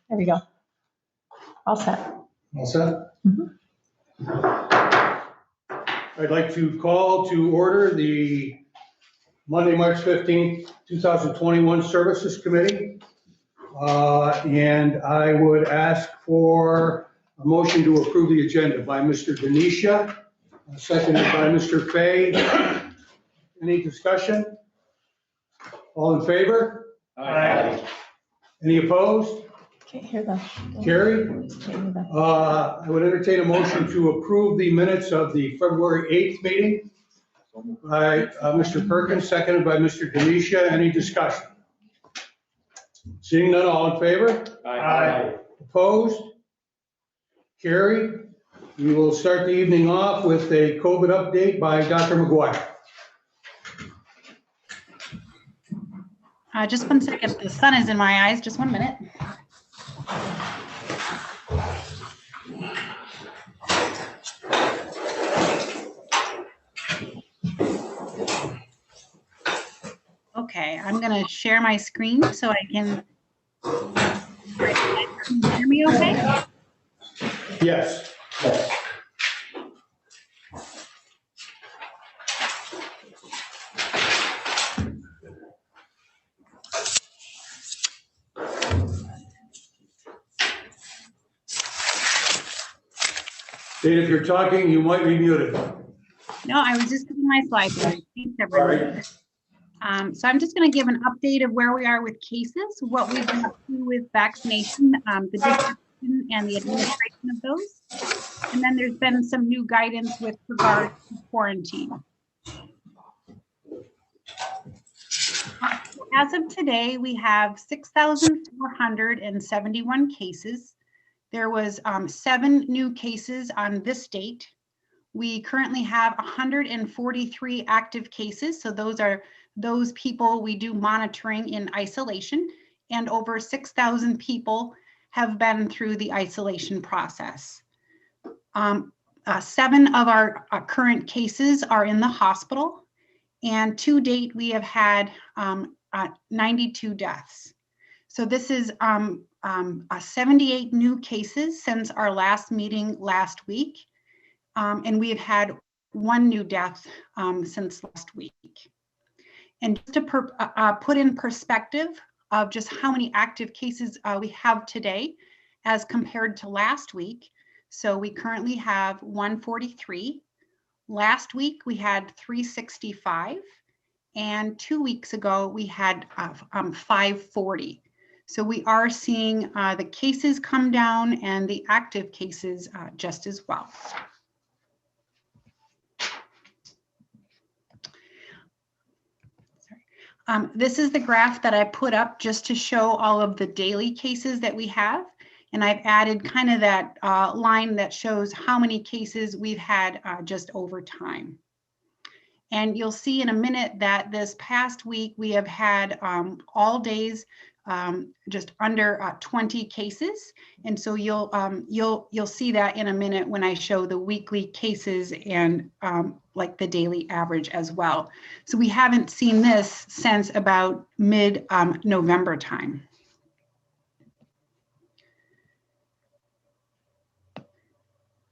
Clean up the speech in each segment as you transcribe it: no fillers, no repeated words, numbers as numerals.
There we go. All set. All set? Mhm. I'd like to call to order the Monday, March 15th, 2021 Services Committee. And I would ask for a motion to approve the agenda by Mr. Denisha, seconded by Mr. Fay. Any discussion? All in favor? Aye. Any opposed? Can't hear them. Carried. Can't hear them. I would entertain a motion to approve the minutes of the February 8th meeting by Mr. Perkins, seconded by Mr. Denisha. Any discussion? Seeing none, all in favor? Aye. Opposed? Carried. We will start the evening off with a COVID update by Dr. McGuire. Just 1 second, the sun is in my eyes, just 1 minute. Okay, I'm gonna share my screen so I can, can you hear me okay? Yes. Dave, if you're talking, you might be muted. No, I was just putting my slides in. Thanks, All everyone. right. So I'm just going to give an update of where we are with cases, what we've been up to with vaccination, the distribution and the administration of those. And then there's been some new guidance with regard to quarantine. As of today, we have 6,471 cases. There was 7 new cases on this date. We currently have 143 active cases. So those are those people we do monitoring in isolation, and over 6,000 people have been through the isolation process. 7 of our current cases are in the hospital, and to date we have had 92 deaths. So this is 78 new cases since our last meeting last week, and we have had 1 new death since last week. And just to put in perspective of just how many active cases we have today as compared to last week. So we currently have 143. Last week we had 365. And 2 weeks ago we had 540. So we are seeing the cases come down and the active cases just as well. This is the graph that I put up just to show all of the daily cases that we have. And I've added kind of that line that shows how many cases we've had just over time. And you'll see in a minute that this past week we have had all days just under 20 cases. And so you'll see that in a minute when I show the weekly cases and like the daily average as well. So we haven't seen this since about mid-November time.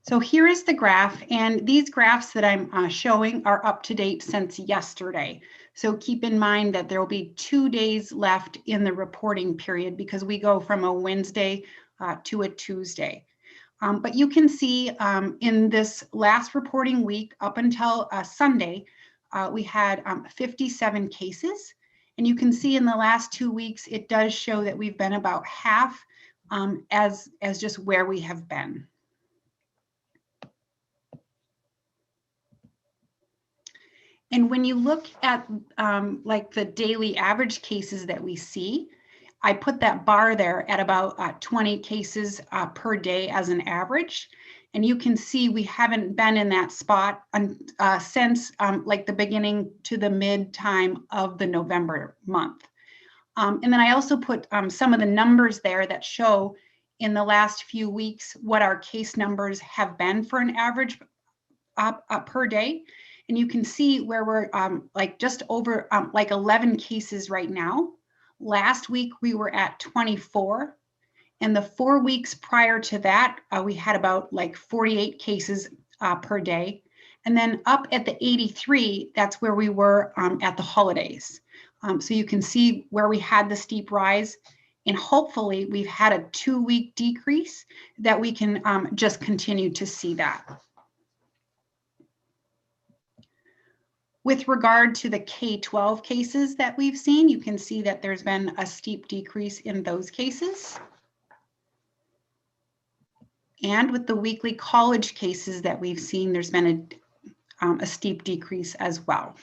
So here is the graph, and these graphs that I'm showing are up to date since yesterday. So keep in mind that there will be 2 days left in the reporting period because we go from a Wednesday to a Tuesday. But you can see in this last reporting week up until Sunday, we had 57 cases. And you can see in the last 2 weeks, it does show that we've been about half as just where we have been. And when you look at like the daily average cases that we see, I put that bar there at about 20 cases per day as an average. And you can see we haven't been in that spot since like the beginning to the mid time of the November month. And then I also put some of the numbers there that show in the last few weeks what our case numbers have been for an average per day. And you can see where we're like just over like 11 cases right now. Last week we were at 24. And the 4 weeks prior to that, we had about like 48 cases per day. And then up at the 83, that's where we were at the holidays. So you can see where we had the steep rise. And hopefully we've had a 2-week decrease that we can just continue to see that. With regard to the K-12 cases that we've seen, you can see that there's been a steep decrease in those cases. And with the weekly college cases that we've seen, there's been a steep decrease as well.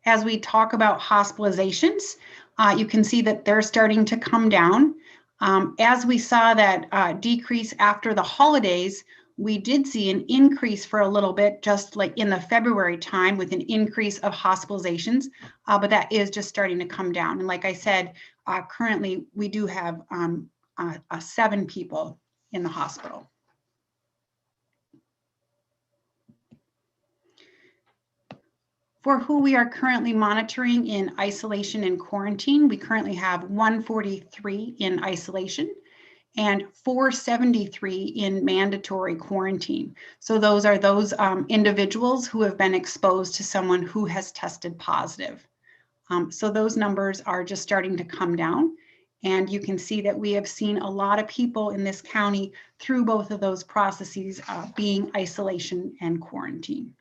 As we talk about hospitalizations, you can see that they're starting to come down. As we saw that decrease after the holidays, we did see an increase for a little bit, just like in the February time with an increase of hospitalizations, but that is just starting to come down. And like I said, currently we do have 7 people in the hospital. For who we are currently monitoring in isolation and quarantine, we currently have 143 in isolation and 473 in mandatory quarantine. So those are those individuals who have been exposed to someone who has tested positive. So those numbers are just starting to come down. And you can see that we have seen a lot of people in this county through both of those processes being isolation and quarantine.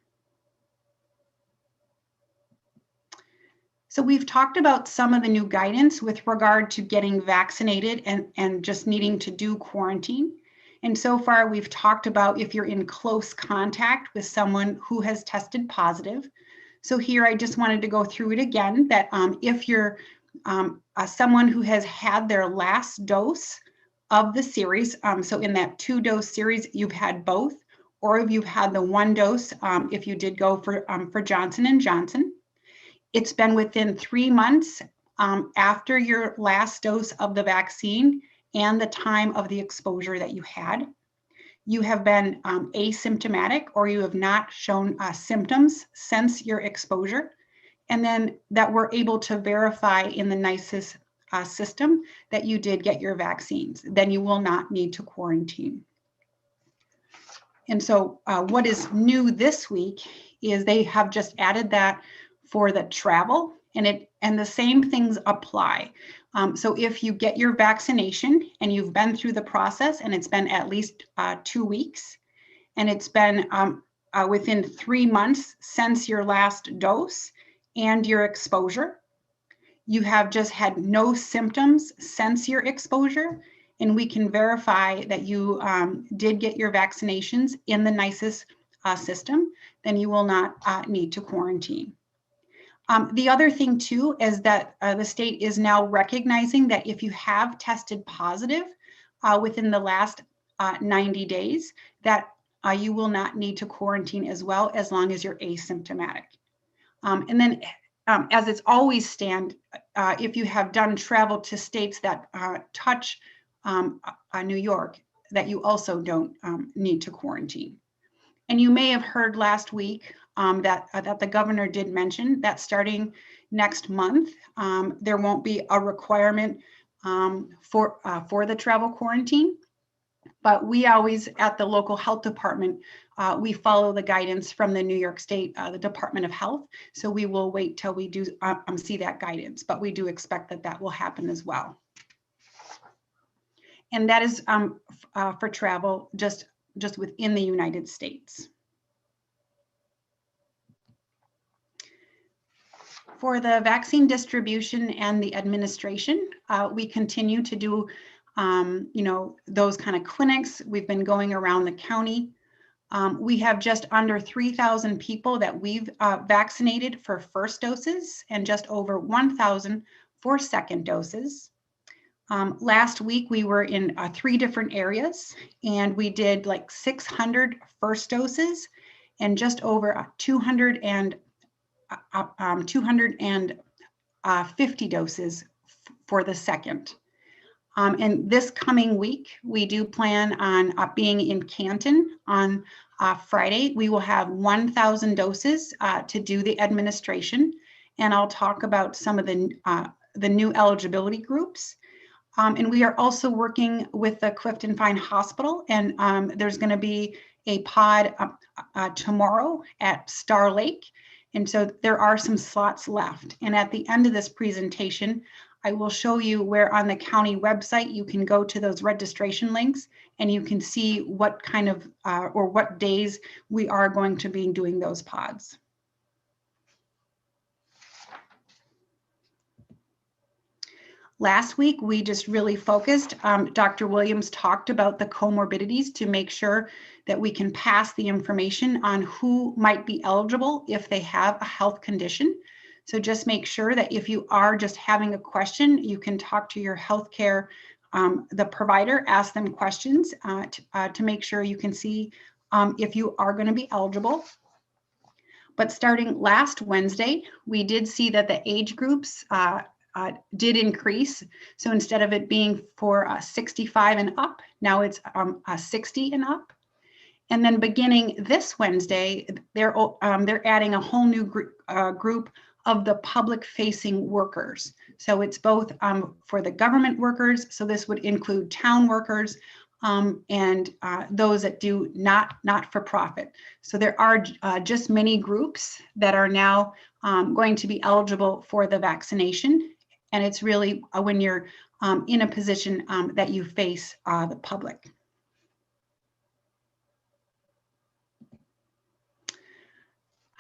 So we've talked about some of the new guidance with regard to getting vaccinated and just needing to do quarantine. And so far we've talked about if you're in close contact with someone who has tested positive. So here I just wanted to go through it again, that if you're someone who has had their last dose of the series, so in that 2-dose series, you've had both, or if you've had the 1 dose, if you did go for Johnson & Johnson. It's been within 3 months after your last dose of the vaccine and the time of the exposure that you had. You have been asymptomatic, or you have not shown symptoms since your exposure. And then that we're able to verify in the Nys system that you did get your vaccines. Then you will not need to quarantine. And so what is new this week is they have just added that for the travel, and the same things apply. So if you get your vaccination and you've been through the process and it's been at least 2 weeks, and it's been within 3 months since your last dose and your exposure, you have just had no symptoms since your exposure, and we can verify that you did get your vaccinations in the Nys system, then you will not need to quarantine. The other thing too is that the state is now recognizing that if you have tested positive within the last 90 days, that you will not need to quarantine as well, as long as you're asymptomatic. And then as it's always stand, if you have done travel to states that touch New York, that you also don't need to quarantine. And you may have heard last week that the governor did mention that starting next month, there won't be a requirement for the travel quarantine. But we always, at the local health department, we follow the guidance from the New York State, the Department of Health. So we will wait till we do see that guidance, but we do expect that that will happen as well. And that is for travel just within the United States. For the vaccine distribution and the administration, we continue to do those kind of clinics. We've been going around the county. We have just under 3,000 people that we've vaccinated for first doses and just over 1,000 for second doses. Last week, we were in 3 different areas, and we did like 600 first doses and just over 250 doses for the second. And this coming week, we do plan on being in Canton on Friday. We will have 1,000 doses to do the administration. And I'll talk about some of the the new eligibility groups. And we are also working with the Clifton Fine Hospital, and there's going to be a pod tomorrow at Star Lake. And so there are some slots left. And at the end of this presentation, I will show you where on the county website you can go to those registration links and you can see what kind of or what days we are going to be doing those pods. Last week, we just really focused, Dr. Williams talked about the comorbidities to make sure that we can pass the information on who might be eligible if they have a health condition. So just make sure that if you are just having a question, you can talk to your healthcare, the provider, ask them questions to make sure you can see if you are going to be eligible. But starting last Wednesday, we did see that the age groups did increase. So instead of it being for 65 and up, now it's 60 and up. And then beginning this Wednesday, they're adding a whole new group of the public-facing workers. So it's both for the government workers. So this would include town workers and those that do not-for-profit. So there are just many groups that are now going to be eligible for the vaccination. And it's really when you're in a position that you face the public.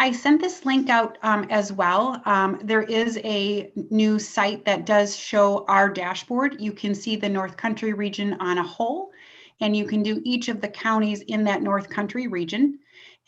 I sent this link out as well. There is a new site that does show our dashboard. You can see the North Country region on a whole, and you can do each of the counties in that North Country region.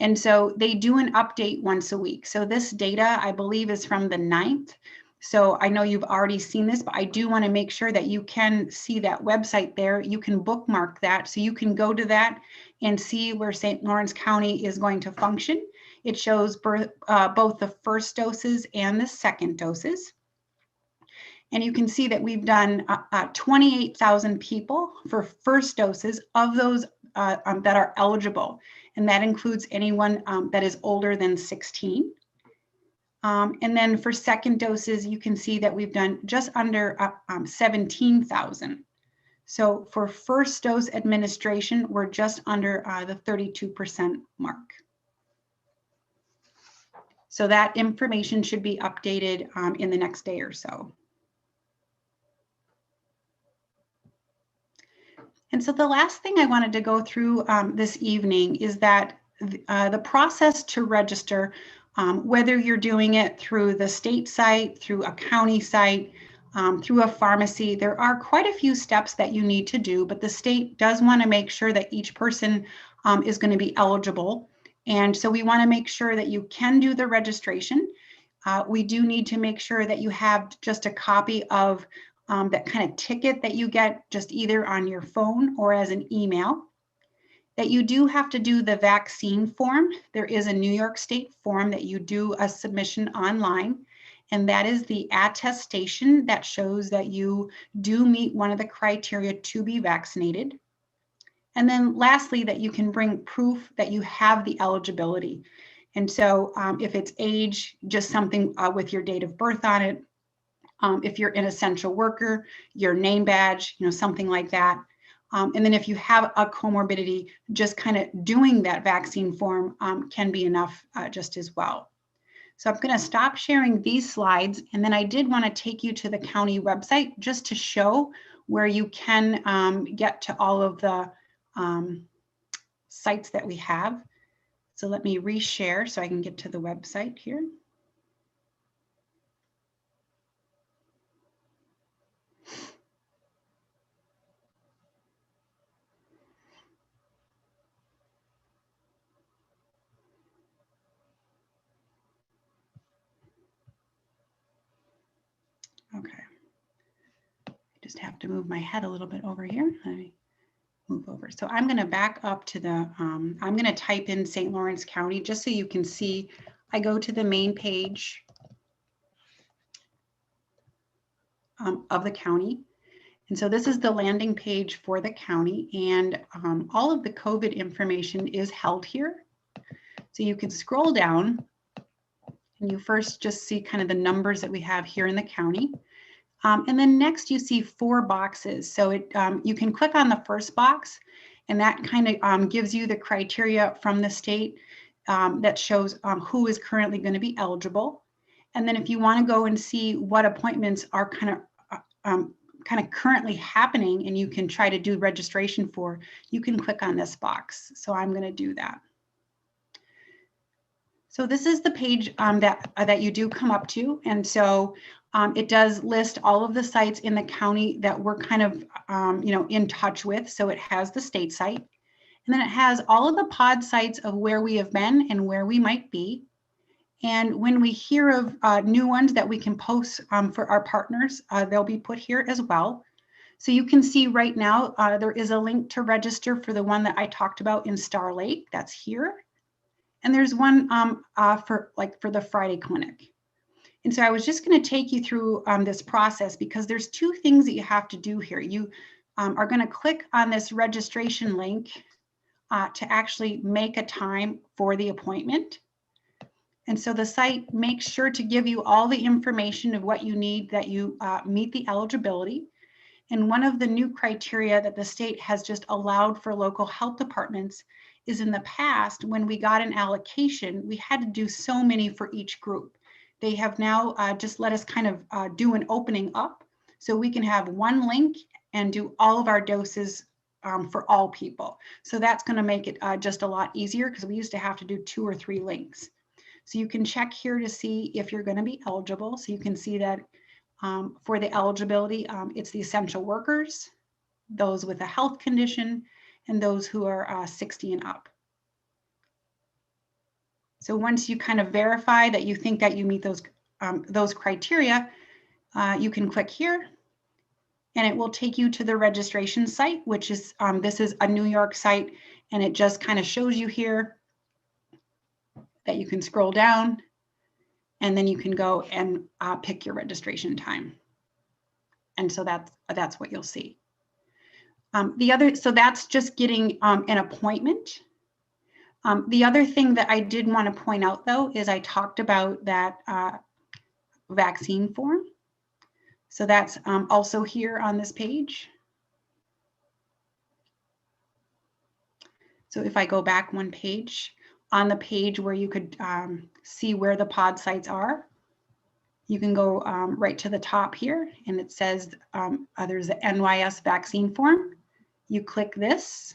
And so they do an update once a week. So this data, I believe, is from the 9th. So I know you've already seen this, but I do want to make sure that you can see that website there. You can bookmark that so you can go to that and see where St. Lawrence County is going to function. It shows both the first doses and the second doses. And you can see that we've done 28,000 people for first doses of those that are eligible. And that includes anyone that is older than 16. And then for second doses, you can see that we've done just under 17,000. So for first dose administration, we're just under the 32% mark. So that information should be updated in the next day or so. And so the last thing I wanted to go through this evening is that the process to register, whether you're doing it through the state site, through a county site, through a pharmacy, there are quite a few steps that you need to do, but the state does want to make sure that each person is going to be eligible. And so we want to make sure that you can do the registration. We do need to make sure that you have just a copy of that kind of ticket that you get just either on your phone or as an email. That you do have to do the vaccine form. There is a New York State form that you do a submission online, and that is the attestation that shows that you do meet one of the criteria to be vaccinated. And then lastly, that you can bring proof that you have the eligibility. And so if it's age, just something with your date of birth on it. If you're an essential worker, your name badge, something like that. And then if you have a comorbidity, just kind of doing that vaccine form can be enough just as well. So I'm going to stop sharing these slides. And then I did want to take you to the county website just to show where you can get to all of the sites that we have. So let me reshare so I can get to the website here. Okay. I just have to move my head a little bit over here. Let me move over. So I'm going to back up to the, I'm going to type in St. Lawrence County just so you can see. I go to the main page of the county. And so this is the landing page for the county, and all of the COVID information is held here. So you can scroll down and you first just see kind of the numbers that we have here in the county. And then next you see 4 boxes. So you can click on the first box, and that kind of gives you the criteria from the state that shows who is currently going to be eligible. And then if you want to go and see what appointments are kind of currently happening and you can try to do registration for, you can click on this box. So I'm going to do that. So this is the page that you do come up to. And so it does list all of the sites in the county that we're kind of in touch with. So it has the state site. And then it has all of the pod sites of where we have been and where we might be. And when we hear of new ones that we can post for our partners, they'll be put here as well. So you can see right now, there is a link to register for the one that I talked about in Star Lake. That's here. And there's one for the Friday clinic. And so I was just going to take you through this process because there's 2 things that you have to do here. You are going to click on this registration link to actually make a time for the appointment. And so the site makes sure to give you all the information of what you need that you meet the eligibility. And one of the new criteria that the state has just allowed for local health departments is in the past, when we got an allocation, we had to do so many for each group. They have now just let us kind of do an opening up so we can have one link and do all of our doses for all people. So that's going to make it just a lot easier because we used to have to do 2 or 3 links. So you can check here to see if you're going to be eligible. So you can see that for the eligibility, it's the essential workers, those with a health condition, and those who are 60 and up. So once you kind of verify that you think that you meet those criteria, you can click here and it will take you to the registration site, which is, this is a New York site, and it just kind of shows you here that you can scroll down and then you can go and pick your registration time. And so that's what you'll see. So that's just getting an appointment. The other thing that I did want to point out though, is I talked about that vaccine form. So that's also here on this page. So if I go back one page, on the page where you could see where the pod sites are, you can go right to the top here, and it says there's the Nys Vaccine Form. You click this.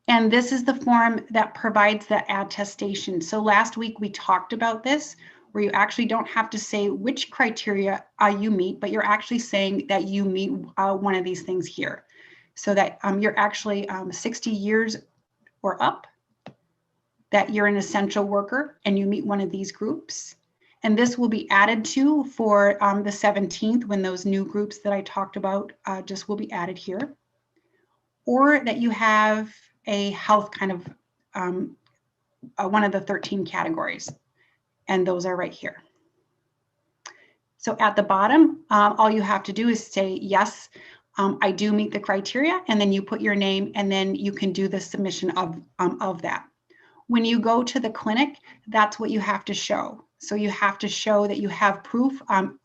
And this is the form that provides the attestation. So last week we talked about this, where you actually don't have to say which criteria you meet, but you're actually saying that you meet one of these things here. So that you're actually 60 years or up, that you're an essential worker and you meet one of these groups. And this will be added to for the 17th, when those new groups that I talked about just will be added here. Or that you have a health kind of one of the 13 categories, and those are right here. So at the bottom, all you have to do is say, yes, I do meet the criteria, and then you put your name, and then you can do the submission of that. When you go to the clinic, that's what you have to show. So you have to show that you have proof.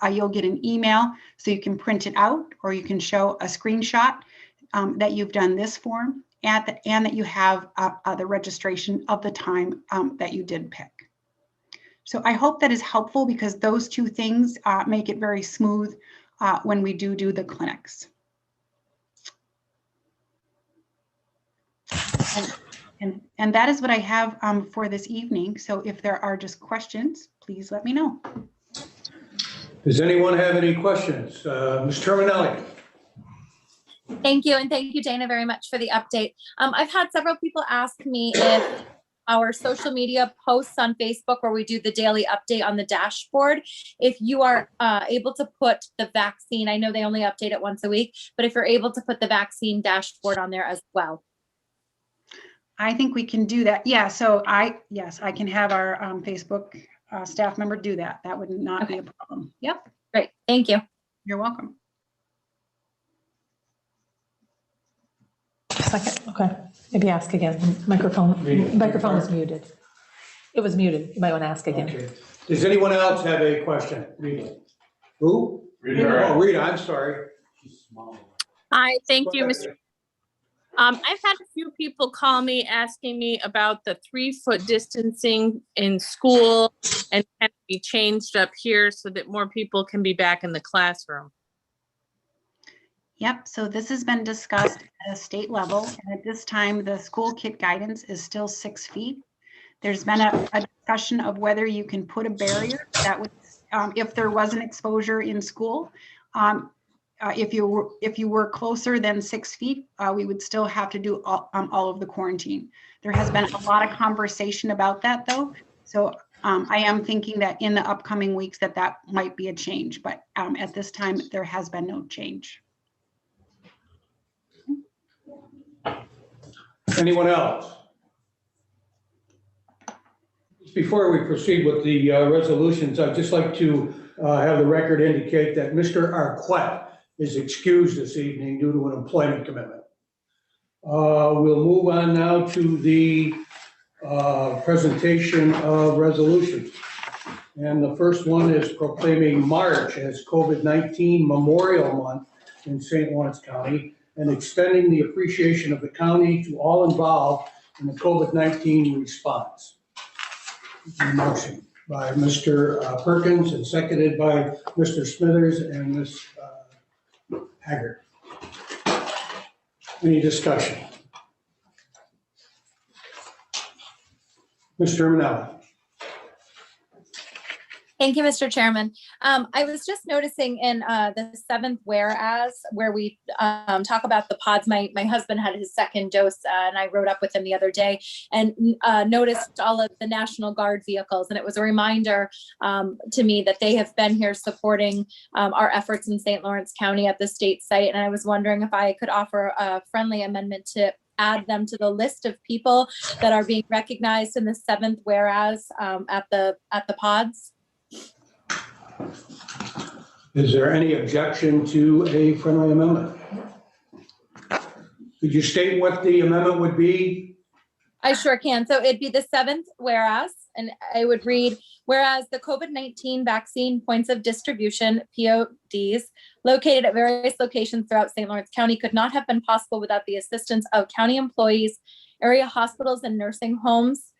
You'll get an email so you can print it out, or you can show a screenshot that you've done this form, and that you have the registration of the time that you did pick. So I hope that is helpful, because those 2 things make it very smooth when we do the clinics. And that is what I have for this evening. So if there are just questions, please let me know. Does anyone have any questions? Ms. Terminelli? Thank you. And thank you, Dana, very much for the update. I've had several people ask me if our social media posts on Facebook, where we do the daily update on the dashboard, if you are able to put the vaccine, I know they only update it once a week, but if you're able to put the vaccine dashboard on there as well. I think we can do that. Yeah, so yes, I can have our Facebook staff member do that. That would not be a problem. Yep. Great, thank you. You're welcome. Second, okay. Maybe ask again. Microphone is muted. It was muted. You might want to ask again. Okay. Does anyone else have a question? Rita. Who? Rita. Oh, Rita, I'm sorry. Hi, thank you, Mr. I've had a few people call me asking me about the 3-foot distancing in school and can it be changed up here so that more people can be back in the classroom. Yep, so this has been discussed at a state level, and at this time, the school kit guidance is still 6 feet. There's been a discussion of whether you can put a barrier that would, if there was an exposure in school, if you were closer than 6 feet, we would still have to do all of the quarantine. There has been a lot of conversation about that, though. So I am thinking that in the upcoming weeks that might be a change, but at this time, there has been no change. Anyone else? Before we proceed with the resolutions, I'd just like to have the record indicate that Mr. Arquette is excused this evening due to an employment commitment. We'll move on now to the presentation of resolutions. And the first one is proclaiming March as COVID-19 Memorial Month in St. Lawrence County and extending the appreciation of the county to all involved in the COVID-19 response. A motion by Mr. Perkins and seconded by Mr. Smithers and Ms. Haggard. Any discussion? Mr. Manelli. Thank you, Mr. Chairman. I was just noticing in the 7th whereas, where we talk about the pods, my husband had his 2nd dose and I rode up with him the other day and noticed all of the National Guard vehicles. And it was a reminder to me that they have been here supporting our efforts in St. Lawrence County at the state site. And I was wondering if I could offer a friendly amendment to add them to the list of people that are being recognized in the 7th whereas at the pods. Is there any objection to a friendly amendment? Could you state what the amendment would be? I sure can. So it'd be the 7th whereas, and I would read, whereas the COVID-19 vaccine points of distribution, PODs, located at various locations throughout St. Lawrence County could not have been possible without the assistance of county employees, area hospitals and nursing homes,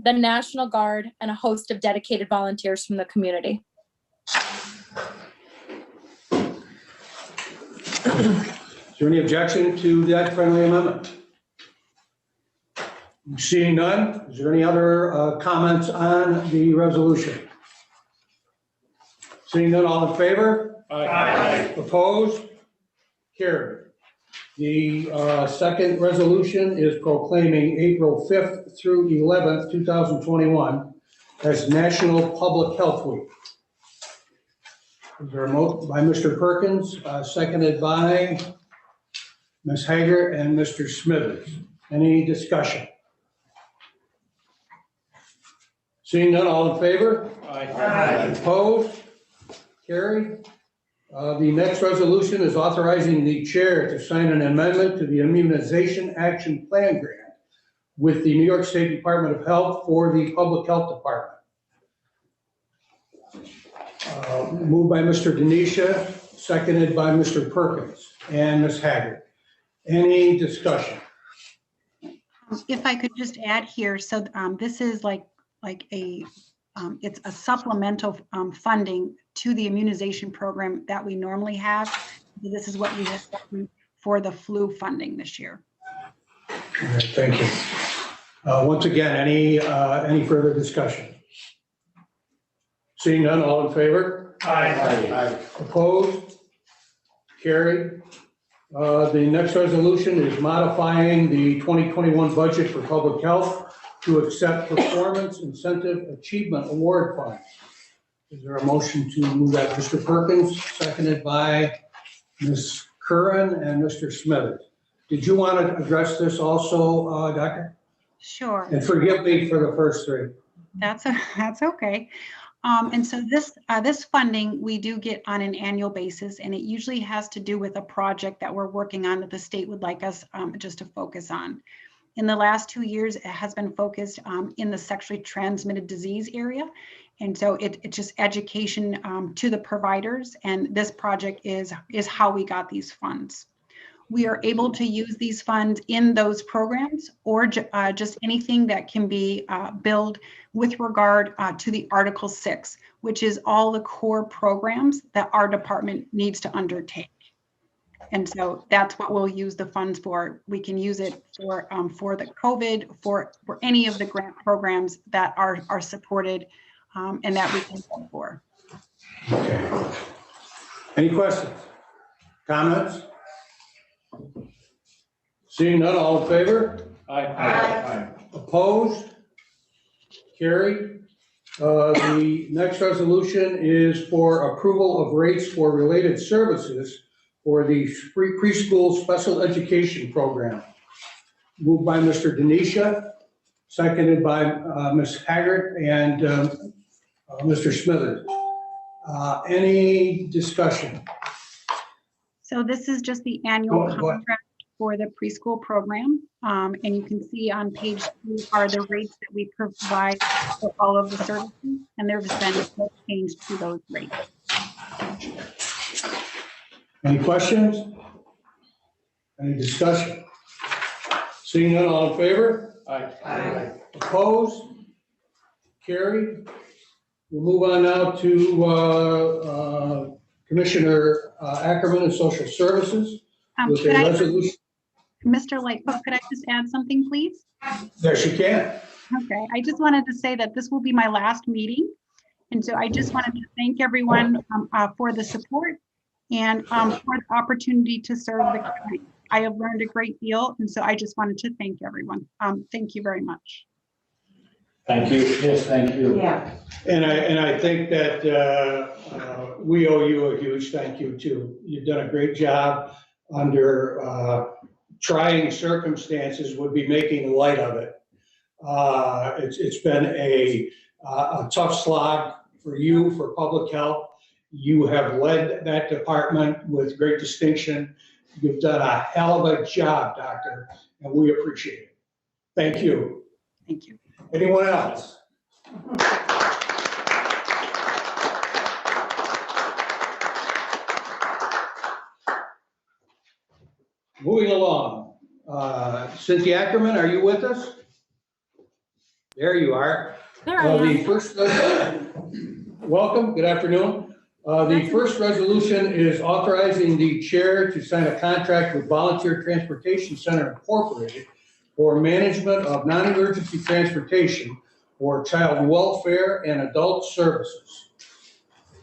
the National Guard, and a host of dedicated volunteers from the community. Is there any objection to that friendly amendment? Seeing none, is there any other comments on the resolution? Seeing none, all in favor? Aye. Opposed? Carried. The second resolution is proclaiming April 5th through 11th, 2021 as National Public Health Week. Is there a motion by Mr. Perkins, seconded by Ms. Hager and Mr. Smithers? Any discussion? Seeing none, all in favor? Aye. Opposed? Carried. The next resolution is authorizing the chair to sign an amendment to the Immunization Action Plan Grant with the New York State Department of Health for the Public Health Department. Moved by Mr. Denisha, seconded by Mr. Perkins and Ms. Haggard. Any discussion? If I could just add here, so this is like a, it's a supplemental funding to the immunization program that we normally have. This is what we have for the flu funding this year. Thank you. Once again, any further discussion? Seeing none, all in favor? Aye. Opposed? Carried. The next resolution is modifying the 2021 budget for public health to accept performance incentive achievement award funds. Is there a motion to move that? Mr. Perkins, seconded by Ms. Curran and Mr. Smithers. Did you want to address this also, Doctor? Sure. And forgive me for the first three. That's okay. And so this funding we do get on an annual basis, and it usually has to do with a project that we're working on that the state would like us just to focus on. In the last 2 years, it has been focused in the sexually transmitted disease area. And so it's just education to the providers. And this project is how we got these funds. We are able to use these funds in those programs or just anything that can be billed with regard to the Article 6, which is all the core programs that our department needs to undertake. And so that's what we'll use the funds for. We can use it for the COVID, for any of the grant programs that are supported and that we can go for. Okay. Any questions? Comments? Seeing none, all in favor? Aye. Opposed? Carried. The next resolution is for approval of rates for related services for the preschool special education program. Moved by Mr. Denisha, seconded by Ms. Haggart and Mr. Smithers. Any discussion? So this is just the annual Go ahead. contract for the preschool program. And you can see on page 2 are the rates that we provide for all of the services, and there's been no change to those rates. Any questions? Any discussion? Seeing none, all in favor? Aye. Opposed? Carried. We'll move on now to Commissioner Ackerman and Social Services with a resolution. Mr. Lightfoot, could I just add something, please? There she can. Okay, I just wanted to say that this will be my last meeting. And so I just wanted to thank everyone for the support and for the opportunity to serve the county. I have learned a great deal, and so I just wanted to thank everyone. Thank you very much. Thank you. Yes, thank you. Yeah. And I think that we owe you a huge thank you too. You've done a great job under trying circumstances, would be making light of it. It's been a tough slog for you, for public health. You have led that department with great distinction. You've done a hell of a job, Doctor, and we appreciate it. Thank you. Thank you. Anyone else? Moving along, Cynthia Ackerman, are you with us? There you are. There I am. The first, welcome, good afternoon. The first resolution is authorizing the chair to sign a contract with Volunteer Transportation Center Incorporated for management of non-emergency transportation for child welfare and adult services.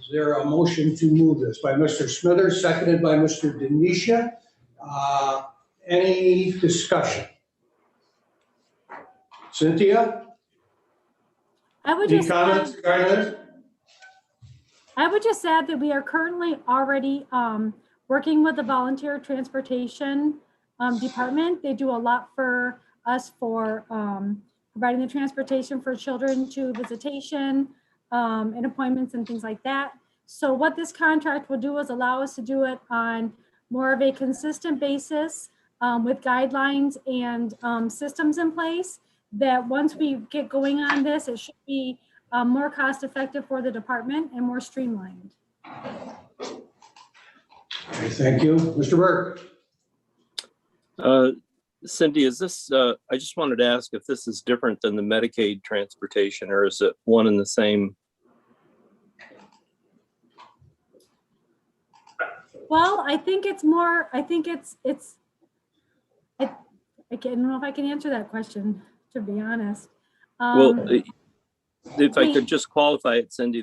Is there a motion to move this by Mr. Smithers, seconded by Mr. Denisha? Any discussion? Cynthia? I would Any just comments add, regarding this? I would just add that we are currently already working with the volunteer transportation department. They do a lot for us for providing the transportation for children to visitation and appointments and things like that. So what this contract will do is allow us to do it on more of a consistent basis with guidelines and systems in place, that once we get going on this, it should be more cost effective for the department and more streamlined. Okay, thank you. Mr. Burke? Cindy, is this, I just wanted to ask if this is different than the Medicaid transportation, or is it one and the same? Well, I think it's more, I think I don't know if I can answer that question, to be honest. Well, if I could just qualify it, Cindy,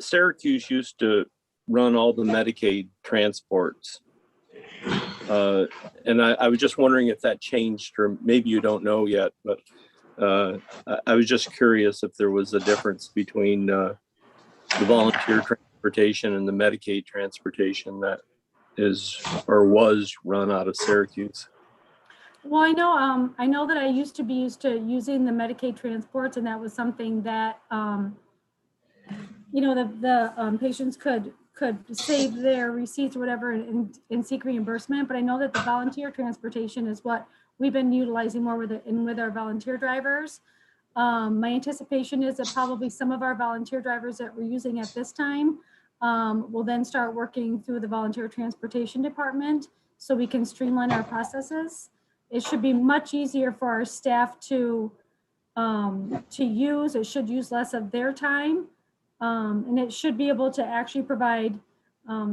Syracuse used to run all the Medicaid transports. And I was just wondering if that changed, or maybe you don't know yet, but I was just curious if there was a difference between the volunteer transportation and the Medicaid transportation that is or was run out of Syracuse. Well, I know that I used to be used to using the Medicaid transports, and that was something that, the patients could save their receipts or whatever and seek reimbursement. But I know that the volunteer transportation is what we've been utilizing more with our volunteer drivers. My anticipation is that probably some of our volunteer drivers that we're using at this time will then start working through the volunteer transportation department so we can streamline our processes. It should be much easier for our staff to use. It should use less of their time. And it should be able to actually provide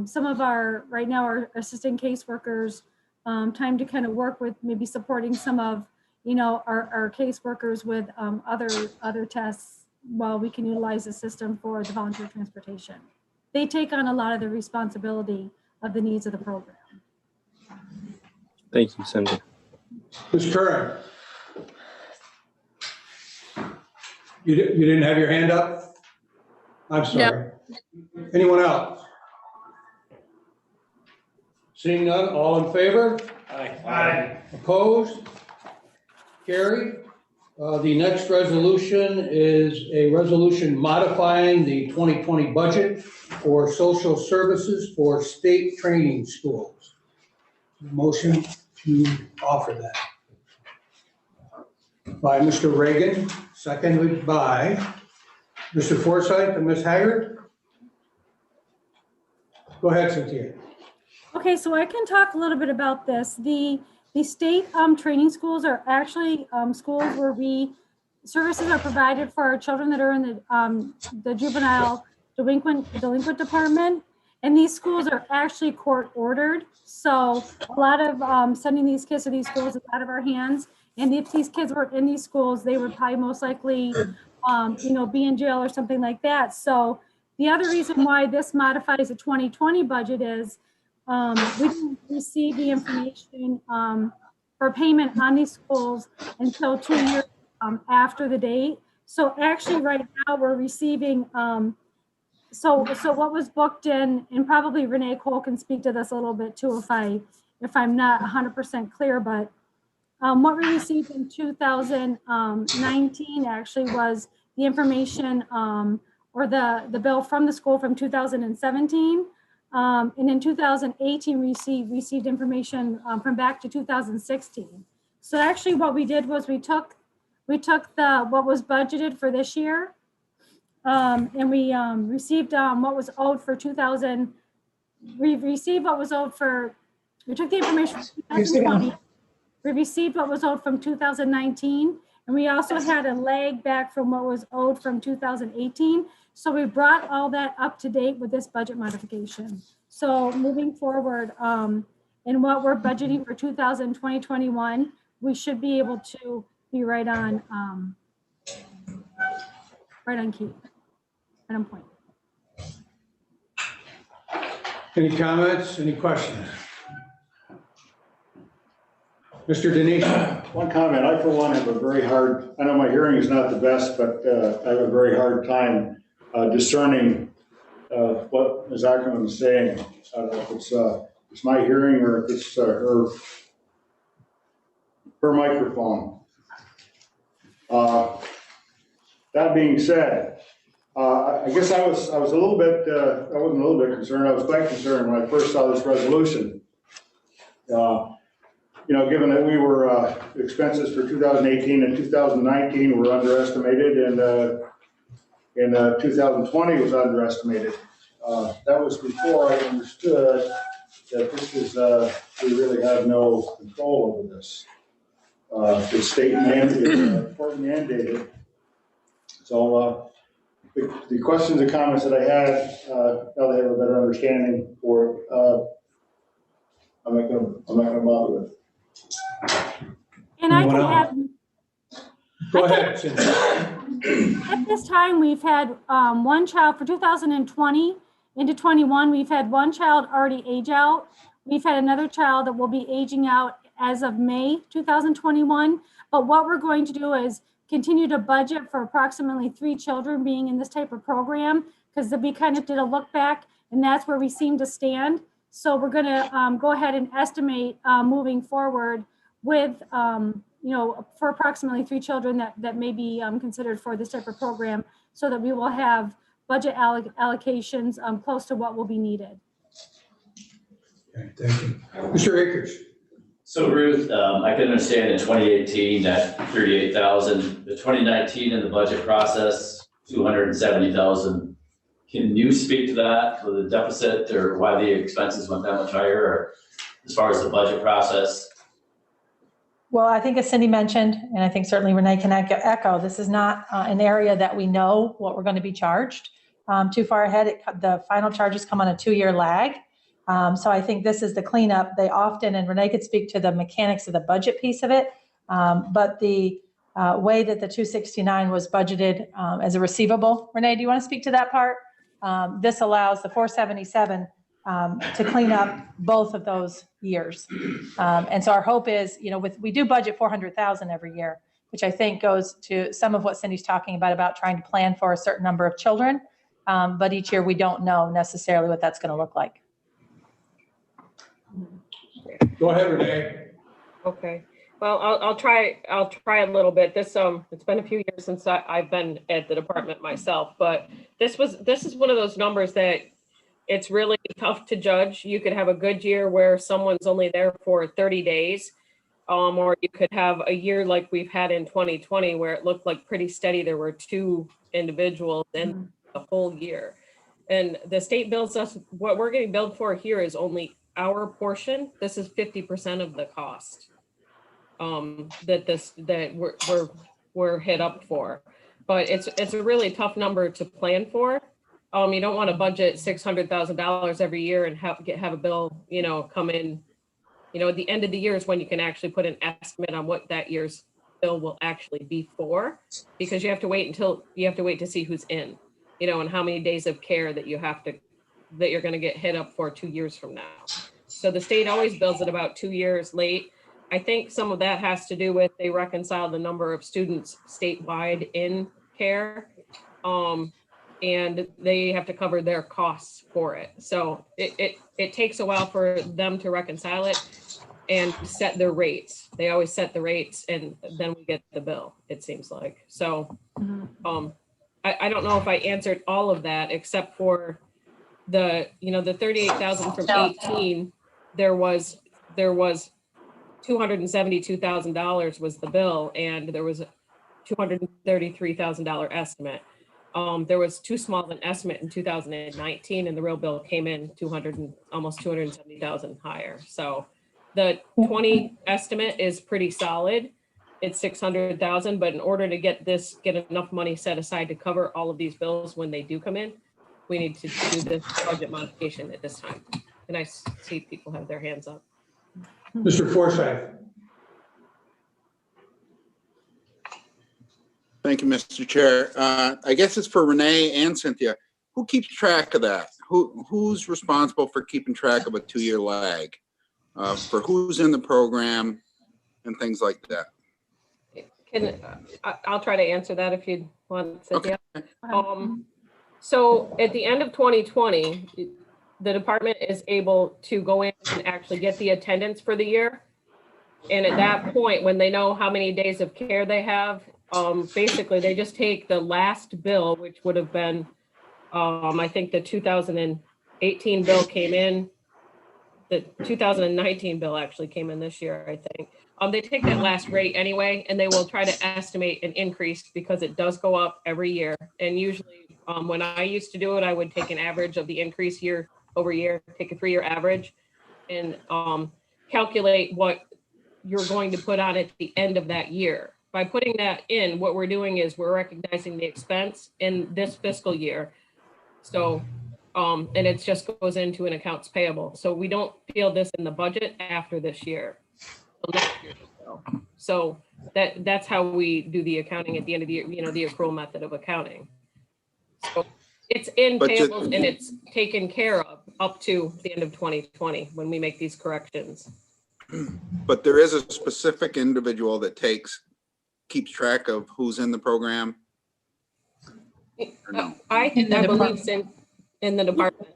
some of our, right now, our assistant caseworkers time to kind of work with maybe supporting some of, our caseworkers with other tests while we can utilize the system for the volunteer transportation. They take on a lot of the responsibility of the needs of the program. Thank you, Cindy. Ms. Curran? You didn't have your hand up? I'm sorry. Anyone else? Seeing none, all in favor? Aye. Opposed? Carried. The next resolution is a resolution modifying the 2020 budget for social services for state training schools. Motion to offer that. By Mr. Reagan, seconded by Mr. Forsythe and Ms. Haggard. Go ahead, Cynthia. Okay, so I can talk a little bit about this. The state training schools are actually schools where services are provided for our children that are in the juvenile delinquent department. And these schools are actually court ordered. So a lot of sending these kids to these schools is out of our hands. And if these kids were in these schools, they would probably most likely, be in jail or something like that. So the other reason why this modifies the 2020 budget is we didn't receive the information for payment on these schools until 2 years after the date. So actually right now we're receiving, so what was booked in, and probably Renee Cole can speak to this a little bit too if I'm not 100% clear, but what we received in 2019 actually was the information or the bill from the school from 2017. And in 2018, received information from back to 2016. So actually what we did was we took what was budgeted for this year, and we received what was owed for 2000. We received what was owed for, we took the information from 2020. We received what was owed from 2019, and we also had a lag back from what was owed from 2018. So we brought all that up to date with this budget modification. So moving forward, in what we're budgeting for 2020-21, we should be able to be right on key, right on point. Any comments, any questions? Mr. Denise? One comment, I for one have a very hard, I know my hearing is not the best, but I have a very hard time discerning what Ms. Ackerman is saying. I don't know if it's my hearing or if it's her microphone. That being said, I guess I was a little bit, I wasn't a little bit concerned, I was quite concerned when I first saw this resolution. Given that we were, expenses for 2018 and 2019 were underestimated, and 2020 was underestimated. That was before I understood that this is, we really have no control over this. It's state mandated, court mandated. So the questions and comments that I had, now they have a better understanding for it, I'm not gonna bother with. And I can add, Go ahead, Cynthia. at this time, we've had one child for 2020 into 21. We've had one child already age out. We've had another child that will be aging out as of May 2021. But what we're going to do is continue to budget for approximately 3 children being in this type of program, because we kind of did a look back, and that's where we seem to stand. So we're going to go ahead and estimate moving forward with, for approximately 3 children that may be considered for this type of program, so that we will have budget allocations close to what will be needed. Okay, thank you. Mr. Akers? So Ruth, I can understand in 2018 that 38,000, the 2019 in the budget process, 270,000. Can you speak to that for the deficit or why the expenses went that much higher, or as far as the budget process? Well, I think as Cindy mentioned, and I think certainly Renee can echo, this is not an area that we know what we're going to be charged too far ahead. The final charges come on a 2-year lag. So I think this is the cleanup. They often, and Renee could speak to the mechanics of the budget piece of it, but the way that the 269 was budgeted as a receivable. Renee, do you want to speak to that part? This allows the 477 to clean up both of those years. And so our hope is, we do budget 400,000 every year, which I think goes to some of what Cindy's talking about trying to plan for a certain number of children. But each year we don't know necessarily what that's going to look like. Go ahead, Renee. Okay. Well, I'll try a little bit. This it's been a few years since I've been at the department myself, but this is one of those numbers that it's really tough to judge. You could have a good year where someone's only there for 30 days, or you could have a year like we've had in 2020 where it looked like pretty steady. There were 2 individuals in the whole year, and the state bills us what we're getting billed for here is only our portion. This is 50% of the cost that we're hit up for, but it's a really tough number to plan for. You don't want to budget $600,000 every year and have a bill, come in, at the end of the year is when you can actually put an estimate on what that year's bill will actually be for, because you have to wait to see who's in, and how many days of care that you're going to get hit up for 2 years from now. So the state always bills it about 2 years late. I think some of that has to do with they reconcile the number of students statewide in care, and they have to cover their costs for it. So it takes a while for them to reconcile it and set their rates. They always set the rates and then we get the bill, it seems like. So I don't know if I answered all of that except for the 38,000 from 18, there was $272,000 was the bill, and there was a $233,000 estimate. There was too small of an estimate in 2019, and the real bill came in almost 270,000 higher. So the 20 estimate is pretty solid. It's 600,000, but in order to get enough money set aside to cover all of these bills when they do come in, we need to do this budget modification at this time. And I see people have their hands up. Mr. Forsythe. Thank you, Mr. Chair. I guess it's for Renee and Cynthia. Who keeps track of that? Who's responsible for keeping track of a 2-year lag? For who's in the program and things like that? I'll try to answer that if you want, Cynthia. Okay. So at the end of 2020, the department is able to go in and actually get the attendance for the year. And at that point, when they know how many days of care they have, basically they just take the last bill, which would have been, I think the 2018 bill came in, the 2019 bill actually came in this year, I think. They take that last rate anyway, and they will try to estimate an increase because it does go up every year. And usually when I used to do it, I would take an average of the increase year over year, take a 3-year average and calculate what you're going to put on at the end of that year. By putting that in, what we're doing is we're recognizing the expense in this fiscal year. So, and it just goes into an accounts payable. So we don't feel this in the budget after this year. So that's how we do the accounting at the end of the year, the accrual method of accounting. So it's in payables and it's taken care of up to the end of 2020 when we make these corrections. But there is a specific individual that keeps track of who's in the program? Or no? I believe in the department.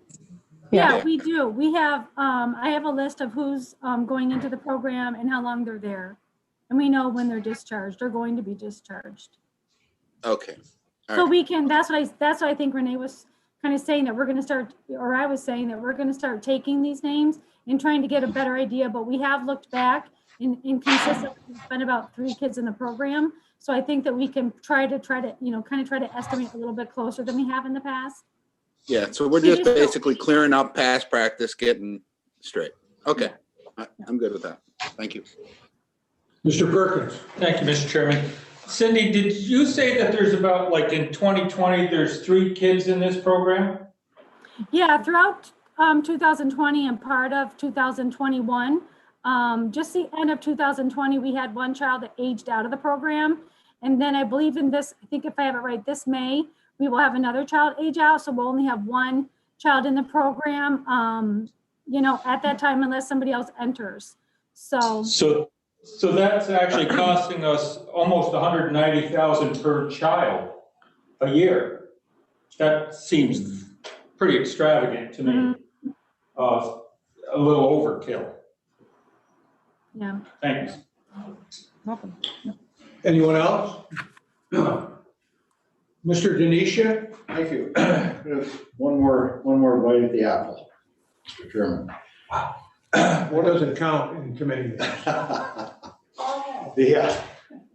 Yeah, we do. We have, I have a list of who's going into the program and how long they're there. And we know when they're discharged or going to be discharged. Okay. All So right. we can, that's what I think Renee was kind of saying, that we're going to start, or I was saying that we're going to start taking these names and trying to get a better idea. But we have looked back inconsistent. There's been about 3 kids in the program. So I think that we can try to, kind of try to estimate a little bit closer than we have in the past. Yeah, so we're just basically clearing up past practice, getting straight. Okay, I'm good with that. Thank you. Mr. Perkins. Thank you, Mr. Chairman. Cindy, did you say that there's about, like in 2020, there's 3 kids in this program? Yeah, throughout 2020 and part of 2021, just the end of 2020, we had 1 child that aged out of the program. And then I believe in this, I think if I have it right, this May, we will have another child age out. So we'll only have 1 child in the program, you know, at that time, unless somebody else enters. So that's actually costing us almost $190,000 per child a year. That seems pretty extravagant to me. A little overkill. Yeah. Thanks. Welcome. Anyone else? Mr. Denisha? Thank you. One more bite at the apple, Mr. Chairman. What doesn't count in committee? The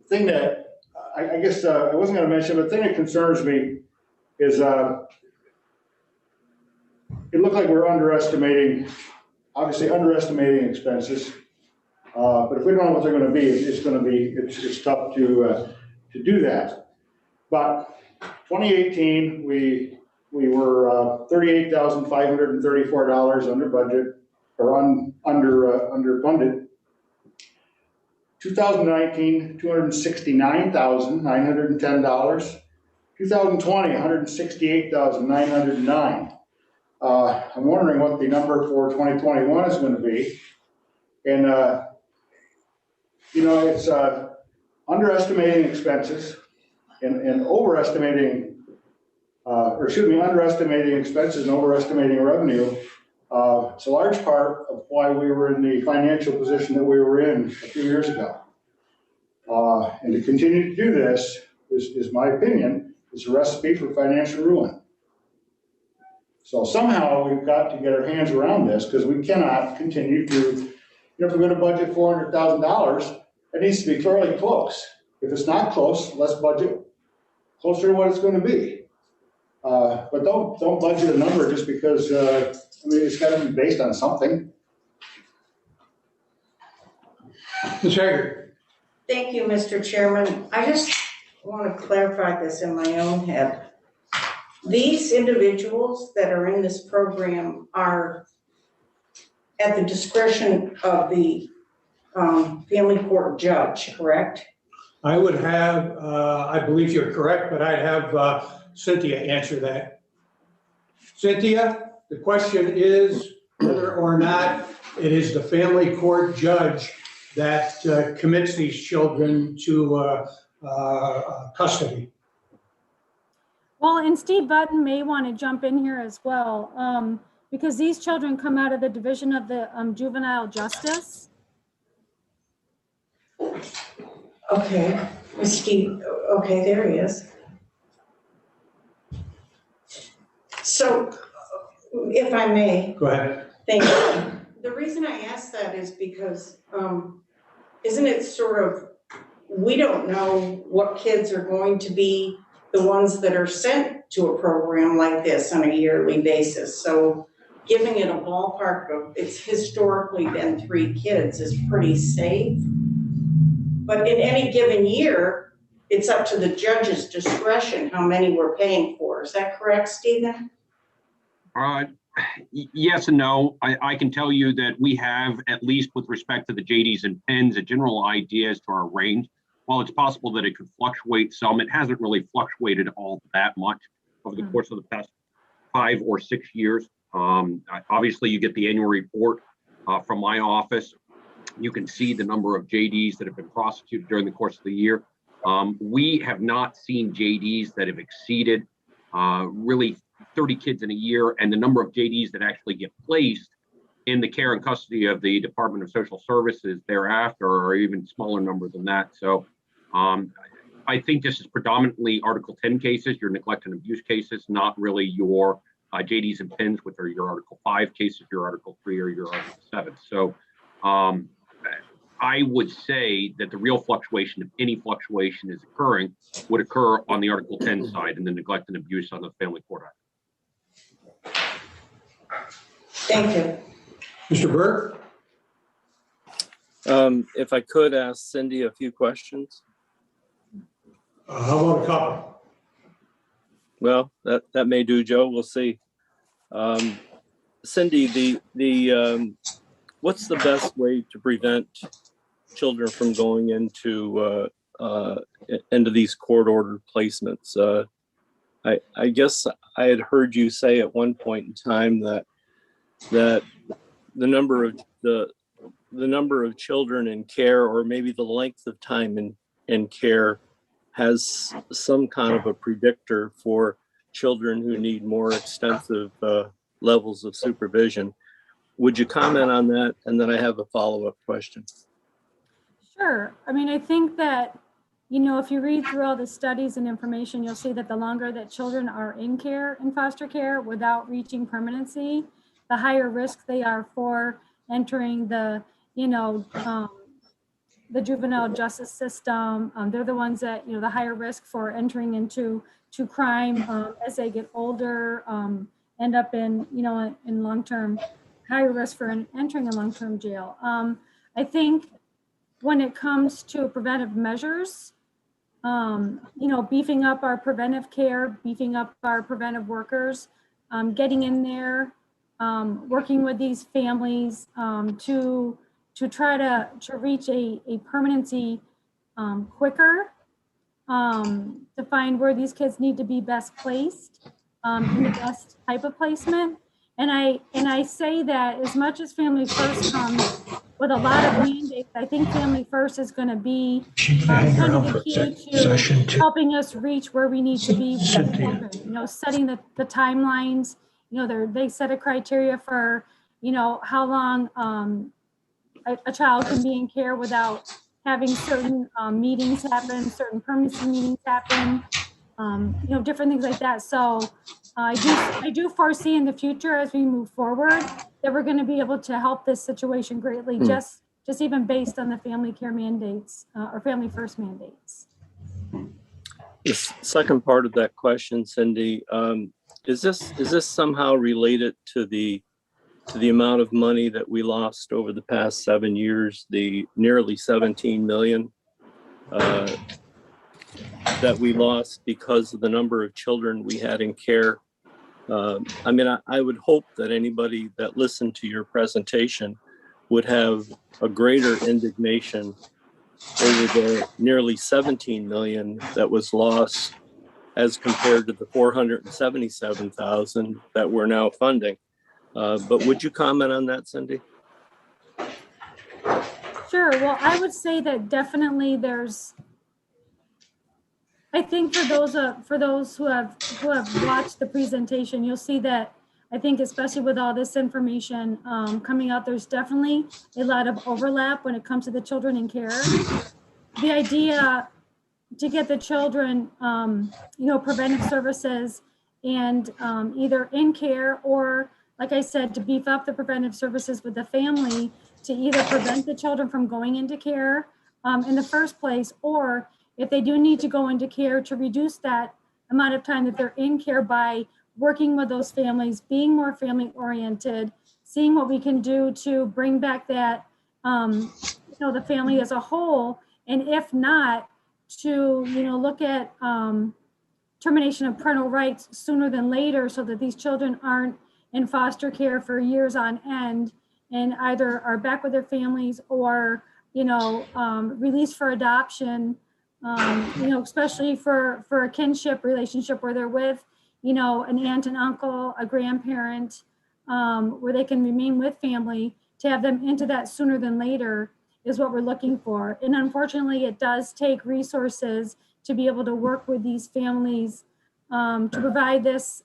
thing that I guess I wasn't going to mention, but the thing that concerns me is it looked like we're obviously underestimating expenses. But if we don't know what they're going to be, it's tough to do that. But 2018, we were $38,534 under budget, or underfunded. 2019, $269,910. 2020, $168,909. I'm wondering what the number for 2021 is going to be. And, you know, it's underestimating expenses and overestimating, underestimating expenses and overestimating revenue. It's a large part of why we were in the financial position that we were in a few years ago. And to continue to do this is my opinion, is a recipe for financial ruin. So somehow we've got to get our hands around this, because we cannot continue to, you know, if we're going to budget $400,000, it needs to be fairly close. If it's not close, let's budget closer to what it's going to be. But don't budget a number just because, I mean, it's got to be based on something. Ms. Hager. Thank you, Mr. Chairman. I just want to clarify this in my own head. These individuals that are in this program are at the discretion of the family court judge, correct? I would have, I believe you're correct, but I'd have Cynthia answer that. Cynthia, the question is whether or not it is the family court judge that commits these children to custody. Well, and Steve Button may want to jump in here as well, because these children come out of the Division of the Juvenile Justice. Okay, Steve, okay, there he is. So, if I may. Go ahead. Thank you. The reason I ask that is because, isn't it sort of, we don't know what kids are going to be the ones that are sent to a program like this on a yearly basis. So giving it a ballpark of it's historically been 3 kids is pretty safe. But in any given year, it's up to the judge's discretion how many we're paying for. Is that correct, Stephen? Yes and no. I can tell you that we have, at least with respect to the JDs and PENs, a general idea as to our range. While it's possible that it could fluctuate some, it hasn't really fluctuated all that much over the course of the past 5 or 6 years. Obviously, you get the annual report from my office. You can see the number of JDs that have been prosecuted during the course of the year. We have not seen JDs that have exceeded really 30 kids in a year, and the number of JDs that actually get placed in the care and custody of the Department of Social Services thereafter are even smaller number than that. So I think this is predominantly Article 10 cases, your neglect and abuse cases, not really your JDs and PENs, which are your Article 5 cases, your Article 3 or your Article 7. So I would say that the real fluctuation, if any fluctuation is occurring, would occur on the Article 10 side and the neglect and abuse on the family court act. Thank you. Mr. Burke? If I could ask Cindy a few questions. How about a couple? Well, that may do, Joe. We'll see. Cindy, what's the best way to prevent children from going into these court-ordered placements? I guess I had heard you say at one point in time that the number of children in care, or maybe the length of time in care, has some kind of a predictor for children who need more extensive levels of supervision. Would you comment on that? And then I have a follow-up question. Sure. I mean, I think that, you know, if you read through all the studies and information, you'll see that the longer that children are in care, in foster care, without reaching permanency, the higher risk they are for entering the, you know, the juvenile justice system. They're the ones that, you know, the higher risk for entering into crime as they get older, end up in, you know, in long-term, higher risk for entering a long-term jail. I think when it comes to preventive measures, you know, beefing up our preventive care, beefing up our preventive workers, getting in there, working with these families to try to reach a permanency quicker, to find where these kids need to be best placed, in the best type of placement. And I say that as much as Family First comes with a lot of mandates, I think Family First is going to be kind of the key to helping us reach where we need to be with children. You know, setting the timelines. You know, they set a criteria for, you know, how long a child can be in care without having certain meetings happen, certain permanency meetings happen, you know, different things like that. So I do foresee in the future, as we move forward, that we're going to be able to help this situation greatly, just even based on the family care mandates or Family First mandates. The second part of that question, Cindy, is this somehow related to the amount of money that we lost over the past 7 years, the nearly 17 million that we lost because of the number of children we had in care? I mean, I would hope that anybody that listened to your presentation would have a greater indignation over the nearly 17 million that was lost as compared to the 477,000 that we're now funding. But would you comment on that, Cindy? Sure. Well, I would say that definitely I think for those who have watched the presentation, you'll see that I think especially with all this information coming out, there's definitely a lot of overlap when it comes to the children in care. The idea to get the children, you know, preventive services and either in care or, like I said, to beef up the preventive services with the family to either prevent the children from going into care in the first place, or if they do need to go into care, to reduce that amount of time that they're in care by working with those families, being more family oriented, seeing what we can do to bring back that, you know, the family as a whole. And if not, to, you know, look at termination of parental rights sooner than later so that these children aren't in foster care for years on end and either are back with their families or, you know, released for adoption, you know, especially for a kinship relationship where they're with, you know, an aunt and uncle, a grandparent, where they can remain with family. To have them into that sooner than later is what we're looking for. And unfortunately, it does take resources to be able to work with these families to provide this,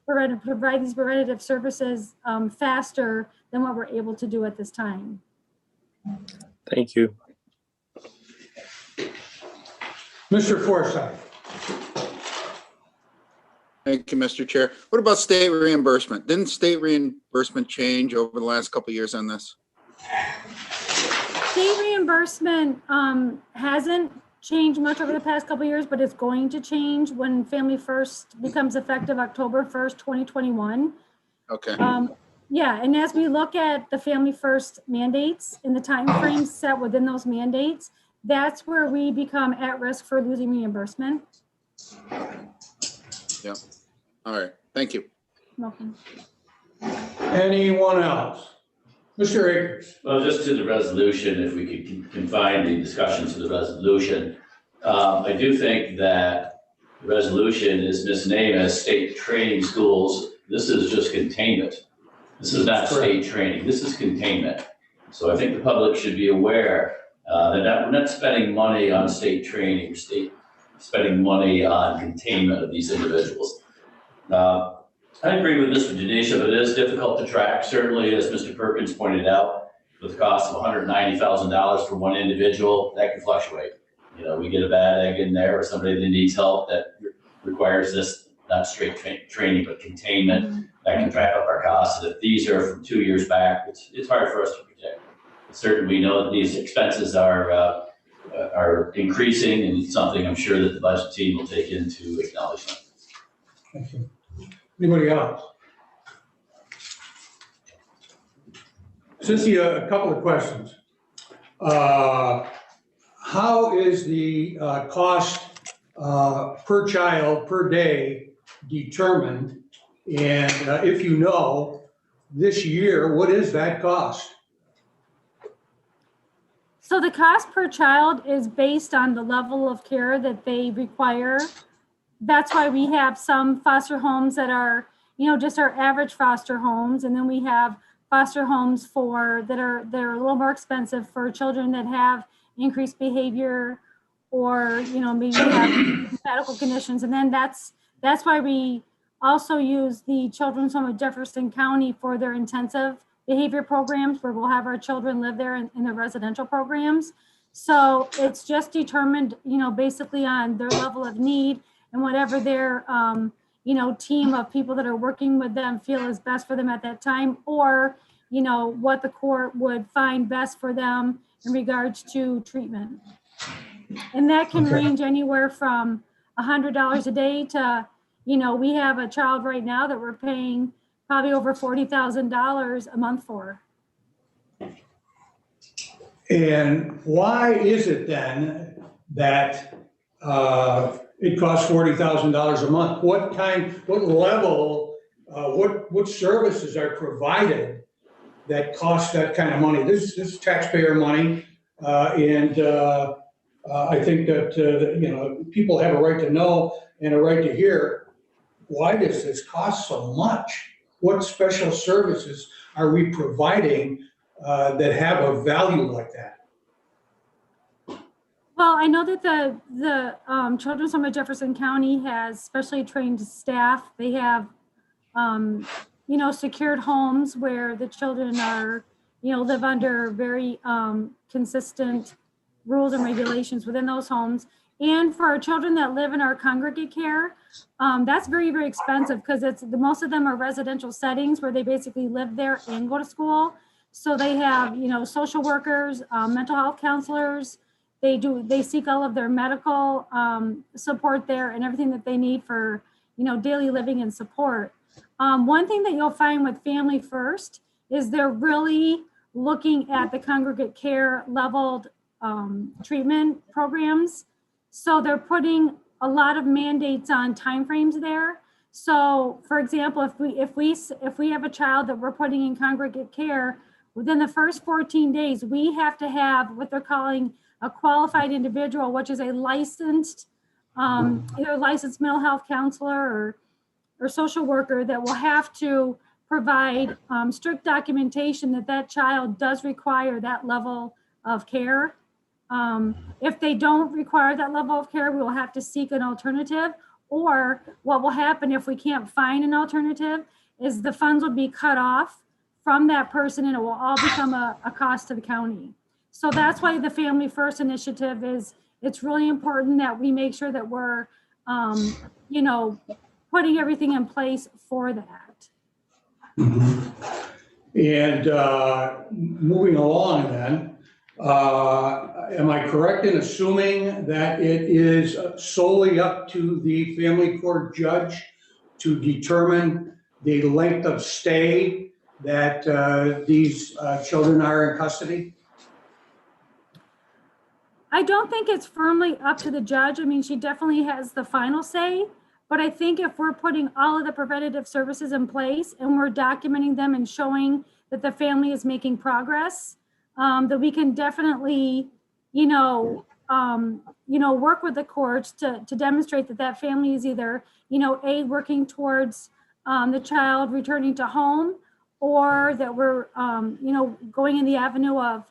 provide these preventative services faster than what we're able to do at this time. Thank you. Mr. Forsythe. Thank you, Mr. Chair. What about state reimbursement? Didn't state reimbursement change over the last couple of years on this? state reimbursement hasn't changed much over the past couple of years, but it's going to change when Family First becomes effective October 1st, 2021. Okay. Yeah, and as we look at the Family First mandates and the timeframes set within those mandates, that's where we become at risk for losing reimbursement. Yeah. All right. Thank you. Welcome. Anyone else? Mr. Akers? Well, just to the resolution, if we could confine the discussion to the resolution. I do think that the resolution is misnamed as state training schools. This is just containment. This is not state training. This is containment. So I think the public should be aware that we're not spending money on state training, spending money on containment of these individuals. I agree with Mr. Denisha, but it is difficult to track. Certainly, as Mr. Perkins pointed out, with the cost of $190,000 for one individual, that can fluctuate. You know, we get a bad egg in there or somebody that needs help that requires this, not straight training, but containment, that can drive up our costs. And if these are from 2 years back, it's hard for us to predict. Certainly, we know that these expenses are increasing, and it's something I'm sure that the budget team will take into acknowledgement. Thank you. Anybody else? Cynthia, a couple of questions. How is the cost per child per day determined? And if you know, this year, what is that cost? So the cost per child is based on the level of care that they require. That's why we have some foster homes that are, you know, just our average foster homes. And then we have foster homes that are a little more expensive for children that have increased behavior or, you know, maybe have medical conditions. And then that's why we also use the Children's Home of Jefferson County for their intensive behavior programs, where we'll have our children live there in the residential programs. So it's just determined, you know, basically on their level of need and whatever their, you know, team of people that are working with them feel is best for them at that time, or, you know, what the court would find best for them in regards to treatment. And that can range anywhere from $100 a day to, you know, we have a child right now that we're paying probably over $40,000 a month for. And why is it then that it costs $40,000 a month? What level, what services are provided that cost that kind of money? This is taxpayer money, and I think that you know, people have a right to know and a right to hear. Why does this cost so much? What special services are we providing that have a value like that? Well, I know that the Children's Home of Jefferson County has specially trained staff. They have, you know, secured homes where the children are, you know, live under very consistent rules and regulations within those homes. And for our children that live in our congregate care, that's very, very expensive because most of them are residential settings where they basically live there and go to school. So they have, you know, social workers, mental health counselors. They seek all of their medical support there and everything that they need for, you know, daily living and support. One thing that you'll find with Family First is they're really looking at the congregate care leveled treatment programs. So they're putting a lot of mandates on timeframes there. So for example, if we have a child that we're putting in congregate care, within the first 14 days, we have to have what they're calling a qualified individual, which is a licensed, either licensed mental health counselor or social worker that will have to provide strict documentation that child does require that level of care. If they don't require that level of care, we will have to seek an alternative, or what will happen if we can't find an alternative is the funds will be cut off from that person and it will all become a cost to the county. So that's why the Family First initiative it's really important that we make sure that we're, you know, putting everything in place for that. Mm-hmm. And moving along then, Am I correct in assuming that it is solely up to the family court judge to determine the length of stay that these children are in custody? I don't think it's firmly up to the judge. I mean, she definitely has the final say, but I think if we're putting all of the preventative services in place and we're documenting them and showing that the family is making progress, that we can definitely, work with the courts to demonstrate that that family is either, working towards the child returning to home, or that we're, going in the avenue of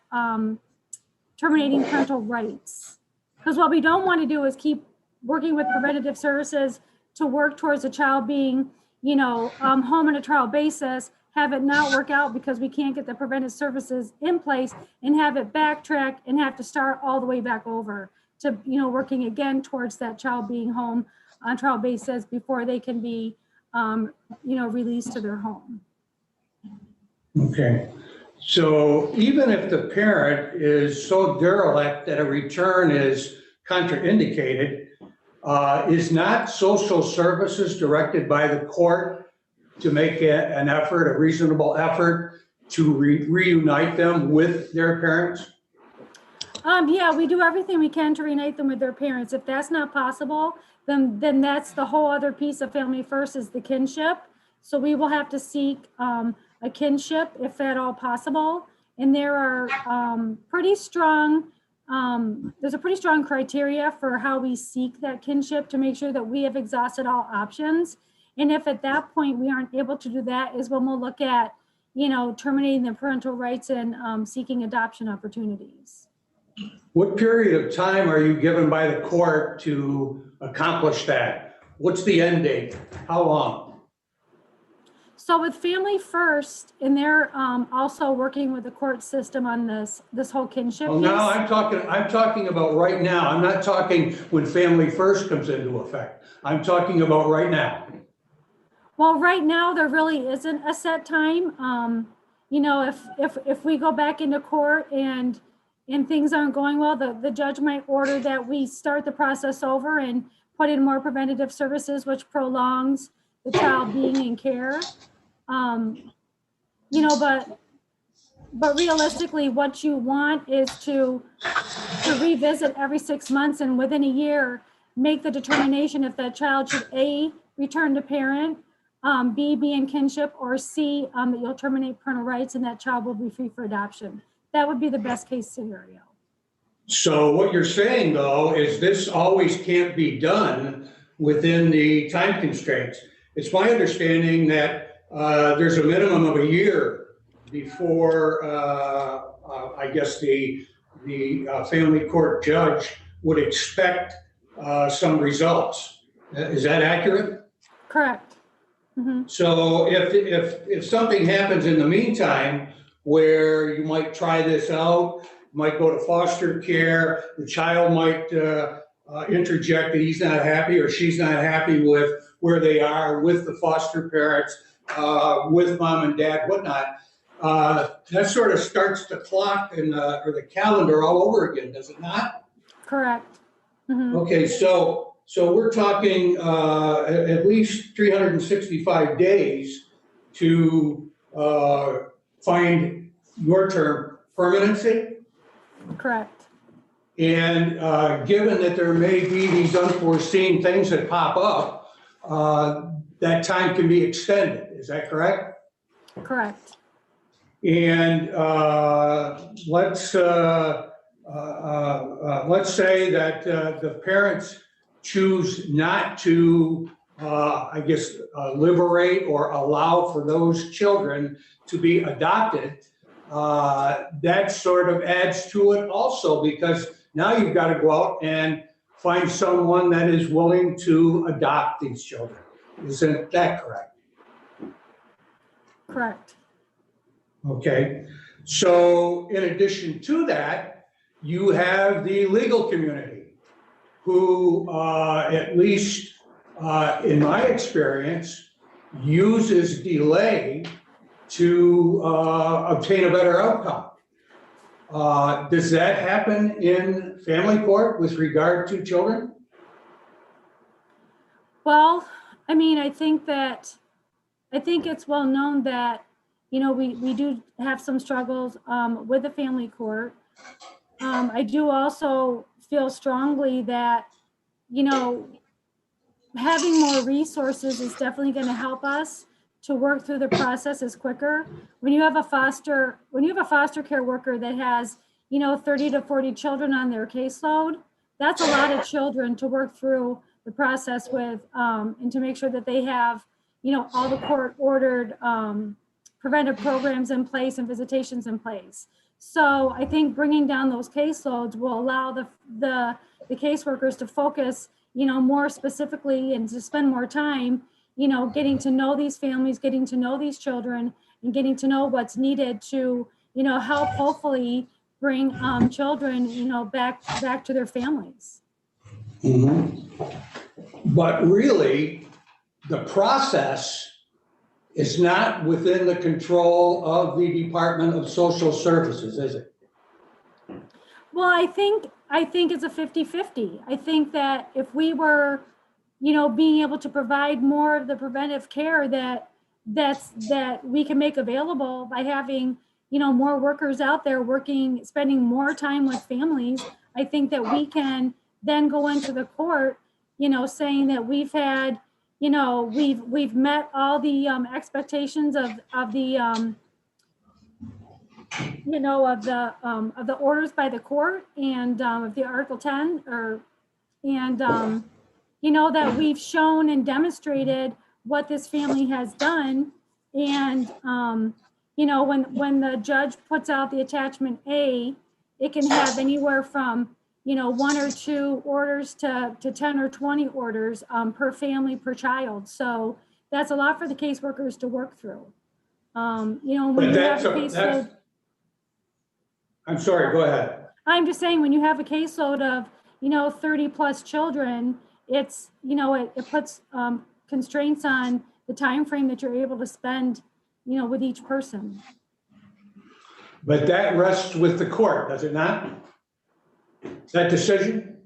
terminating parental rights. Because what we don't want to do is keep working with preventative services to work towards a child being, home on a trial basis, have it not work out because we can't get the preventive services in place, and have it backtrack and have to start all the way back over to, working again towards that child being home on trial basis before they can be, released to their home. Okay. So even if the parent is so derelict that a return is contraindicated, is not social services directed by the court to make an effort, a reasonable effort to reunite them with their parents? Yeah, we do everything we can to reunite them with their parents. If that's not possible, then that's the whole other piece of Family First, is the kinship. So we will have to seek a kinship if at all possible. And there are pretty strong, there's a pretty strong criteria for how we seek that kinship to make sure that we have exhausted all options. And if at that point we aren't able to do that, is when we'll look at, terminating the parental rights and seeking adoption opportunities. What period of time are you given by the court to accomplish that? What's the end date? How long? So with Family First, and they're also working with the court system on this whole kinship Well, piece. now I'm talking about right now. I'm not talking when Family First comes into effect. I'm talking about right now. Well, right now there really isn't a set time. If we go back into court and things aren't going well, the judge might order that we start the process over and put in more preventative services, which prolongs the child being in care. But realistically, what you want is to revisit every 6 months, and within a year, make the determination if that child should A, return to parent, B, be in kinship, or C, that you'll terminate parental rights and that child will be free for adoption. That would be the best case scenario. So what you're saying, though, is this always can't be done within the time constraints. It's my understanding that there's a minimum of a year before, I guess, the family court judge would expect some results. Is that accurate? Correct. Mm-hmm. So if something happens in the meantime, where you might try this out, might go to foster care, the child might interject that he's not happy or she's not happy with where they are with the foster parents, with mom and dad, whatnot, that sort of starts the clock and or the calendar all over again, does it not? Correct. Mm-hmm. Okay, so we're talking at least 365 days to find your term permanency. Correct. And given that there may be these unforeseen things that pop up, that time can be extended. Is that correct? Correct. And let's say that the parents choose not to, liberate or allow for those children to be adopted. That sort of adds to it also, because now you've got to go out and find someone that is willing to adopt these children. Isn't that correct? Correct. Okay. So in addition to that, you have the legal community who, at least in my experience, uses delay to obtain a better outcome. Does that happen in family court with regard to children? Well, I mean, I think it's well known that, you know, we do have some struggles with the family court. I do also feel strongly that, you know, having more resources is definitely going to help us to work through the processes quicker. When you have a foster care worker that has, you know, 30 to 40 children on their caseload, that's a lot of children to work through the process with, and to make sure that they have, you know, all the court ordered preventive programs in place and visitations in place. So I think bringing down those caseloads will allow the caseworkers to focus, you know, more specifically and to spend more time, you know, getting to know these families, getting to know these children, and getting to know what's needed to, you know, help hopefully bring children, you know, back to their families. But really, the process is not within the control of the Department of Social Services, is it? Well, I think it's a 50-50. I think that if we were, you know, being able to provide more of the preventive care that we can make available by having, you know, more workers out there working, spending more time with families, I think that we can then go into the court, you know, saying that we've had, you know, we've met all the expectations of the you know, of the orders by the court and of the Article 10, and you know, that we've shown and demonstrated what this family has done. And you know, when the judge puts out the attachment A, it can have anywhere from, you know, 1 or 2 orders to 10 or 20 orders per family, per child. So that's a lot for the caseworkers to work through. You know, when you have a caseload. I'm sorry, go ahead. I'm just saying, when you have a caseload of, you know, 30 plus children, it's, you know, it puts constraints on the time frame that you're able to spend, you know, with each person. But that rests with the court, does it not? That decision?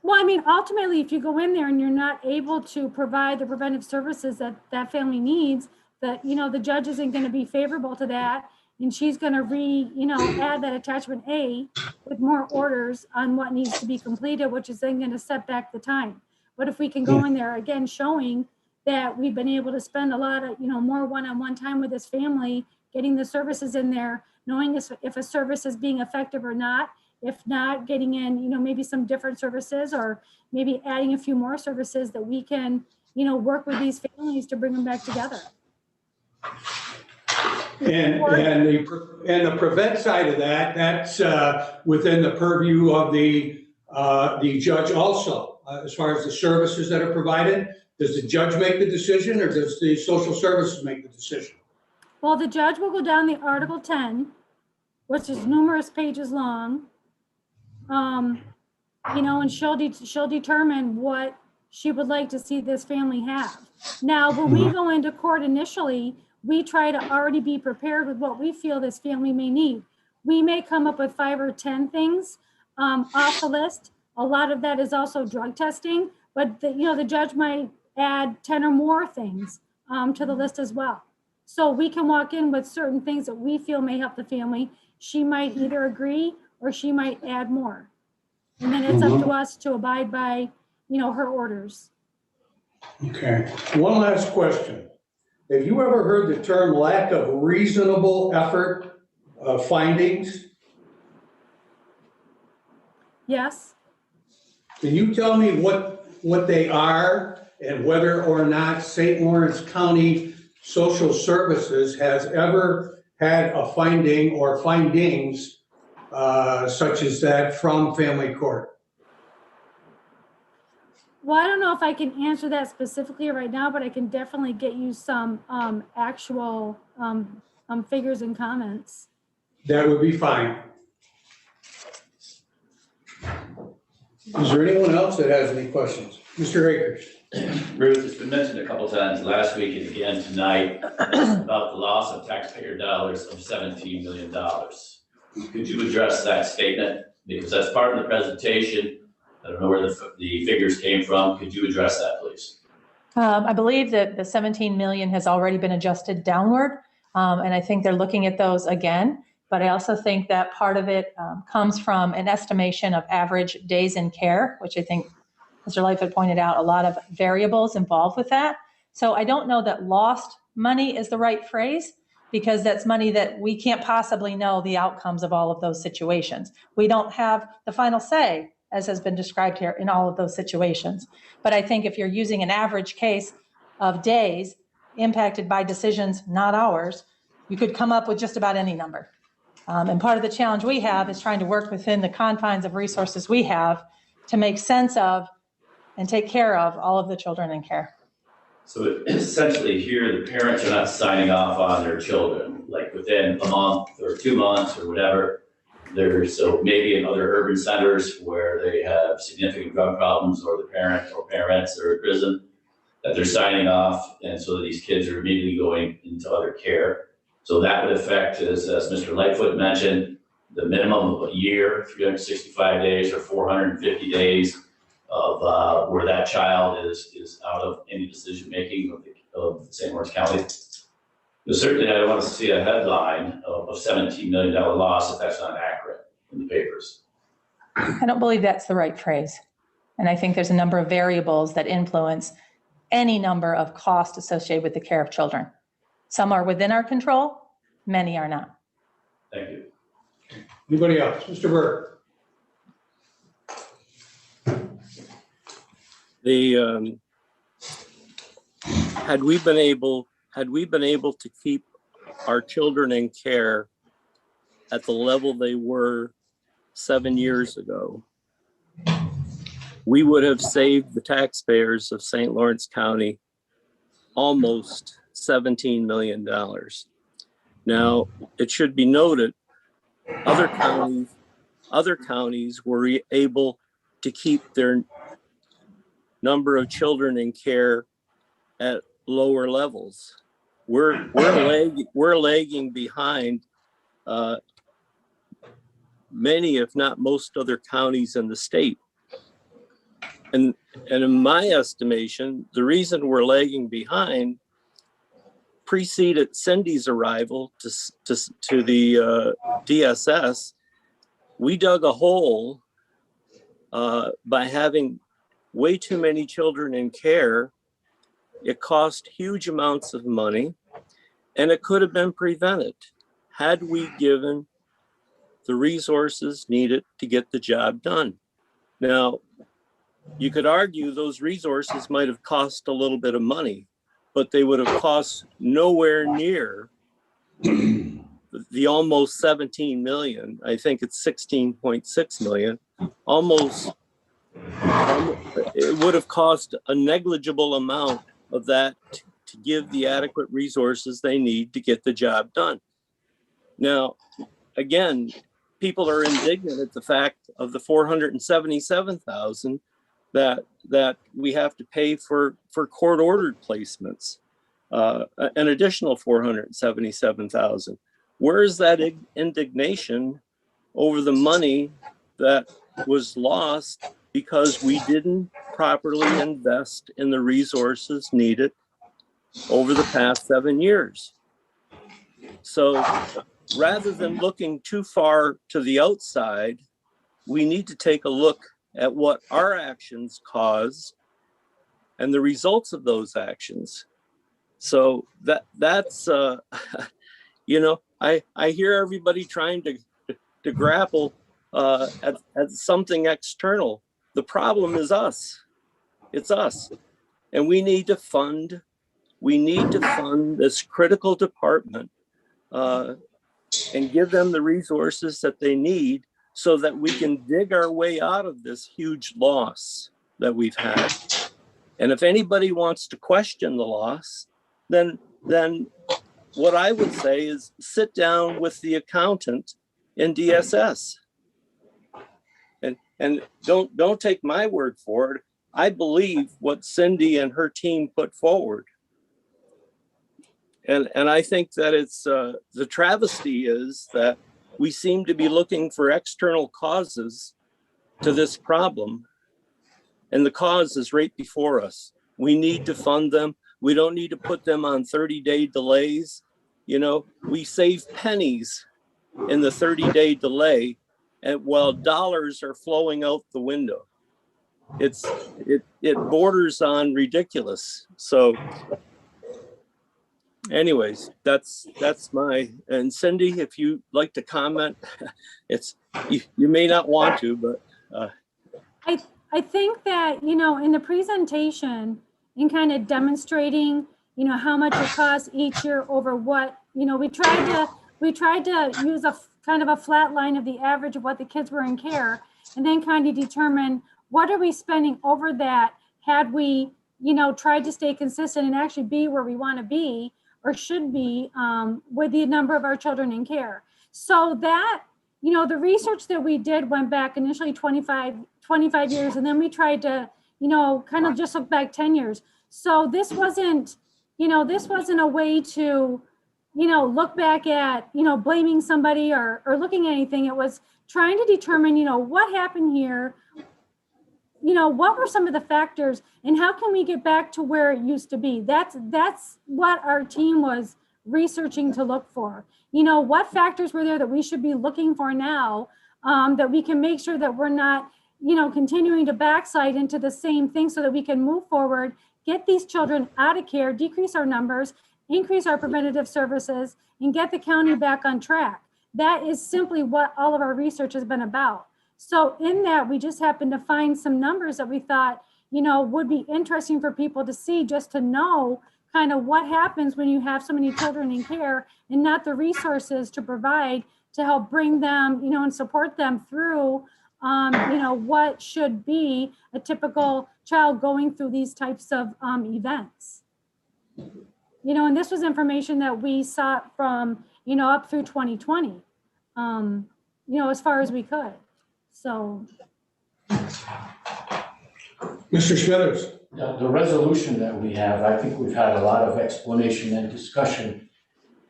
Well, I mean, ultimately, if you go in there and you're not able to provide the preventive services that family needs, that, you know, the judge isn't going to be favorable to that. And she's going to add that attachment A with more orders on what needs to be completed, which is then going to set back the time. But if we can go in there again, showing that we've been able to spend a lot of, you know, more one-on-one time with this family, getting the services in there, knowing if a service is being effective or not, if not, getting in, you know, maybe some different services, or maybe adding a few more services that we can, you know, work with these families to bring them back together. And the prevent side of that, that's within the purview of the judge also, as far as the services that are provided. Does the judge make the decision, or does the social services make the decision? Well, the judge will go down the Article 10, which is numerous pages long, you know, and she'll determine what she would like to see this family have. Now, when we go into court initially, we try to already be prepared with what we feel this family may need. We may come up with 5 or 10 things off the list. A lot of that is also drug testing, but the judge might add 10 or more things to the list as well. So we can walk in with certain things that we feel may help the family. She might either agree or she might add more. And then it's up to us to abide by, you know, her orders. Okay. One last question. Have you ever heard the term lack of reasonable effort findings? Yes. Can you tell me what they are, and whether or not St. Lawrence County Social Services has ever had a finding or findings such as that from family court? Well, I don't know if I can answer that specifically right now, but I can definitely get you some actual figures and comments. That would be fine. Is there anyone else that has any questions? Mr. Akers. Ruth, it's been mentioned a couple times last week and again tonight about the loss of taxpayer dollars of $17 million. Could you address that statement? Because that's part of the presentation. I don't know where the figures came from. Could you address that, please? I believe that the 17 million has already been adjusted downward, and I think they're looking at those again. But I also think that part of it comes from an estimation of average days in care, which I think Mr. Lightfoot pointed out a lot of variables involved with that. So I don't know that lost money is the right phrase, because that's money that we can't possibly know the outcomes of all of those situations. We don't have the final say, as has been described here, in all of those situations. But I think if you're using an average case of days impacted by decisions, not ours, you could come up with just about any number. And part of the challenge we have is trying to work within the confines of resources we have to make sense of and take care of all of the children in care. So essentially here, the parents are not signing off on their children, like within a month or 2 months or whatever. So maybe in other urban centers where they have significant drug problems, or the parent or parents are in prison, that they're signing off, and so these kids are immediately going into other care. So that would affect, as Mr. Lightfoot mentioned, the minimum of a year, 365 days or 450 days of where that child is out of any decision-making of St. Lawrence County. But certainly I don't want to see a headline of $17 million loss if that's not accurate in the papers. I don't believe that's the right phrase. And I think there's a number of variables that influence any number of costs associated with the care of children. Some are within our control, many are not. Thank you. Anybody else? Mr. Burke. Had we been able to keep our children in care at the level they were 7 years ago, we would have saved the taxpayers of St. Lawrence County almost $17 million. Now, it should be noted, other counties were able to keep their number of children in care at lower levels. We're lagging behind many, if not most, other counties in the state. And in my estimation, the reason we're lagging behind preceded Cindy's arrival to the DSS. We dug a hole by having way too many children in care. It cost huge amounts of money, and it could have been prevented had we given the resources needed to get the job done. Now, you could argue those resources might have cost a little bit of money, but they would have cost nowhere near the almost 17 million. I think it's 16.6 million. It would have cost a negligible amount of that to give the adequate resources they need to get the job done. Now, again, people are indignant at the fact of the $477,000 that we have to pay for court-ordered placements, an additional $477,000. Where is that indignation over the money that was lost because we didn't properly invest in the resources needed over the past 7 years? So rather than looking too far to the outside, we need to take a look at what our actions caused and the results of those actions. So that's you know, I hear everybody trying to grapple at something external. The problem is us. It's us. And we need to fund this critical department and give them the resources that they need so that we can dig our way out of this huge loss that we've had. And if anybody wants to question the loss, then what I would say is sit down with the accountant in DSS. And don't take my word for it. I believe what Cindy and her team put forward. And I think that it's the travesty is that we seem to be looking for external causes to this problem. And the cause is right before us. We need to fund them. We don't need to put them on 30-day delays. You know, we save pennies in the 30-day delay, and while dollars are flowing out the window. It borders on ridiculous. So anyways, that's my, and Cindy, if you'd like to comment, you may not want to, but I think that, you know, in the presentation, in kind of demonstrating, you know, how much it costs each year over what, you know, we tried to use a kind of a flat line of the average of what the kids were in care, and then kind of determine what are we spending over that had we, you know, tried to stay consistent and actually be where we want to be or should be with the number of our children in care. So that, you know, the research that we did went back initially 25 years, and then we tried to, you know, kind of just look back 10 years. So this wasn't, you know, this wasn't a way to, you know, look back at, you know, blaming somebody or looking at anything. It was trying to determine, you know, what happened here, you know, what were some of the factors and how can we get back to where it used to be? That's what our team was researching to look for. You know, what factors were there that we should be looking for now, that we can make sure that we're not, you know, continuing to backslide into the same thing so that we can move forward, get these children out of care, decrease our numbers, increase our preventative services, and get the county back on track. That is simply what all of our research has been about. So in that, we just happened to find some numbers that we thought, you know, would be interesting for people to see, just to know kind of what happens when you have so many children in care and not the resources to provide to help bring them, you know, and support them through, you know, what should be a typical child going through these types of events. You know, and this was information that we sought from, you know, up through 2020, you know, as far as we could. So. Mr. Smithers. The resolution that we have, I think we've had a lot of explanation and discussion,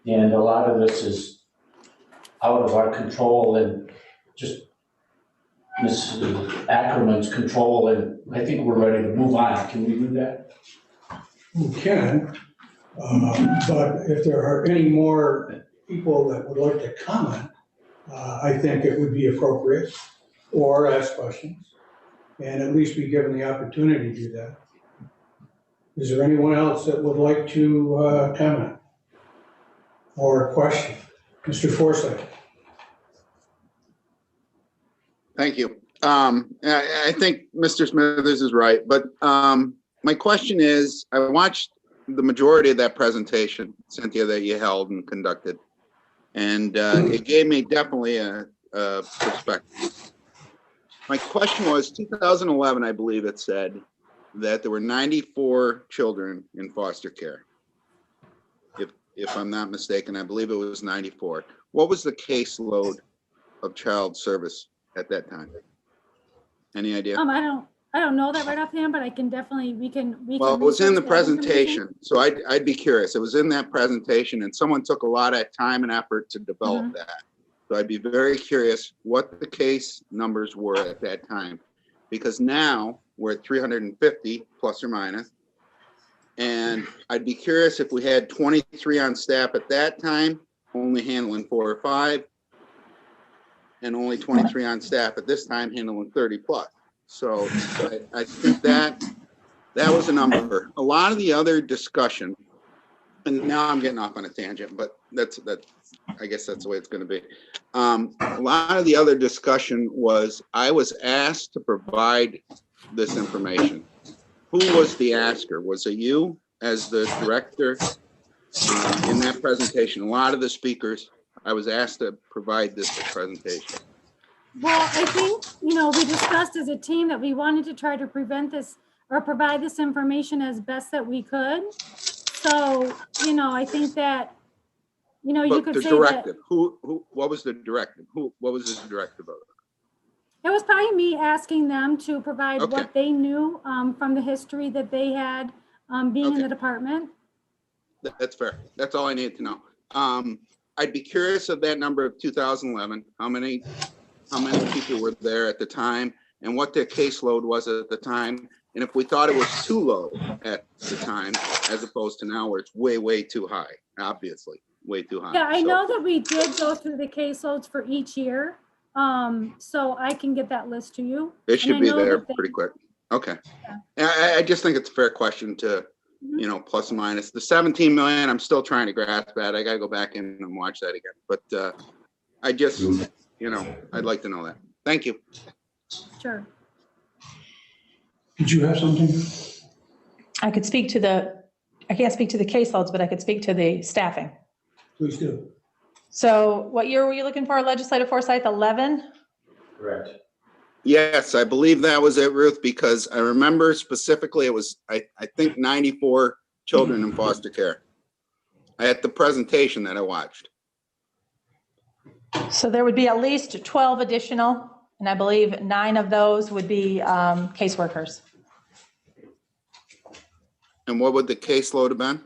and a lot of this is out of our control and just Ms. Ackerman's control, and I think we're ready to move on. Can we do that? We can, but if there are any more people that would like to comment, I think it would be appropriate, or ask questions, and at least be given the opportunity to do that. Is there anyone else that would like to comment or question? Mr. Forsythe. Thank you. I think Mr. Smithers is right, but my question is, I watched the majority of that presentation, Cynthia, that you held and conducted, and it gave me definitely a perspective. My question was, 2011, I believe it said that there were 94 children in foster care. If I'm not mistaken, I believe it was 94. What was the caseload of child service at that time? Any idea? I don't know that right offhand, but I can definitely, we can. Well, it was in the presentation, so I'd be curious. It was in that presentation, and someone took a lot of time and effort to develop that. So I'd be very curious what the case numbers were at that time, because now we're at 350 plus or minus. And I'd be curious if we had 23 on staff at that time, only handling 4 or 5, and only 23 on staff at this time handling 30 plus. So I think that was a number. A lot of the other discussion, and now I'm getting off on a tangent, but that's I guess that's the way it's going to be. A lot of the other discussion was, I was asked to provide this information. Who was the asker? Was it you as the director in that presentation? A lot of the speakers, I was asked to provide this presentation. Well, I think, you know, we discussed as a team that we wanted to try to prevent this or provide this information as best that we could. So, you know, I think that, you could say the directive, what was the directive? What was the directive of it? It was probably me asking them to provide Okay. what they knew from the history that they had being in Okay. the department. That's fair. That's all I need to know. I'd be curious of that number of 2011, how many people were there at the time and what their caseload was at the time. And if we thought it was too low at the time, as opposed to now where it's way, way too high, obviously, way too high. Yeah, I So know that we did go through the caseloads for each year. So I can get that list to you. They And I should be know there that they- pretty quick. Okay. I just think it's a fair question to, you know, plus or minus. The 17 million, I'm still trying to grasp that. I gotta go back in and watch that again. But I just, you know, I'd like to know that. Thank you. Sure. Did you have something? I could speak to I can't speak to the caseloads, but I could speak to the staffing. Please do. So what year were you looking for legislative foresight? 11? Correct. Yes, I believe that was it, Ruth, because I remember specifically it was, I think 94 children in foster care. I had the presentation that I watched. So there would be at least 12 additional, and I believe 9 of those would be caseworkers. And what would the caseload have been?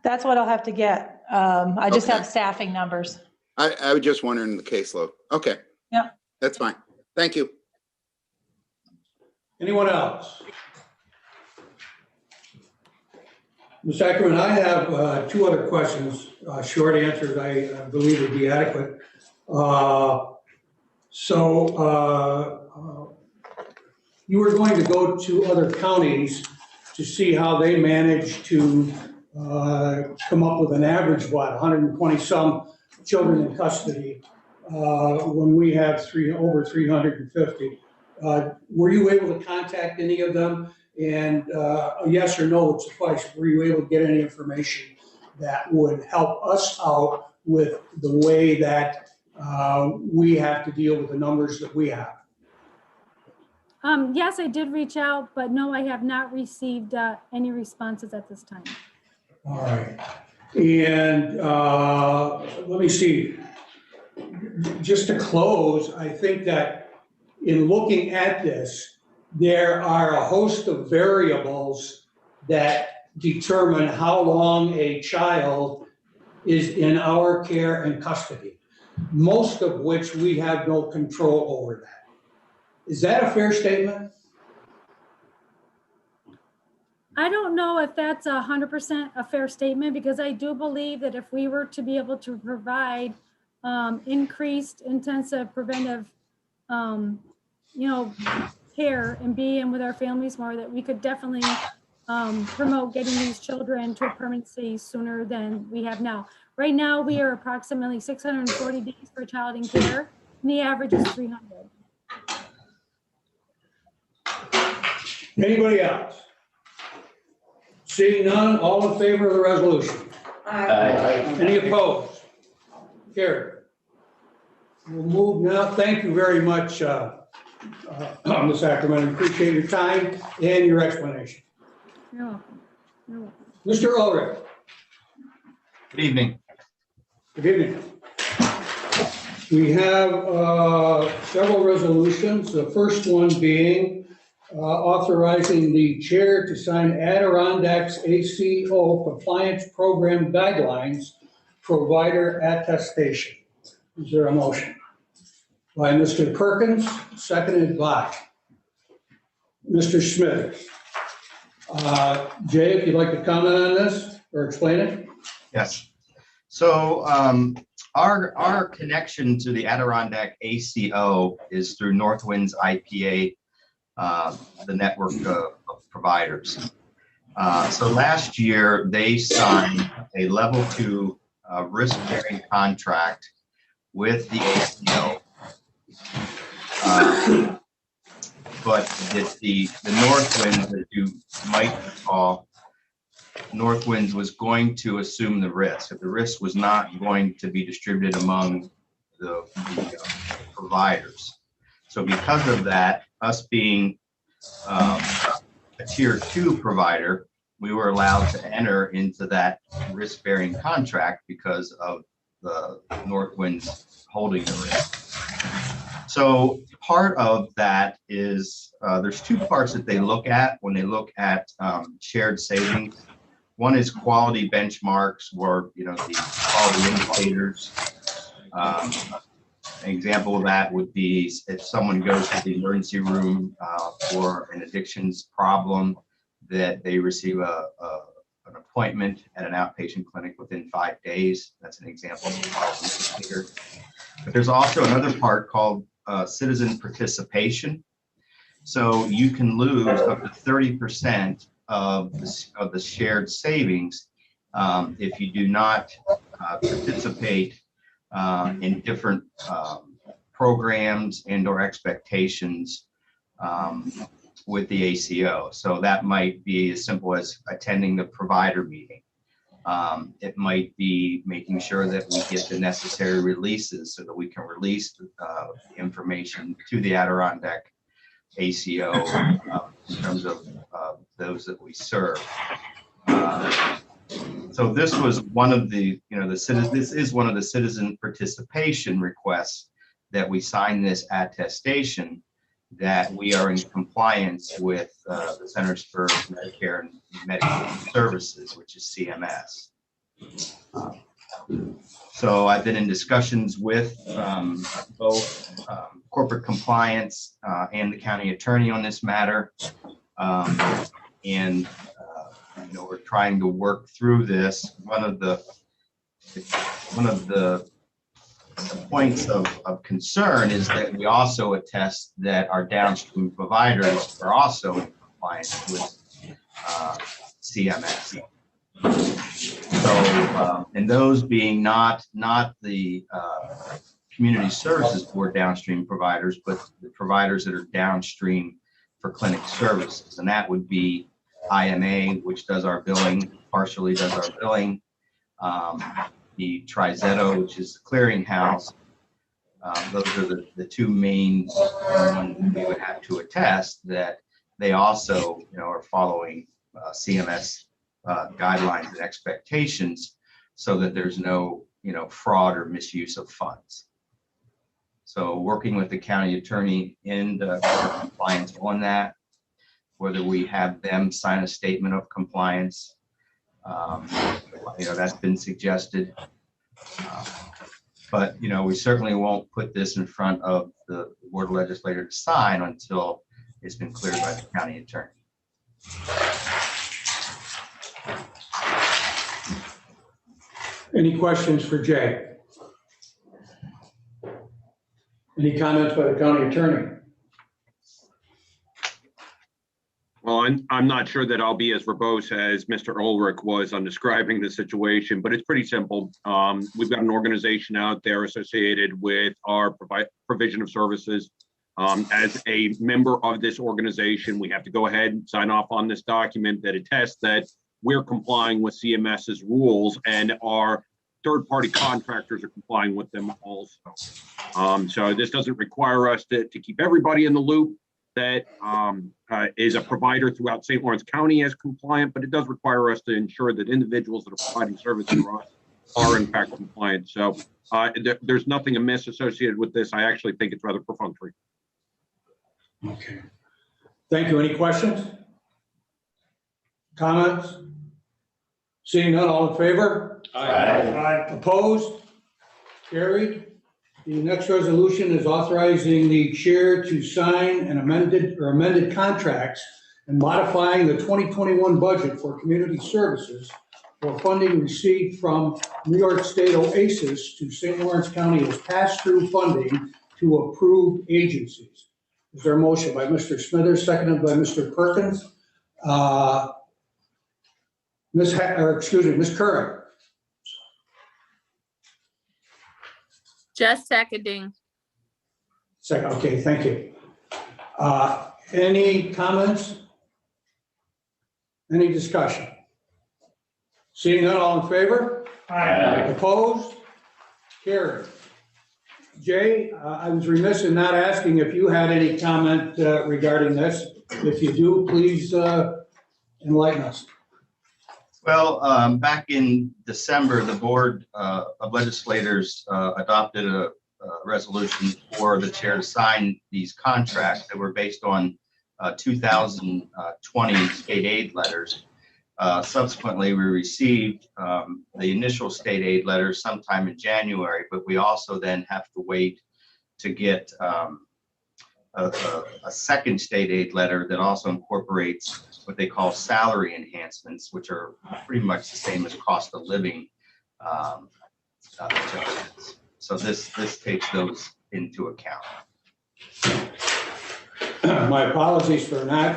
That's what I'll have to get. I just Okay. have staffing numbers. I was just wondering the caseload. Okay. Yeah. That's fine. Thank you. Anyone else? Ms. Ackerman, I have 2 other questions. Short answers I believe would be adequate. You were going to go to other counties to see how they manage to come up with an average, 120 some children in custody when we have over 350. Were you able to contact any of them? And a yes or no would suffice. Were you able to get any information that would help us out with the way that we have to deal with the numbers that we have? Yes, I did reach out, but no, I have not received any responses at this time. All right. And let me see. Just to close, I think that in looking at this, there are a host of variables that determine how long a child is in our care and custody, most of which we have no control over that. Is that a fair statement? I don't know if that's 100% a fair statement, because I do believe that if we were to be able to provide increased intensive preventive, care and be in with our families more, that we could definitely promote getting these children to a permanency sooner than we have now. Right now, we are approximately 640 days for a child in care, and the average is 300. Anybody else? Seeing none, all in favor of the resolution? Any opposed? Carried. We'll move now. Thank you very much, Ms. Ackerman. Appreciate your time and your explanation. You're welcome. You're welcome. Mr. Ulrich. Good evening. Good evening. We have several resolutions. The first one being authorizing the chair to sign Adirondacks ACO compliance program guidelines provider attestation. Is there a motion? By Mr. Perkins, seconded by Mr. Smith. Jay, if you'd like to comment on this or explain it? Yes. So our connection to the Adirondack ACO is through Northwind's IPA, the network of providers. So last year they signed a level 2 risk-bearing contract with the ACO. But the Northwinds, as you might recall, Northwinds was going to assume the risk. If the risk was not going to be distributed among the providers. So because of that, us being a tier 2 provider, we were allowed to enter into that risk-bearing contract because of the Northwinds holding the risk. So part of that is, there's two parts that they look at when they look at shared savings. One is quality benchmarks, or the quality indicators. An example of that would be if someone goes to the emergency room for an addictions problem, that they receive an appointment at an outpatient clinic within 5 days. That's an example of a quality indicator. But there's also another part called citizen participation. So you can lose up to 30% of the shared savings if you do not participate in different programs and or expectations with the ACO. So that might be as simple as attending the provider meeting. It might be making sure that we get the necessary releases so that we can release the information to the Adirondack ACO in terms of those that we serve. So this was one of the, this is one of the citizen participation requests that we sign this attestation that we are in compliance with the Centers for Medicare and Medicaid Services, which is CMS. So I've been in discussions with both corporate compliance and the county attorney on this matter. And we're trying to work through this. One of the points of concern is that we also attest that our downstream providers are also in compliance with CMS. So, and those being not the community services board downstream providers, but the providers that are downstream for clinic services, and that would be IMA, which does our billing, partially does our billing, the Trizetto, which is the clearinghouse. Those are the two main ones we would have to attest that they also are following CMS guidelines and expectations so that there's no fraud or misuse of funds. So working with the county attorney and compliance on that, whether we have them sign a statement of compliance, that's been suggested. But we certainly won't put this in front of the board of legislators to sign until it's been cleared by the county attorney. Any questions for Jay? Any comments by the county attorney? Well, I'm not sure that I'll be as verbose as Mr. Ulrich was on describing the situation, but it's pretty simple. We've got an organization out there associated with our provision of services. As a member of this organization, we have to go ahead and sign off on this document that attests that we're complying with CMS's rules and our third-party contractors are complying with them also. So this doesn't require us to keep everybody in the loop that is a provider throughout St. Lawrence County as compliant, but it does require us to ensure that individuals that are providing services for us are in fact compliant. So there's nothing amiss associated with this. I actually think it's rather perfunctory. Okay. Thank you. Any questions? Comments? Seeing none, all in favor? Aye. Opposed? Carried. The next resolution is authorizing the chair to sign an amended contracts and modifying the 2021 budget for community services for funding received from New York State OASIS to St. Lawrence County as pass-through funding to approved agencies. Is there a motion by Mr. Smithers, seconded by Mr. Perkins? Ms. Curran. Just seconding. Second, okay, thank you. Any comments? Any discussion? Seeing none, all in favor? Aye. Opposed? Carried. Jay, I was remiss in not asking if you had any comment regarding this. If you do, please enlighten us. Well, back in December, the Board of Legislators adopted resolution for the chair to sign these contracts that were based on 2020 state aid letters. Subsequently, we received the initial state aid letters sometime in January, but we also then have to wait to get a second state aid letter that also incorporates what they call salary enhancements, which are pretty much the same as cost of living adjustments. So this takes those into account. My apologies for not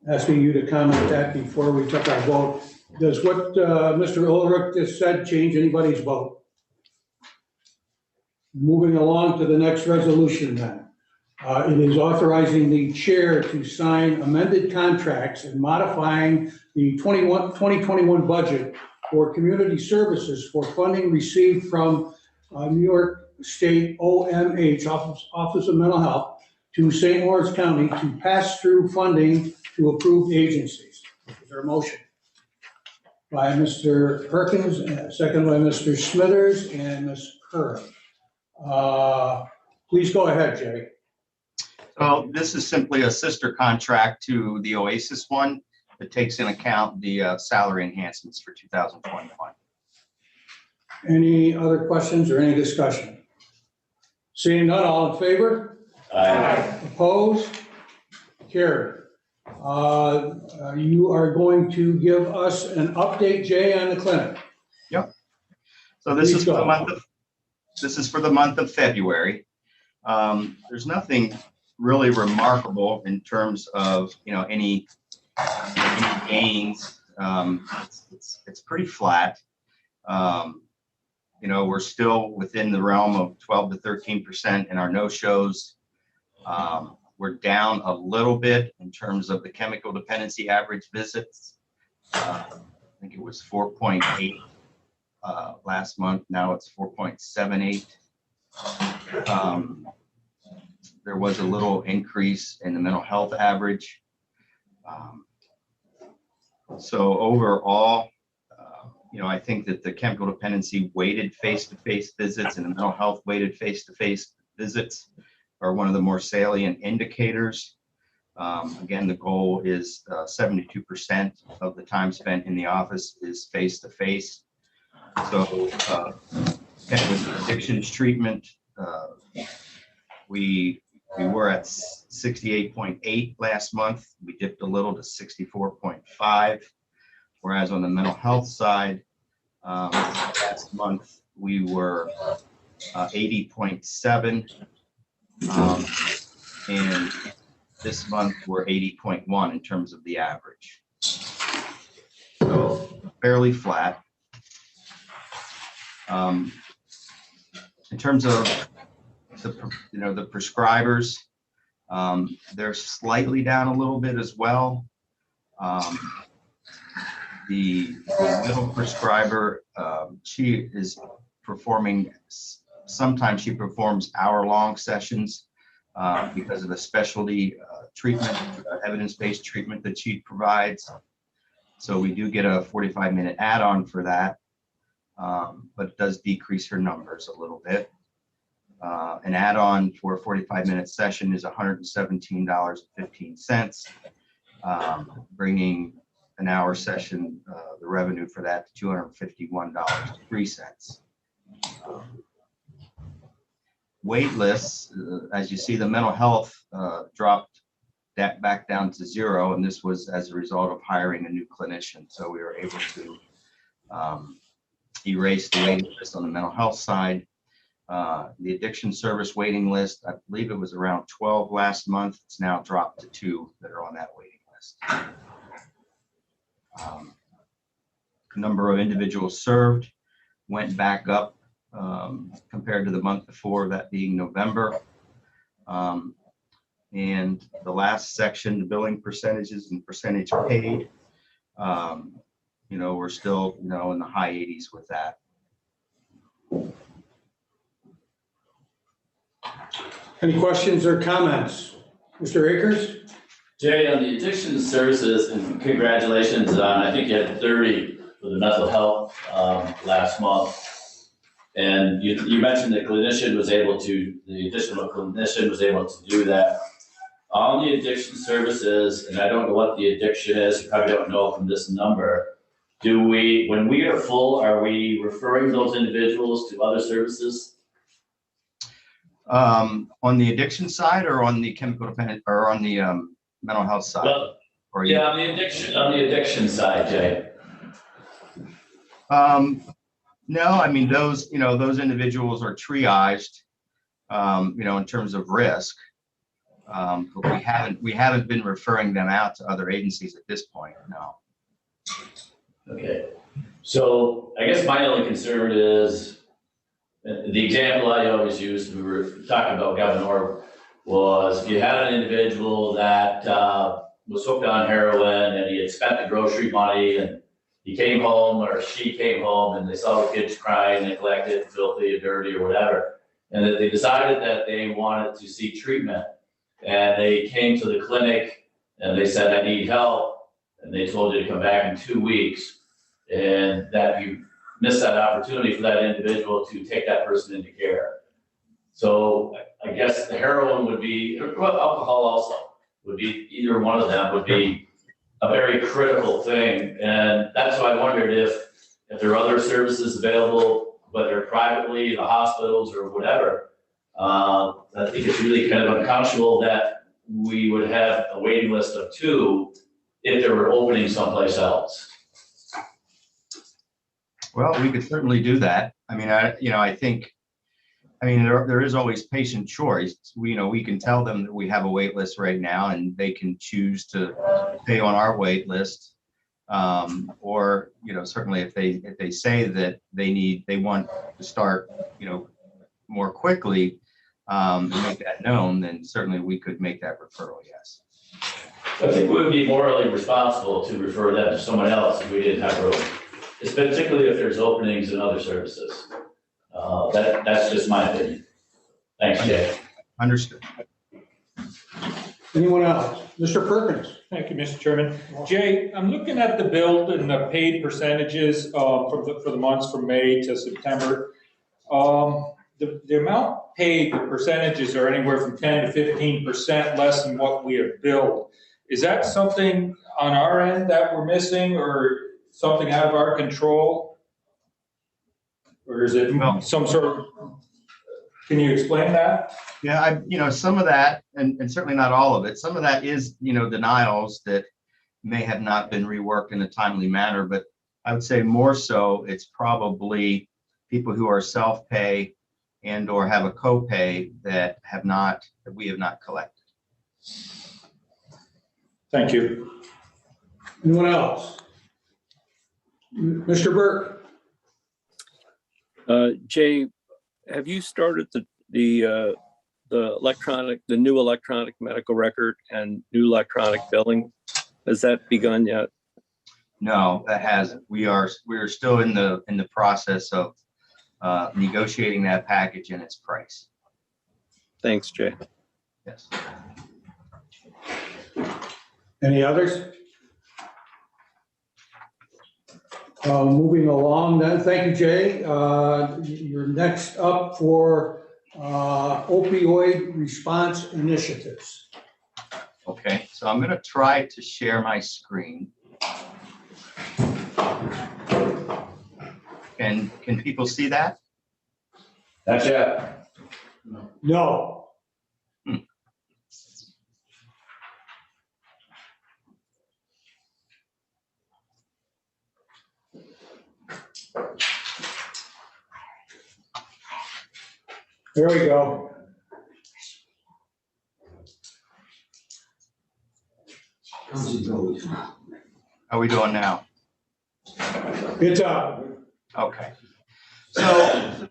asking you to comment that before we took our vote. Does what Mr. Ulrich just said change anybody's vote? Moving along to the next resolution then. It is authorizing the chair to sign amended contracts and modifying the 2021 budget for community services for funding received from New York State OMH, Office of Mental Health, to St. Lawrence County to pass through funding to approved agencies. Is there a motion? By Mr. Perkins, second by Mr. Smithers and Ms. Kerr. Please go ahead, Jay. So this is simply a sister contract to the OASIS one that takes into account the salary enhancements for 2021. Any other questions or any discussion? Seeing none, all in favor? Aye. Opposed? Carried. You are going to give us an update, Jay, on the clinic. Yep. So this is for the month of February. There's nothing really remarkable in terms of any gains. It's pretty flat. We're still within the realm of 12 to 13% in our no-shows. We're down a little bit in terms of the chemical dependency average visits. I think it was 4.8 last month. Now it's 4.78. There was a little increase in the mental health average. So overall, I think that the chemical dependency weighted face-to-face visits and the mental health weighted face-to-face visits are one of the more salient indicators. Again, the goal is 72% of the time spent in the office is face-to-face. So with addictions treatment, we were at 68.8 last month. We dipped a little to 64.5. Whereas on the mental health side, last month we were 80.7. And this month we're 80.1 in terms of the average. So fairly flat. In terms of the prescribers, they're slightly down a little bit as well. The middle prescriber, she is performing, sometimes she performs hour-long sessions because of the specialty treatment, evidence-based treatment that she provides. So we do get a 45-minute add-on for that, but it does decrease her numbers a little bit. An add-on for a 45-minute session is $117.15, bringing an hour session, the revenue for that to $251.03. Wait lists, as you see, the mental health dropped that back down to 0, and this was as a result of hiring a new clinician. So we were able to erase the waiting list on the mental health side. The addiction service waiting list, I believe it was around 12 last month. It's now dropped to 2 that are on that waiting list. Number of individuals served went back up compared to the month before, that being November. And the last section, the billing percentages and percentage paid, we're still, in the high 80s with that. Any questions or comments? Mr. Akers? Jay, on the addiction services, and congratulations on, I think you had 30 for the mental health last month. And you mentioned the clinician was able to, the additional clinician was able to do that. On the addiction services, and I don't know what the addiction is, you probably don't know from this number, when we are full, are we referring those individuals to other services? On the addiction side or on the chemical dependent or on the mental health side? Well, or yeah, on the addiction side, Jay. No, I mean, those individuals are triaged, in terms of risk. But we haven't been referring them out to other agencies at this point, no. Okay, so I guess my only concern is, the example I always used, we were talking about Governor, was if you had an individual that was hooked on heroin and he had spent the grocery money and he came home or she came home and they saw the kids crying, neglected, filthy, dirty, or whatever, and that they decided that they wanted to seek treatment. And they came to the clinic and they said, I need help. And they told you to come back in 2 weeks, and that you missed that opportunity for that individual to take that person into care. So I guess the heroin would be, well, alcohol also would be, either one of them would be a very critical thing. And that's why I wondered if there are other services available, whether privately, the hospitals or whatever. I think it's really kind of unconscionable that we would have a waiting list of 2 if there were openings someplace else. Well, we could certainly do that. I mean, I think there is always patient choice. We can tell them that we have a wait list right now and they can choose to stay on our wait list. Or, certainly if they say that they want to start, more quickly, and make that known, then certainly we could make that referral, yes. I think we would be morally responsible to refer that to someone else if we didn't have room, particularly if there's openings in other services. That's just my opinion. Thanks, Jay. Understood. Anyone else? Mr. Perkins? Thank you, Mr. Chairman. Jay, I'm looking at the bill and the paid percentages for the months from May to September. The amount paid, the percentages are anywhere from 10 to 15% less than what we have billed. Is that something on our end that we're missing, or something out of our control? Or is it some sort of, can you explain that? Yeah, some of that, and certainly not all of it, some of that is, denials that may have not been reworked in a timely manner, but I would say more so it's probably people who are self-pay and or have a copay that we have not collected. Thank you. Anyone else? Mr. Burke? Jay, have you started the new electronic medical record and new electronic billing? Has that begun yet? No, that hasn't. We are still in the process of negotiating that package and its price. Thanks, Jay. Yes. Any others? Moving along then, thank you, Jay. You're next up for opioid response initiatives. Okay, so I'm going to try to share my screen. Can people see that? Not yet. No. There we go. How are we doing now? It's up. Okay. So,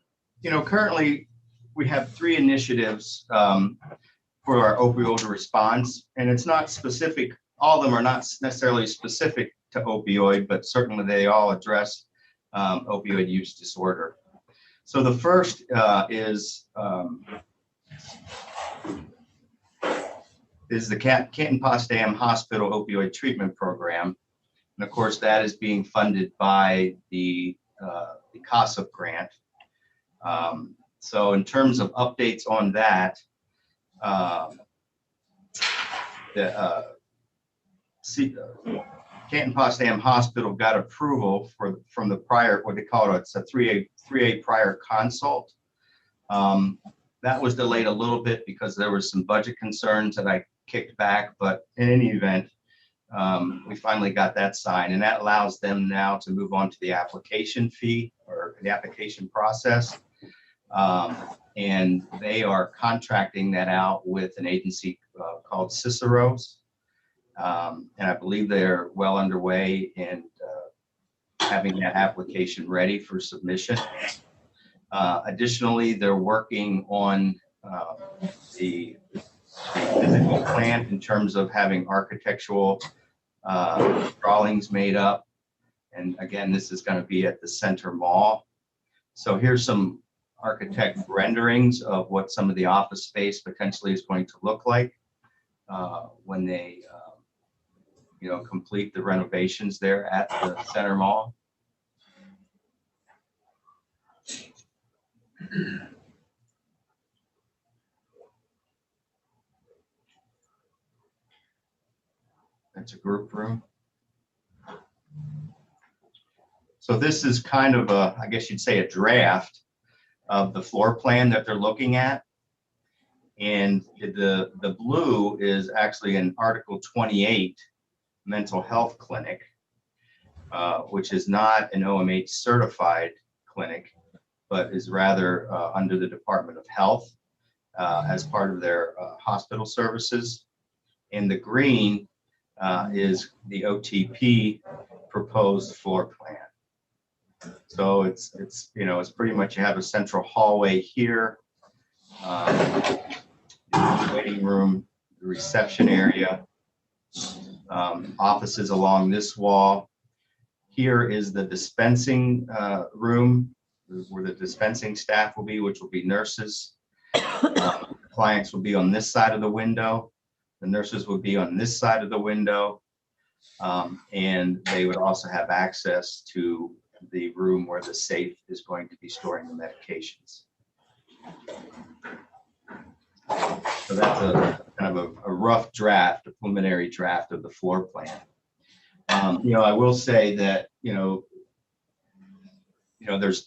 currently we have 3 initiatives for our opioid response, and it's not specific. All of them are not necessarily specific to opioid, but certainly they all address opioid use disorder. So the first is the Canton Potsdam Hospital Opioid Treatment Program. And of course, that is being funded by the CASA grant. So in terms of updates on that, Canton Potsdam Hospital got approval from the prior, what they call it, it's a 3A prior consult. That was delayed a little bit because there was some budget concerns that I kicked back, but in any event, we finally got that signed, and that allows them now to move on to the application fee or the application process. And they are contracting that out with an agency called Cicero's. And I believe they're well underway in having that application ready for submission. Additionally, they're working on the physical plan in terms of having architectural drawings made up. And again, this is going to be at the Center Mall. So here's some architect renderings of what some of the office space potentially is going to look like when they complete the renovations there at the Center Mall. That's a group room. So this is kind of a, I guess you'd say, a draft of the floor plan that they're looking at. And the blue is actually an Article 28 mental health clinic, which is not an OMH certified clinic, but is rather under the Department of Health as part of their hospital services. And the green is the OTP proposed floor plan. So it's pretty much, you have a central hallway here, the waiting room, the reception area, offices along this wall. Here is the dispensing room where the dispensing staff will be, which will be nurses. Clients will be on this side of the window. The nurses would be on this side of the window. And they would also have access to the room where the safe is going to be storing the medications. So that's a kind of a rough draft, a preliminary draft of the floor plan. I will say that, there's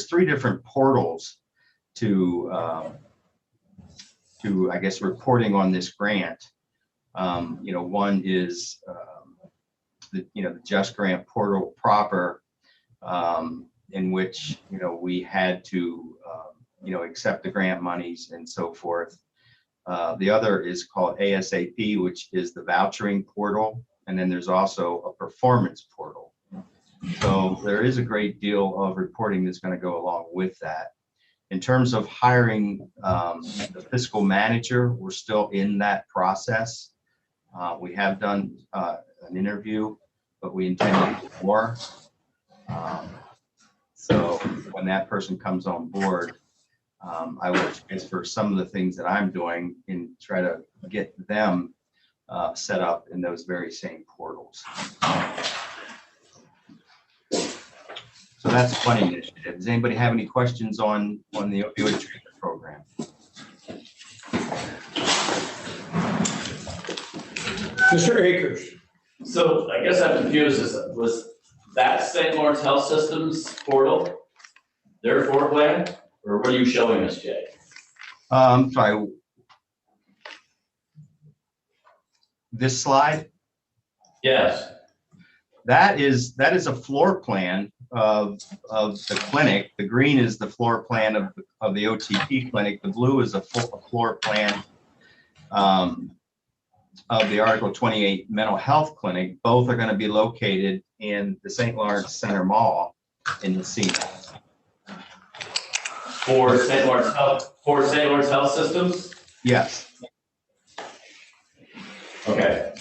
three different portals to I guess reporting on this grant. One is the Just Grant portal proper, in which we had to accept the grant monies and so forth. The other is called ASAP, which is the vouchering portal, and then there's also a performance portal. So there is a great deal of reporting that's going to go along with that. In terms of hiring the fiscal manager, we're still in that process. We have done an interview, but we intend to do more. So when that person comes on board, I will transfer some of the things that I'm doing and try to get them set up in those very same portals. So that's a funny initiative. Does anybody have any questions on the opioid treatment program? Mr. Akers. So I guess I'm confused. Was that St. Lawrence Health Systems portal their floor plan, or what are you showing us, Jay? Sorry. This slide? Yes. That is a floor plan of the clinic. The green is the floor plan of the OTP clinic. The blue is a floor plan of the Article 28 mental health clinic. Both are going to be located in the St. Lawrence Center Mall in Messina. For St. Lawrence Health Systems? Yes. Okay.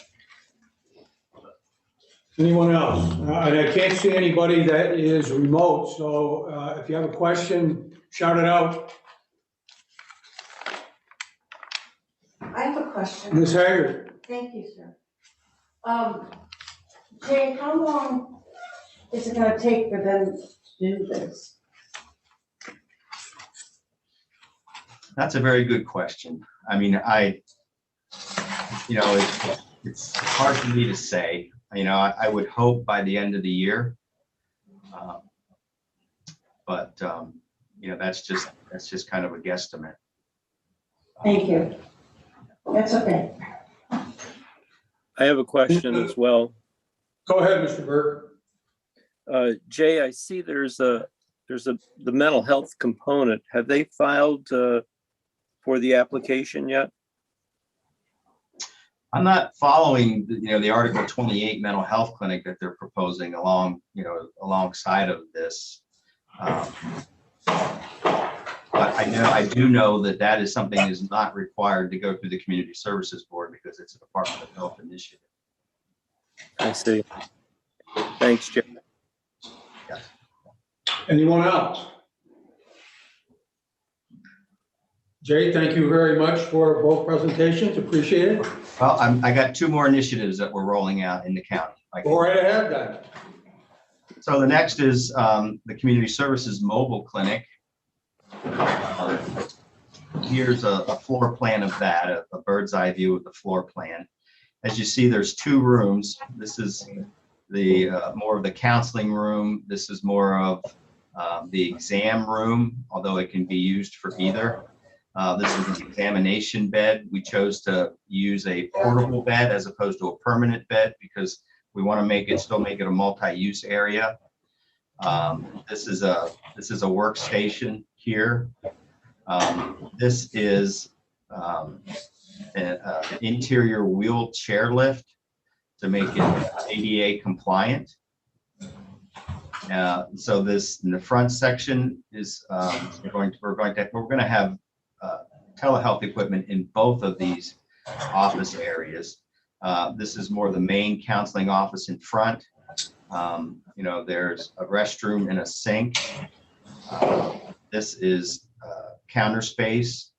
Anyone else? And I can't see anybody that is remote, so if you have a question, shout it out. I have a question. Ms. Haggard. Thank you, sir. Jay, how long is it gonna take for them to do this? That's a very good question. I mean, it's hard for me to say. I would hope by the end of the year. But that's just kind of a guesstimate. Thank you. That's okay. I have a question as well. Go ahead, Mr. Burke. Jay, I see there's the mental health component. Have they filed for the application yet? I'm not following the Article 28 mental health clinic that they're proposing alongside of this. But I do know that is something that is not required to go through the Community Services Board because it's a Department of Health initiative. I see. Thanks, Jay. Yes. Anyone else? Jay, thank you very much for both presentations. Appreciate it. Well, I got 2 more initiatives that we're rolling out in the county. Go right ahead then. So the next is the Community Services Mobile Clinic. Here's a floor plan of that, a bird's eye view of the floor plan. As you see, there's 2 rooms. This is the more of the counseling room. This is more of the exam room, although it can be used for either. This is an examination bed. We chose to use a portable bed as opposed to a permanent bed because we want to still make it a multi-use area. This is a workstation here. This is an interior wheelchair lift to make it ADA compliant. So this in the front section is we're going to have telehealth equipment in both of these office areas. This is more the main counseling office in front. There's a restroom and a sink. This is counter space,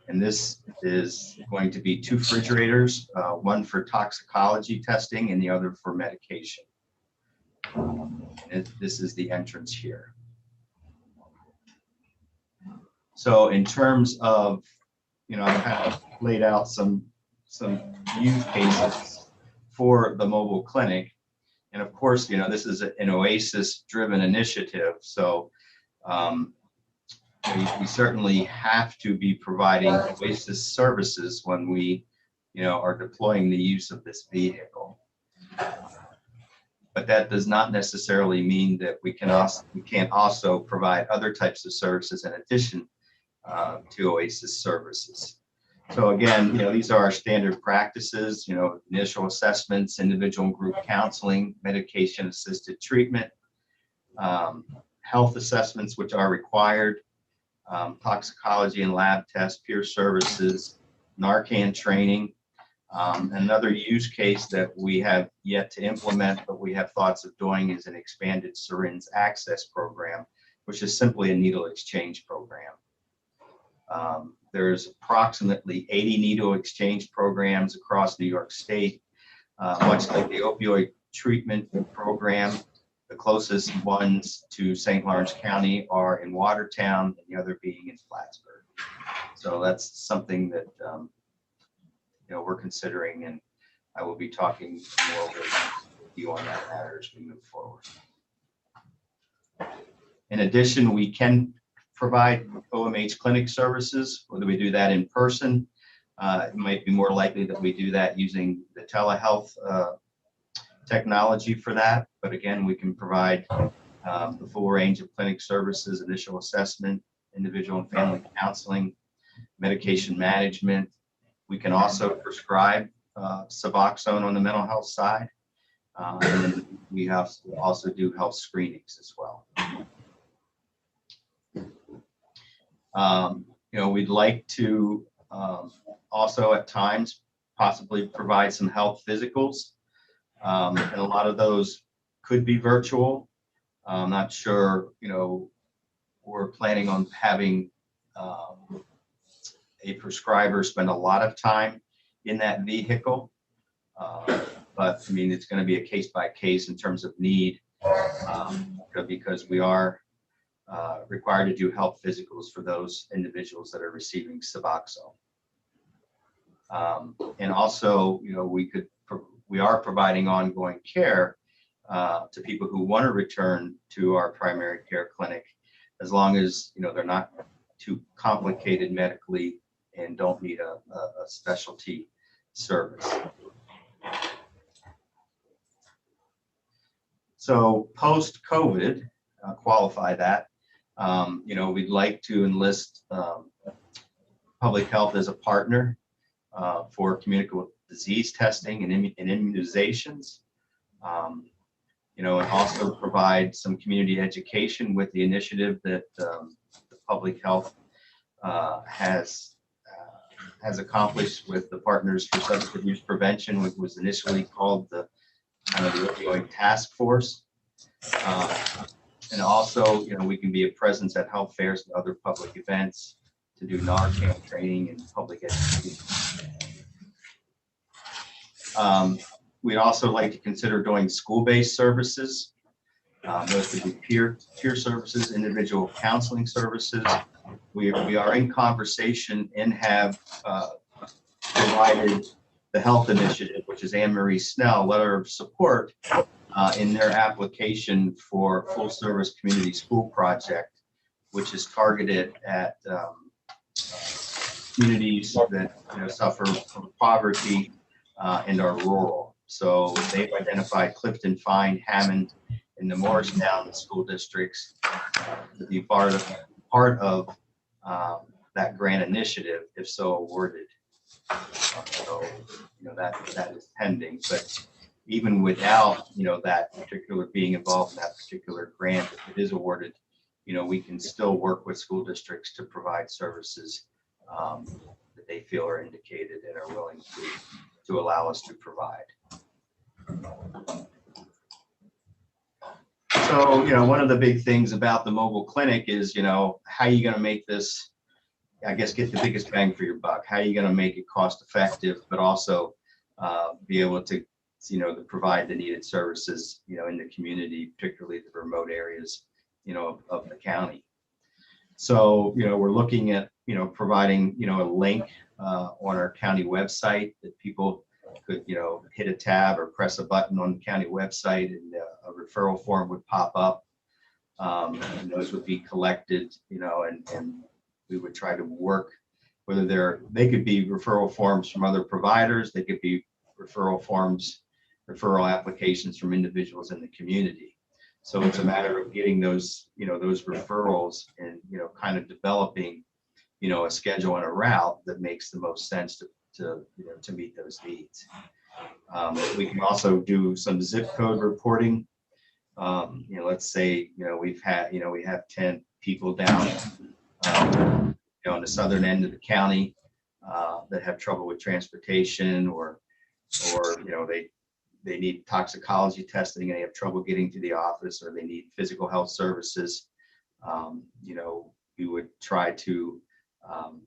and this is going to be 2 refrigerators, one for toxicology testing and the other for medication. This is the entrance here. So in terms of, I kind of laid out some use cases for the mobile clinic. And of course, this is an OASIS-driven initiative. So we certainly have to be providing OASIS services when we, are deploying the use of this vehicle. But that does not necessarily mean that we can't also provide other types of services in addition to OASIS services. So again, these are our standard practices, initial assessments, individual and group counseling, medication-assisted treatment, health assessments, which are required, toxicology and lab tests, peer services, Narcan training. Another use case that we have yet to implement, but we have thoughts of doing, is an expanded syringe access program, which is simply a needle exchange program. There's approximately 80 needle exchange programs across New York State, much like the opioid treatment program. The closest ones to St. Lawrence County are in Watertown, and the other being in Plattsburgh. So that's something that we're considering, and I will be talking more with you on that matter as we move forward. In addition, we can provide OMH clinic services, whether we do that in person. It might be more likely that we do that using the telehealth technology for that. But again, we can provide the full range of clinic services, initial assessment, individual and family counseling, medication management. We can also prescribe Suboxone on the mental health side. And then we also do health screenings as well. We'd like to also at times possibly provide some health physicals. And a lot of those could be virtual. I'm not sure, we're planning on having a prescriber spend a lot of time in that vehicle. But I mean, it's going to be a case by case in terms of need, because we are required to do health physicals for those individuals that are receiving Suboxone. And also, we are providing ongoing care to people who want to return to our primary care clinic, as long as they're not too complicated medically and don't need a specialty service. So post-COVID, qualify that. We'd like to enlist public health as a partner for communicable disease testing and immunizations. And also provide some community education with the initiative that the public health has accomplished with the Partners for Substance Abuse Prevention, which was initially called the Opioid Task Force. And also, we can be a presence at health fairs and other public events to do Narcan training and public education. We'd also like to consider doing school-based services. Those could be peer services, individual counseling services. We are in conversation and have provided the Health Initiative, which is Anne Marie Snell, letter of support in their application for full service community school project, which is targeted at communities that suffer from poverty and are rural. So they've identified Clifton, Fine, Hammond, and the Morristown school districts to be part of that grant initiative, if so awarded. So that is pending. But even without that particular being involved in that particular grant, if it is awarded, we can still work with school districts to provide services that they feel are indicated and are willing to allow us to provide. So, one of the big things about the mobile clinic is, how are you going to make this, I guess, get the biggest bang for your buck? How are you going to make it cost effective, but also be able to, to provide the needed services, in the community, particularly the remote areas, of the county. So, we're looking at, providing, a link on our county website that people could, hit a tab or press a button on the county website, and a referral form would pop up. And those would be collected, and we would try to work, whether they could be referral forms from other providers, they could be referral applications from individuals in the community. So it's a matter of getting those, those referrals and, kind of developing, a schedule and a route that makes the most sense to meet those needs. We can also do some zip code reporting. Let's say, we have 10 people down, on the southern end of the county that have trouble with transportation, or they need toxicology testing and they have trouble getting to the office, or they need physical health services. We would try to,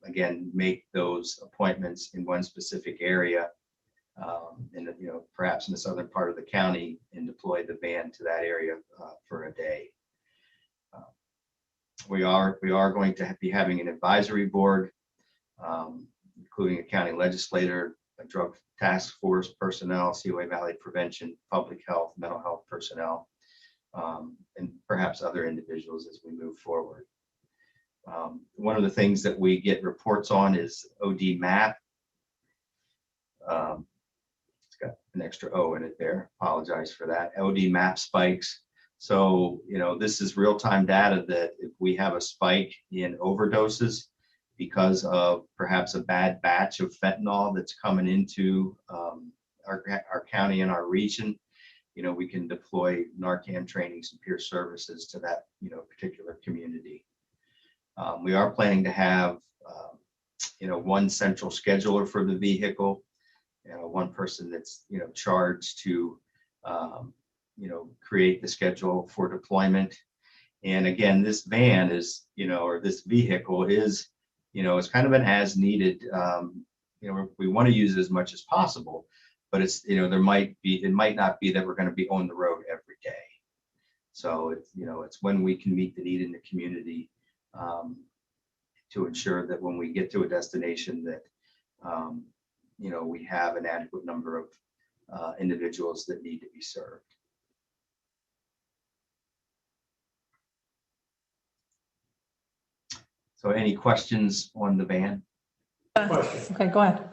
again, make those appointments in one specific area, perhaps in the southern part of the county, and deploy the van to that area for a day. We are going to be having an advisory board, including a county legislator, a drug task force personnel, COA Valley prevention, public health, mental health personnel, and perhaps other individuals as we move forward. One of the things that we get reports on is OD MAP. It's got an extra O in it there. Apologize for that. OD MAP spikes. So, this is real-time data that if we have a spike in overdoses because of perhaps a bad batch of fentanyl that's coming into our county and our region, we can deploy Narcan trainings and peer services to that, particular community. We are planning to have, one central scheduler for the vehicle, one person that's, charged to, create the schedule for deployment. And again, this van is, or this vehicle is, it's kind of an as needed, we want to use it as much as possible, but it's, it might not be that we're going to be on the road every day. So it's, it's when we can meet the need in the community to ensure that when we get to a destination that, we have an adequate number of individuals that need to be served. So any questions on the ban? Okay, go ahead.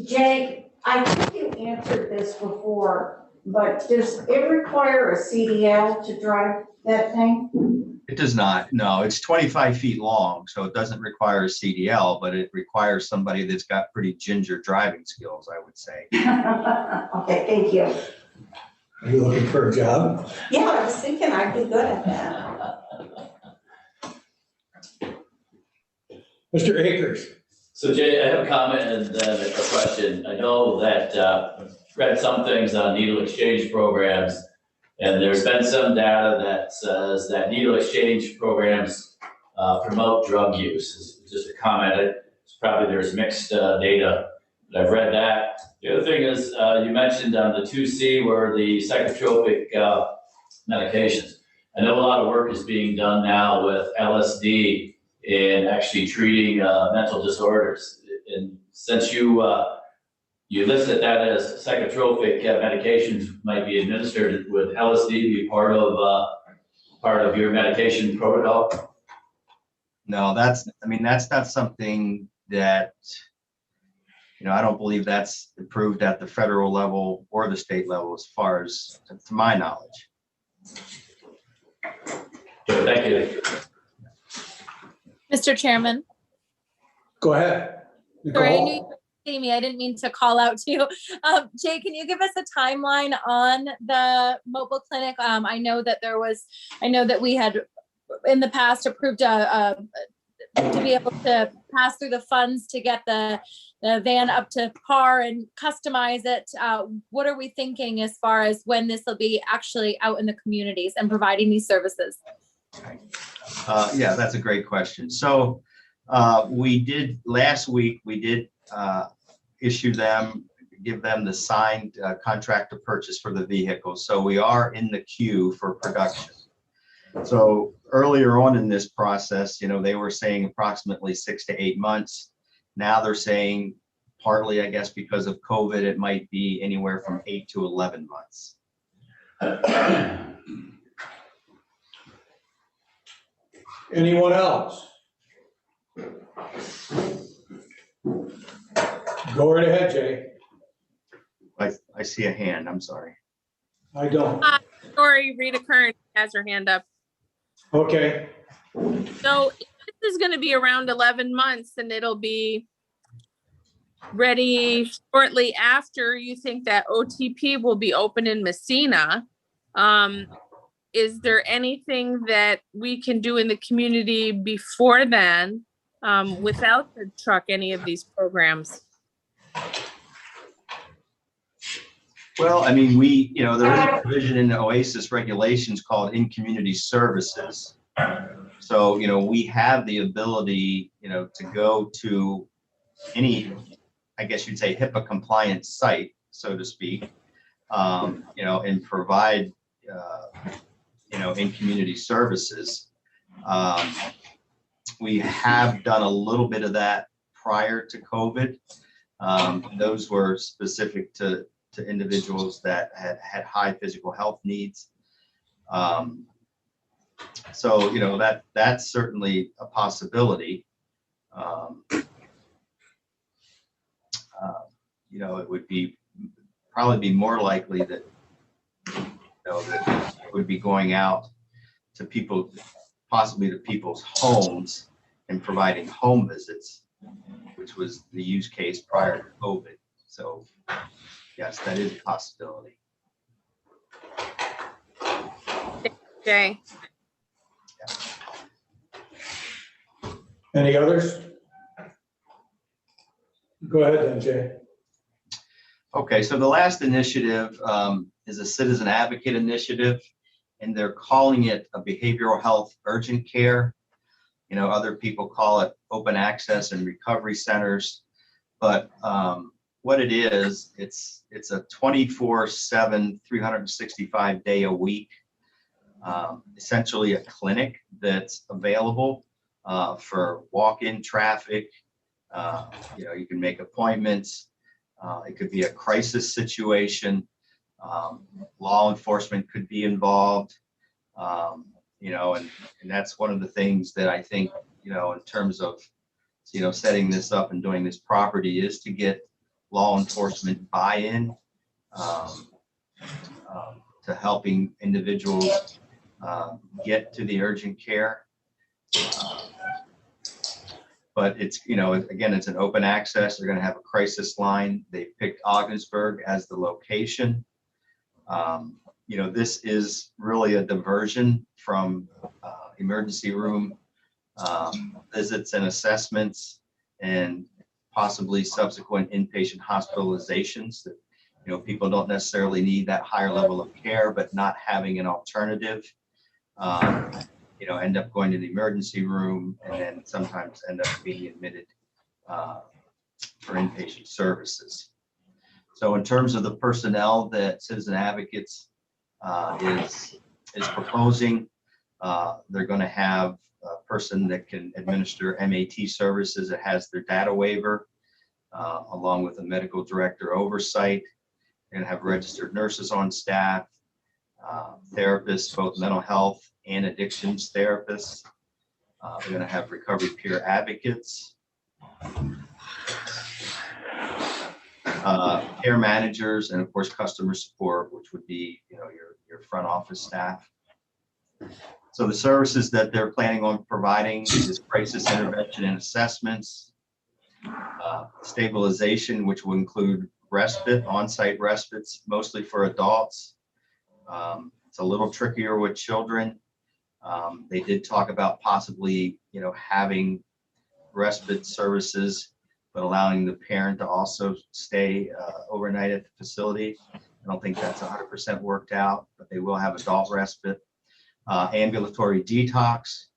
Jay, I think you answered this before, but does it require a CDL to drive that thing? It does not. No, it's 25 feet long, so it doesn't require a CDL, but it requires somebody that's got pretty ginger driving skills, I would say. Okay, thank you. Are you looking for a job? Yeah, I was thinking I'd be good at that. Mr. Akers. So Jay, I have a comment and then a question. I know that I've read some things on needle exchange programs, and there's been some data that says that needle exchange programs promote drug use. It's just a comment. It's probably there's mixed data, but I've read that. The other thing is you mentioned on the 2C were the psychotropic medications. I know a lot of work is being done now with LSD in actually treating mental disorders. And since you listed that as psychotropic medications might be administered, would LSD be part of your medication protocol? No, that's not something that, I don't believe that's approved at the federal level or the state level as far as to my knowledge. Thank you. Mr. Chairman. Go ahead. Sorry, I knew you could see me. I didn't mean to call out to you. Jay, can you give us a timeline on the mobile clinic? I know that we had in the past approved to be able to pass through the funds to get the van up to par and customize it. What are we thinking as far as when this will be actually out in the communities and providing these services? Yeah, that's a great question. So last week, we did give them the signed contract to purchase for the vehicle. So we are in the queue for production. So earlier on in this process, they were saying approximately 6 to 8 months. Now they're saying partly, I guess, because of COVID, it might be anywhere from 8 to 11 months. Anyone else? Go right ahead, Jay. I see a hand. I'm sorry. I don't. Sorry, Rita Kern has her hand up. Okay. So if this is going to be around 11 months, and it'll be ready shortly after you think that OTP will be open in Messina. Is there anything that we can do in the community before then without the truck, any of these programs? Well, I mean, there is a provision in the OASIS regulations called in-community services. So, we have the ability, to go to any, I guess you'd say, HIPAA compliant site, so to speak, and provide, in-community services. We have done a little bit of that prior to COVID. Those were specific to individuals that had high physical health needs. So, that's certainly a possibility. It would probably be more likely that, that it would be going out to people, possibly to people's homes and providing home visits, which was the use case prior to COVID. So yes, that is a possibility. Jay. Any others? Go ahead then, Jay. Okay, so the last initiative is a citizen advocate initiative, and they're calling it a behavioral health urgent care. Other people call it open access and recovery centers, but what it is, it's a 24/7, 365 day a week essentially a clinic that's available for walk-in traffic. You can make appointments. It could be a crisis situation. Law enforcement could be involved. And that's one of the things that I think, in terms of, setting this up and doing this property is to get law enforcement buy-in to helping individuals get to the urgent care. But it's, again, it's an open access. They're going to have a crisis line. They picked Ogdensburg as the location. This is really a diversion from emergency room visits and assessments, and possibly subsequent inpatient hospitalizations that, people don't necessarily need that higher level of care, but not having an alternative, end up going to the emergency room and then sometimes end up being admitted for inpatient services. So in terms of the personnel that Citizen Advocates is proposing, they're going to have a person that can administer MAT services that has their data waiver, along with a medical director oversight. They're going to have registered nurses on staff, therapists, both mental health and addictions therapists. They're going to have recovery peer advocates, care managers, and of course customer support, which would be your front office staff. So the services that they're planning on providing is crisis intervention and assessments, stabilization, which will include respite, on-site respites, mostly for adults. It's a little trickier with children. They did talk about possibly, having respite services, but allowing the parent to also stay overnight at the facility. I don't think that's 100% worked out, but they will have adult respite. Ambulatory detox,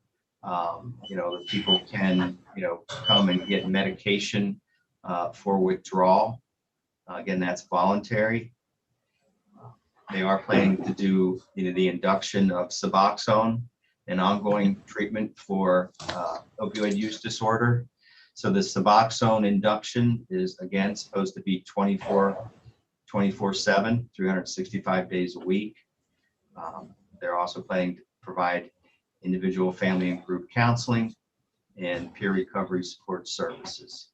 that people can, come and get medication for withdrawal. Again, that's voluntary. They are planning to do, the induction of Suboxone, an ongoing treatment for opioid use disorder. So the Suboxone induction is, again, supposed to be 24/7, 365 days a week. They're also planning to provide individual, family, and group counseling and peer recovery support services.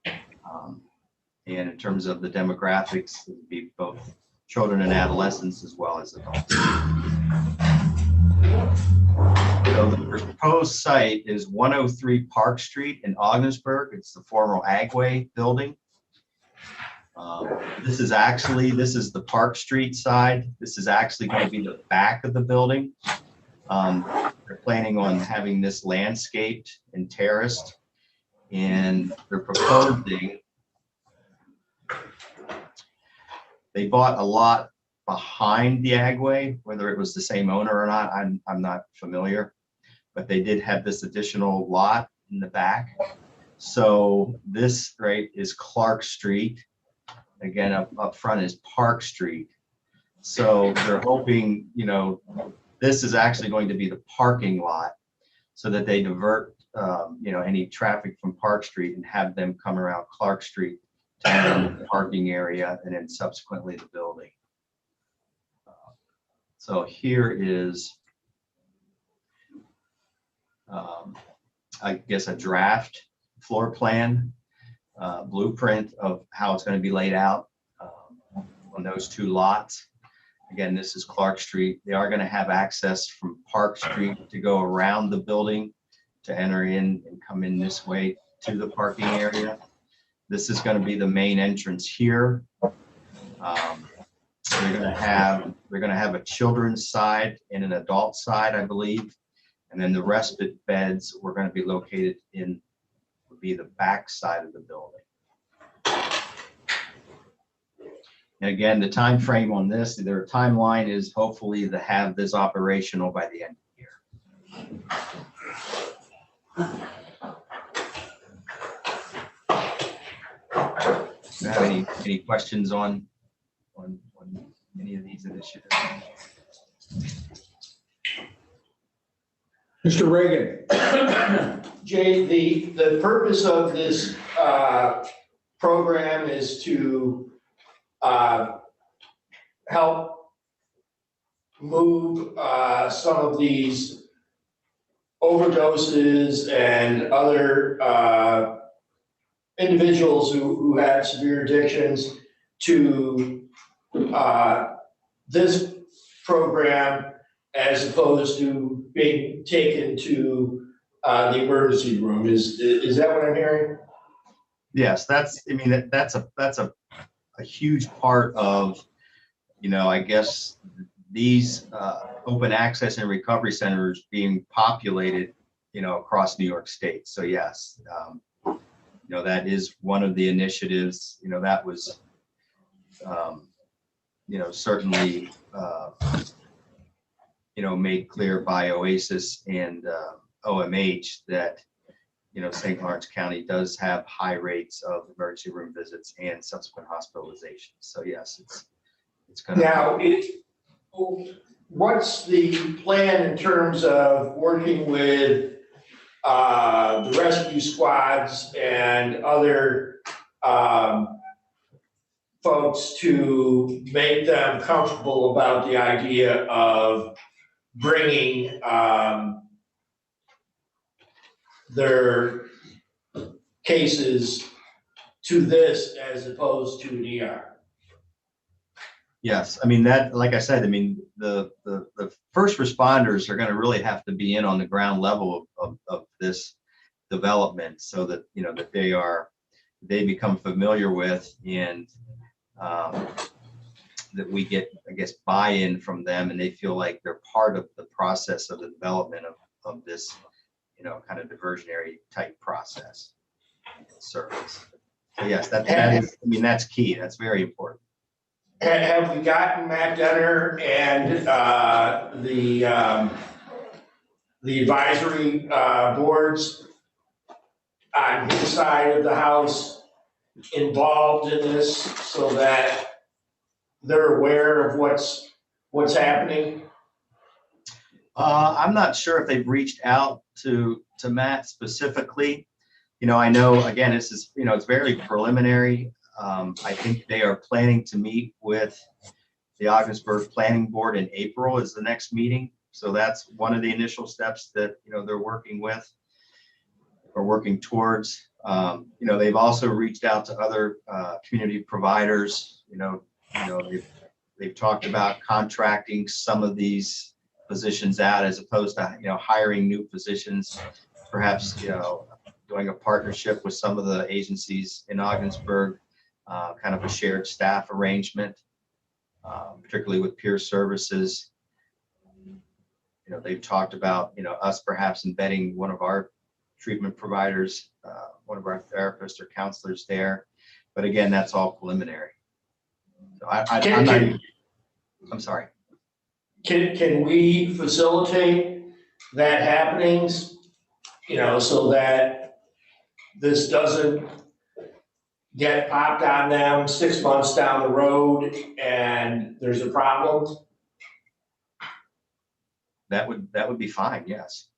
And in terms of the demographics, it would be both children and adolescents as well as adults. So the proposed site is 103 Park Street in Ogdensburg. It's the former Agway building. This is the Park Street side. This is actually going to be the back of the building. They're planning on having this landscaped and terraced, and they're proposing, they bought a lot behind the Agway, whether it was the same owner or not, I'm not familiar, but they did have this additional lot in the back. So this right is Clark Street. Again, up front is Park Street. So they're hoping, this is actually going to be the parking lot so that they divert, any traffic from Park Street and have them come around Clark Street to the parking area and then subsequently the building. So here is, I guess, a draft floor plan, blueprint of how it's going to be laid out on those two lots. Again, this is Clark Street. They are going to have access from Park Street to go around the building to enter in and come in this way to the parking area. This is going to be the main entrance here. They're going to have a children's side and an adult side, I believe, and then the respite beds were going to be located would be the back side of the building. And again, the time frame on this, their timeline is hopefully to have this operational by the end of the year. Do you have any questions on any of these initiatives? Mr. Reagan. Jay, the purpose of this program is to help move some of these overdoses and other individuals who have severe addictions to this program as opposed to being taken to the emergency room. Is that what I'm hearing? Yes, that's a huge part of, I guess these open access and recovery centers being populated, across New York State. So yes, that is one of the initiatives, that was, certainly, made clear by OASIS and OMH that, St. Lawrence County does have high rates of emergency room visits and subsequent hospitalizations. So yes, it's going to. Now, what's the plan in terms of working with the rescue squads and other folks to make them comfortable about the idea of bringing their cases to this as opposed to an ER? Yes, that, like I said, the first responders are going to really have to be in on the ground level of this development so that, that they become familiar with and that we get, I guess, buy-in from them and they feel like they're part of the process of the development of this, kind of diversionary type process service. So yes, that is, that's key. That's very important. Have we gotten Matt Denner and the advisory boards on his side of the house involved in this so that they're aware of what's happening? I'm not sure if they've reached out to Matt specifically. I know, again, this is, it's very preliminary. I think they are planning to meet with the Ogdensburg Planning Board in April is the next meeting. So that's one of the initial steps that, they're working with or working towards. They've also reached out to other community providers. They've talked about contracting some of these positions out as opposed to, hiring new positions, perhaps, doing a partnership with some of the agencies in Ogdensburg. Kind of a shared staff arrangement, particularly with peer services. They've talked about, us perhaps embedding one of our treatment providers, one of our therapists or counselors there. But again, that's all preliminary. So I'm sorry. Can we facilitate that happenings, so that this doesn't get popped on them 6 months down the road and there's a problem? That would be fine, yes.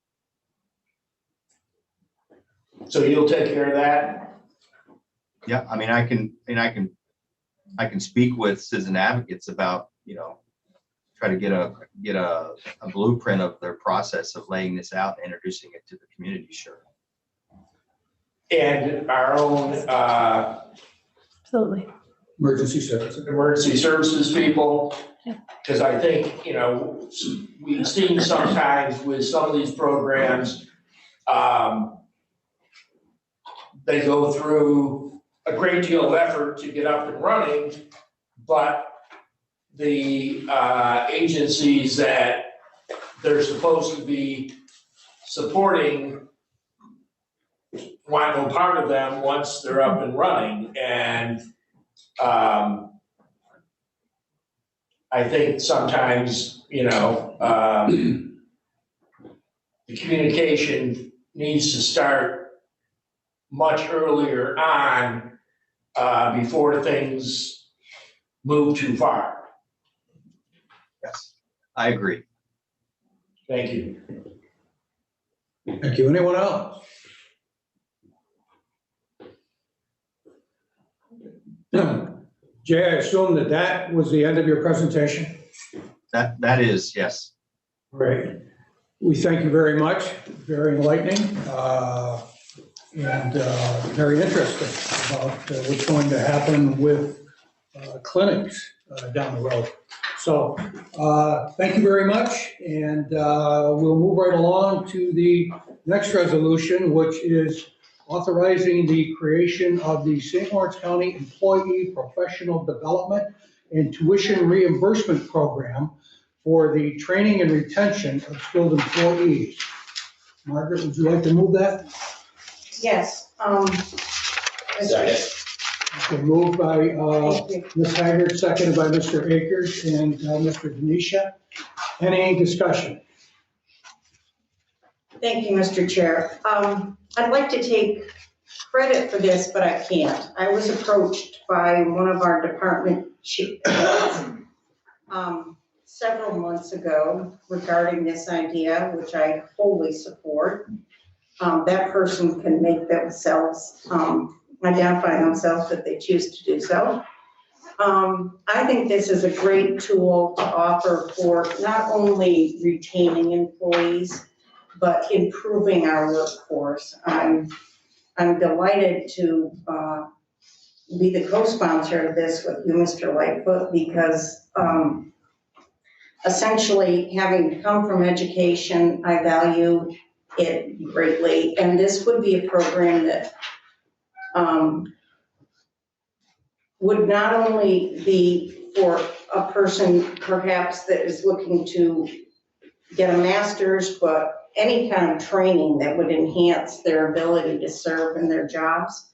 So you'll take care of that? Yeah, I can speak with citizen advocates about, try to get a blueprint of their process of laying this out and introducing it to the community, sure. And our own Absolutely. Emergency services people, because I think, we've seen sometimes with some of these programs, they go through a great deal of effort to get up and running, but the agencies that they're supposed to be supporting want no part of them once they're up and running. And I think sometimes, the communication needs to start much earlier on before things move too far. Yes, I agree. Thank you. Thank you. Anyone else? Jay, I assume that was the end of your presentation? That is, yes. Great. We thank you very much. Very enlightening and very interesting about what's going to happen with clinics down the road. So thank you very much. And we'll move right along to the next resolution, which is authorizing the creation of the St. Lawrence County Employee Professional Development and Tuition Reimbursement Program for the training and retention of skilled employees. Margaret, would you like to move that? Yes. Second. Okay, moved by Ms. Haggard, seconded by Mr. Akers and Mr. Denisha. Any discussion? Thank you, Mr. Chair. I'd like to take credit for this, but I can't. I was approached by one of our department chiefs several months ago regarding this idea, which I wholly support. That person can make themselves, identify themselves if they choose to do so. I think this is a great tool to offer for not only retaining employees, but improving our workforce. I'm delighted to be the co-sponsor of this with you, Mr. Lightfoot, because essentially, having come from education, I value it greatly. And this would be a program that would not only be for a person perhaps that is looking to get a master's, but any kind of training that would enhance their ability to serve in their jobs.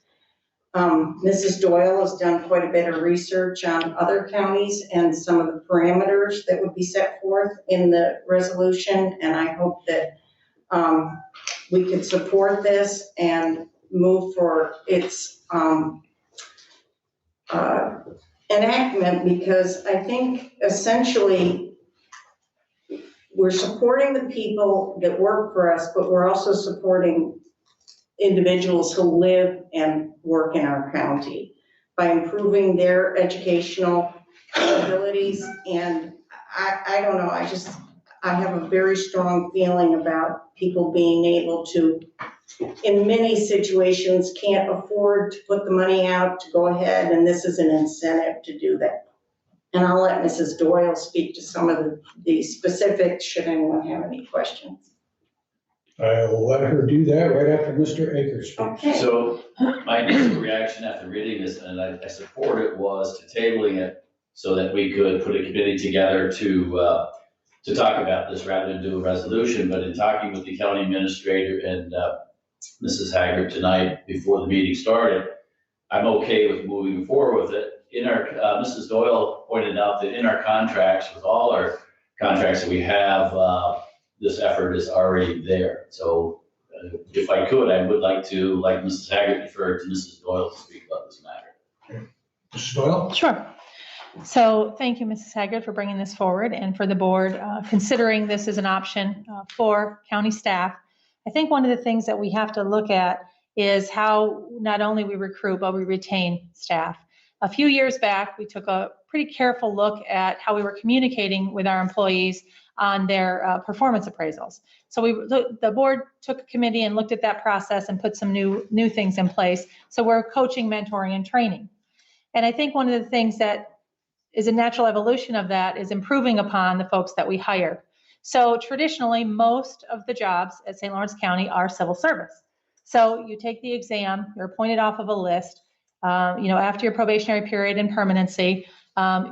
Mrs. Doyle has done quite a bit of research on other counties and some of the parameters that would be set forth in the resolution, and I hope that we could support this and move for its enactment, because I think essentially we're supporting the people that work for us, but we're also supporting individuals who live and work in our county by improving their educational abilities. And I don't know, I have a very strong feeling about people being able to, in many situations, can't afford to put the money out to go ahead, and this is an incentive to do that. And I'll let Mrs. Doyle speak to some of the specifics should anyone have any questions. I will let her do that right after Mr. Akers speaks. Okay. So my initial reaction after reading this, and I support it, was to tabling it so that we could put a committee together to talk about this rather than do a resolution. But in talking with the county administrator and Mrs. Haggard tonight before the meeting started, I'm okay with moving forward with it. In our, Mrs. Doyle pointed out that in our contracts, with all our contracts that we have, this effort is already there. So if I could, I would like to, like Mrs. Haggard, defer to Mrs. Doyle to speak about this matter. Mrs. Doyle? Sure. So thank you, Mrs. Haggard, for bringing this forward and for the board considering this as an option for county staff. I think one of the things that we have to look at is how not only we recruit, but we retain staff. A few years back, we took a pretty careful look at how we were communicating with our employees on their performance appraisals. So the board took a committee and looked at that process and put some new things in place. So we're coaching, mentoring, and training. And I think one of the things that is a natural evolution of that is improving upon the folks that we hire. So traditionally, most of the jobs at St. Lawrence County are civil service. So you take the exam, you're appointed off of a list. After your probationary period and permanency,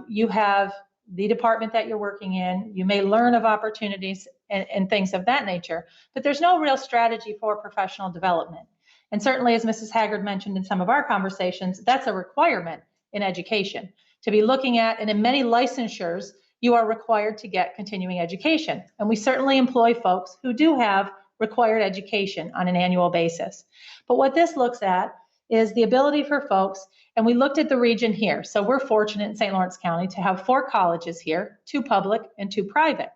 you have the department that you're working in. You may learn of opportunities and things of that nature, but there's no real strategy for professional development. And certainly, as Mrs. Haggard mentioned in some of our conversations, that's a requirement in education to be looking at, and in many licensures, you are required to get continuing education. And we certainly employ folks who do have required education on an annual basis. But what this looks at is the ability for folks, and we looked at the region here. So we're fortunate in St. Lawrence County to have 4 colleges here, 2 public and 2 private.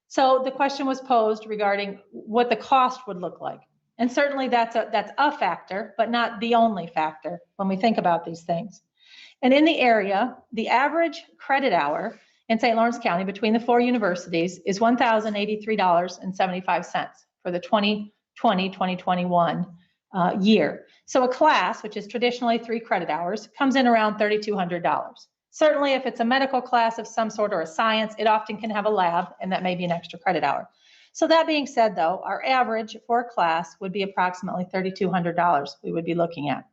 So the question was posed regarding what the cost would look like. And certainly that's a factor, but not the only factor when we think about these things. And in the area, the average credit hour in St. Lawrence County between the 4 universities is $1,083.75 for the 2020-2021 year. So a class, which is traditionally 3 credit hours, comes in around $3,200. Certainly, if it's a medical class of some sort or a science, it often can have a lab, and that may be an extra credit hour. So that being said, though, our average for a class would be approximately $3,200 we would be looking at.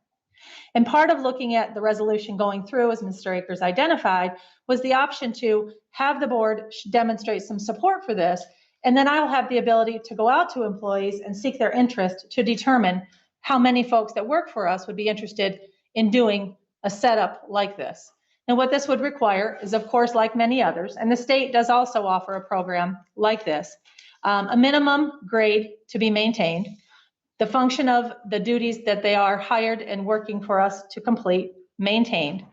And part of looking at the resolution going through, as Mr. Akers identified, was the option to have the board demonstrate some support for this, and then I'll have the ability to go out to employees and seek their interest to determine how many folks that work for us would be interested in doing a setup like this. And what this would require is, of course, like many others, and the state does also offer a program like this, a minimum grade to be maintained, the function of the duties that they are hired and working for us to complete, maintained,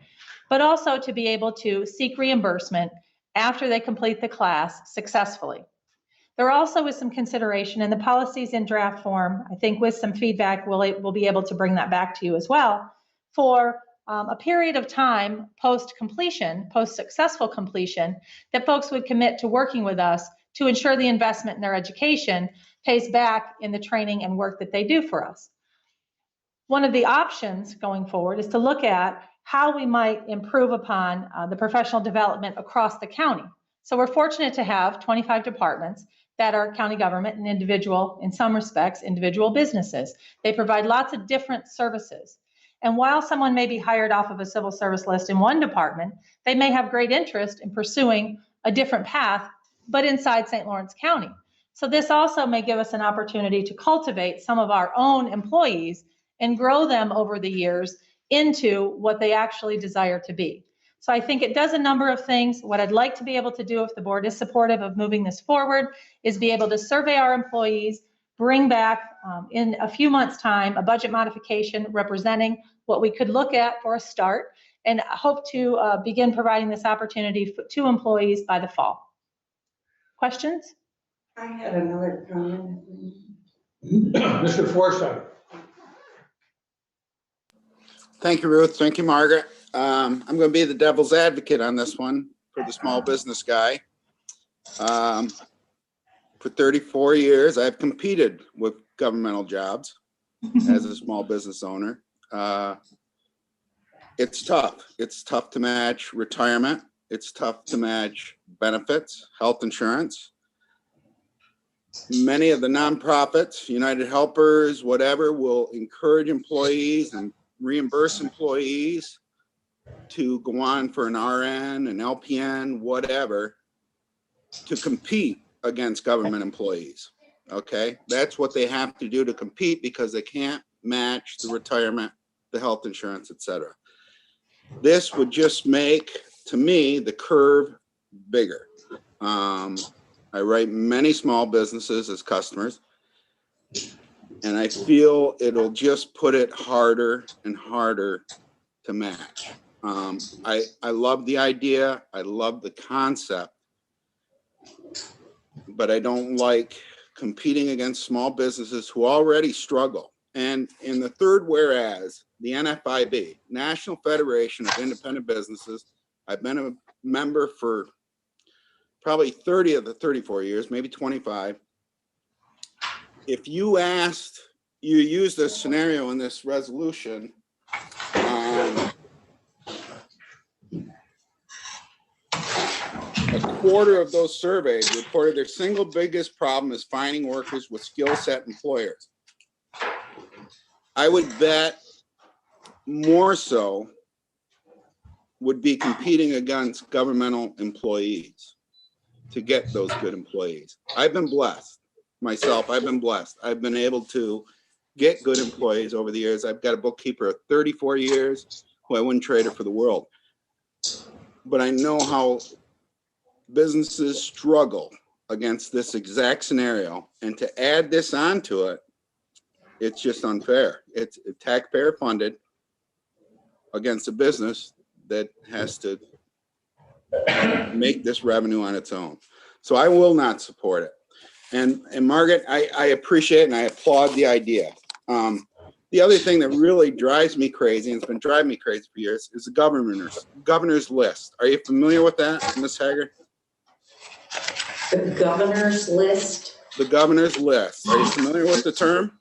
but also to be able to seek reimbursement after they complete the class successfully. There also is some consideration, and the policies in draft form, I think with some feedback, we'll be able to bring that back to you as well, for a period of time post-completion, post-successful completion, that folks would commit to working with us to ensure the investment in their education pays back in the training and work that they do for us. One of the options going forward is to look at how we might improve upon the professional development across the county. So we're fortunate to have 25 departments that are county government and individual, in some respects, individual businesses. They provide lots of different services. And while someone may be hired off of a civil service list in one department, they may have great interest in pursuing a different path, but inside St. Lawrence County. So this also may give us an opportunity to cultivate some of our own employees and grow them over the years into what they actually desire to be. So I think it does a number of things. What I'd like to be able to do, if the board is supportive of moving this forward, is be able to survey our employees, bring back in a few months' time a budget modification representing what we could look at for a start, and hope to begin providing this opportunity to employees by the fall. Questions? I had another comment. Mr. Forsythe. Thank you, Ruth. Thank you, Margaret. I'm going to be the devil's advocate on this one for the small business guy. For 34 years, I've competed with governmental jobs as a small business owner. It's tough. It's tough to match retirement. It's tough to match benefits, health insurance. Many of the nonprofits, United Helpers, whatever, will encourage employees and reimburse employees to go on for an RN, an LPN, whatever, to compete against government employees. Okay, that's what they have to do to compete because they can't match the retirement, the health insurance, etc. This would just make, to me, the curve bigger. I write many small businesses as customers, and I feel it'll just put it harder and harder to match. I love the idea. I love the concept, but I don't like competing against small businesses who already struggle. And in the third whereas, the NFIB, National Federation of Independent Businesses, I've been a member for probably 30 of the 34 years, maybe 25. If you use this scenario in this resolution, a quarter of those surveyed reported their single biggest problem is finding workers with skill set employers. I would bet more so would be competing against governmental employees to get those good employees. I've been blessed myself. I've been blessed. I've been able to get good employees over the years. I've got a bookkeeper of 34 years who I wouldn't trade her for the world. But I know how businesses struggle against this exact scenario, and to add this onto it, it's just unfair. It's taxpayer funded against a business that has to make this revenue on its own. So I will not support it. And Margaret, I appreciate and I applaud the idea. The other thing that really drives me crazy, and it's been driving me crazy for years, is the governor's list. Are you familiar with that, Ms. Haggard? The governor's list? The governor's list. Are you familiar with the term?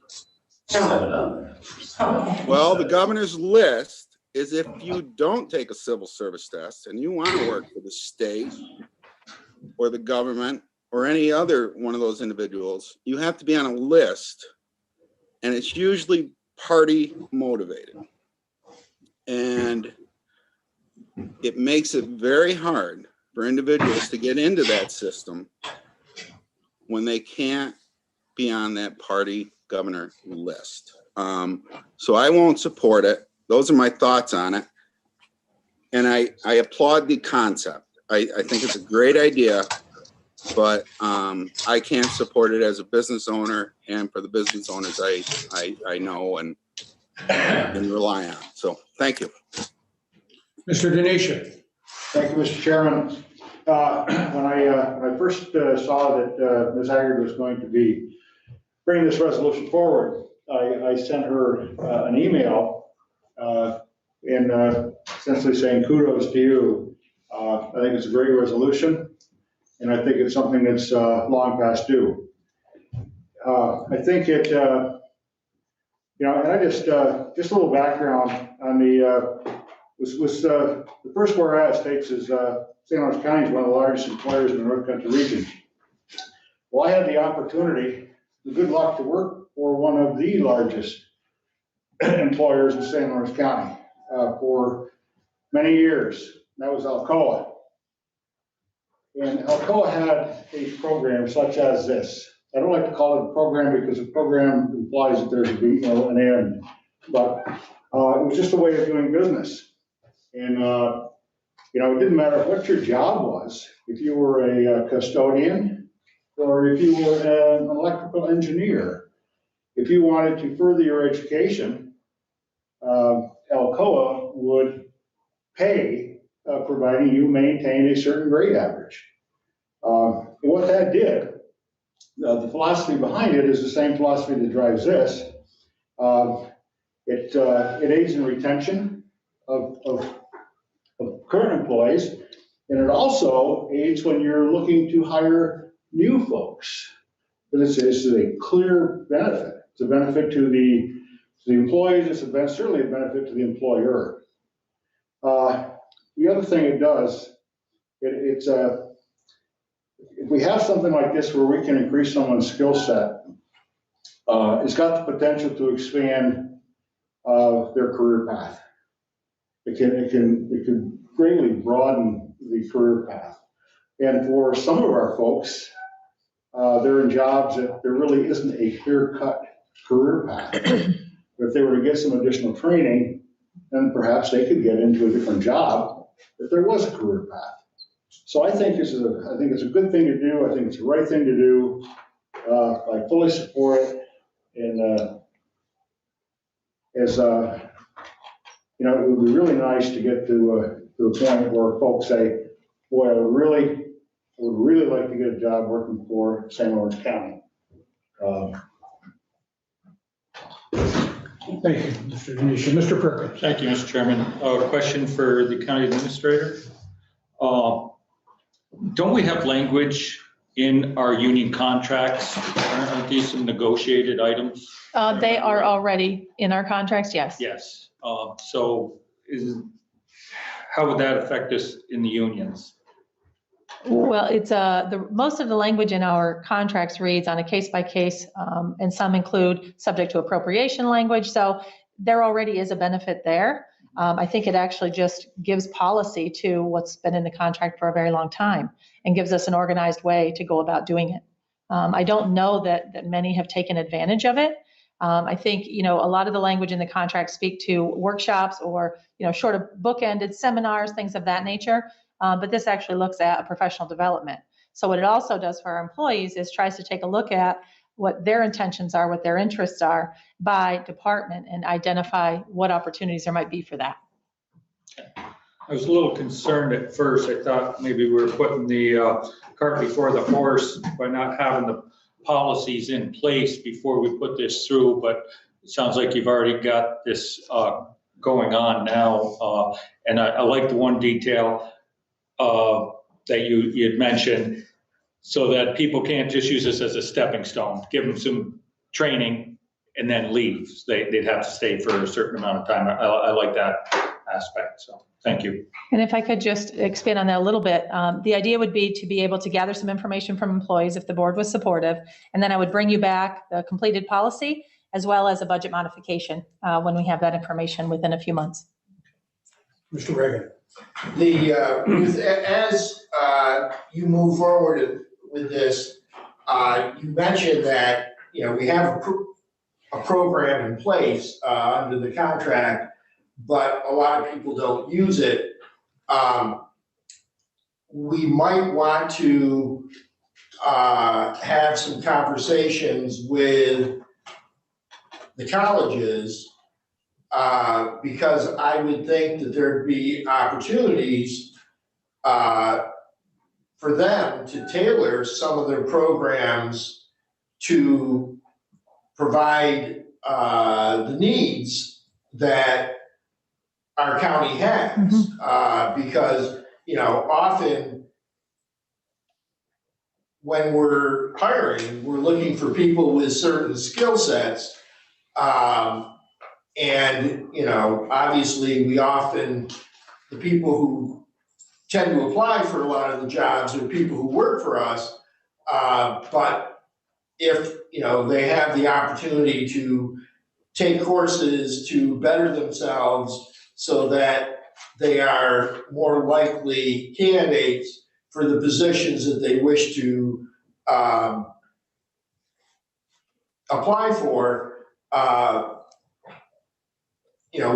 No. Well, the governor's list is if you don't take a civil service test and you want to work for the state or the government or any other one of those individuals, you have to be on a list, and it's usually party motivated. And it makes it very hard for individuals to get into that system when they can't be on that party governor list. So I won't support it. Those are my thoughts on it. And I applaud the concept. I think it's a great idea, but I can't support it as a business owner and for the business owners I know and rely on. So thank you. Mr. Denisha. Thank you, Mr. Chairman. When I first saw that Ms. Haggard was going to be bringing this resolution forward, I sent her an email essentially saying kudos to you. I think it's a great resolution, and I think it's something that's long past due. I think it, and I just a little background on the first whereas states is St. Lawrence County is one of the largest employers in the North Country region. Well, I had the opportunity, the good luck to work for one of the largest employers in St. Lawrence County for many years. That was Alcoa. And Alcoa had a program such as this. I don't like to call it a program because a program implies that there's an end, but it was just a way of doing business. And it didn't matter what your job was, if you were a custodian or if you were an electrical engineer. If you wanted to further your education, Alcoa would pay, providing you maintained a certain grade average. And what that did, the philosophy behind it is the same philosophy that drives this. It aids in retention of current employees, and it also aids when you're looking to hire new folks. But it's a clear benefit. It's a benefit to the employees. It's certainly a benefit to the employer. The other thing it does, if we have something like this where we can increase someone's skill set, it's got the potential to expand their career path. It can greatly broaden the career path. And for some of our folks, they're in jobs that there really isn't a clear-cut career path. But if they were to get some additional training, then perhaps they could get into a different job if there was a career path. So I think it's a good thing to do. I think it's the right thing to do. I fully support it. And it would be really nice to get to a point where folks say, boy, I would really like to get a job working for St. Lawrence County. Thank you, Mr. Denisha. Mr. Perkins. Thank you, Mr. Chairman. A question for the county administrator. Don't we have language in our union contracts? Aren't these some negotiated items? They are already in our contracts, yes. Yes. So how would that affect us in the unions? Well, it's most of the language in our contracts reads on a case by case, and some include subject to appropriation language. So there already is a benefit there. I think it actually just gives policy to what's been in the contract for a very long time and gives us an organized way to go about doing it. I don't know that many have taken advantage of it. I think, a lot of the language in the contract speak to workshops or, short of bookended seminars, things of that nature. But this actually looks at professional development. So what it also does for our employees is tries to take a look at what their intentions are, what their interests are by department and identify what opportunities there might be for that. I was a little concerned at first. I thought maybe we were putting the cart before the horse by not having the policies in place before we put this through, but it sounds like you've already got this going on now. And I like the one detail that you had mentioned, so that people can't just use this as a stepping stone, give them some training and then leave. They'd have to stay for a certain amount of time. I like that aspect, so thank you. And if I could just expand on that a little bit, the idea would be to be able to gather some information from employees if the board was supportive, and then I would bring you back the completed policy as well as a budget modification when we have that information within a few months. Mr. Reagan. As you move forward with this, you mentioned that, we have a program in place under the contract, but a lot of people don't use it. We might want to have some conversations with the colleges, because I would think that there'd be opportunities for them to tailor some of their programs to provide the needs that our county has. Because, often when we're hiring, we're looking for people with certain skill sets. And, obviously the people who tend to apply for a lot of the jobs are people who work for us. But if, they have the opportunity to take courses to better themselves so that they are more likely candidates for the positions that they wish to apply for,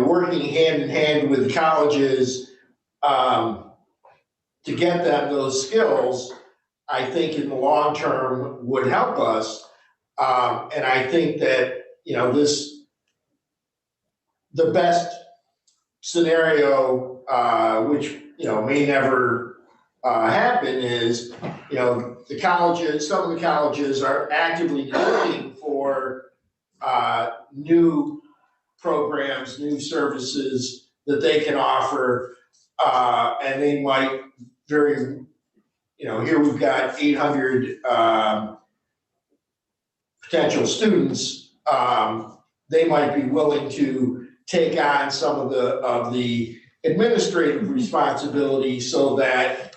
working hand in hand with the colleges to get them those skills, I think in the long term would help us. And I think that, the best scenario, which, may never happen, is, the colleges, some of the colleges are actively looking for new programs, new services that they can offer, and they might here we've got 800 potential students. They might be willing to take on some of the administrative responsibilities so that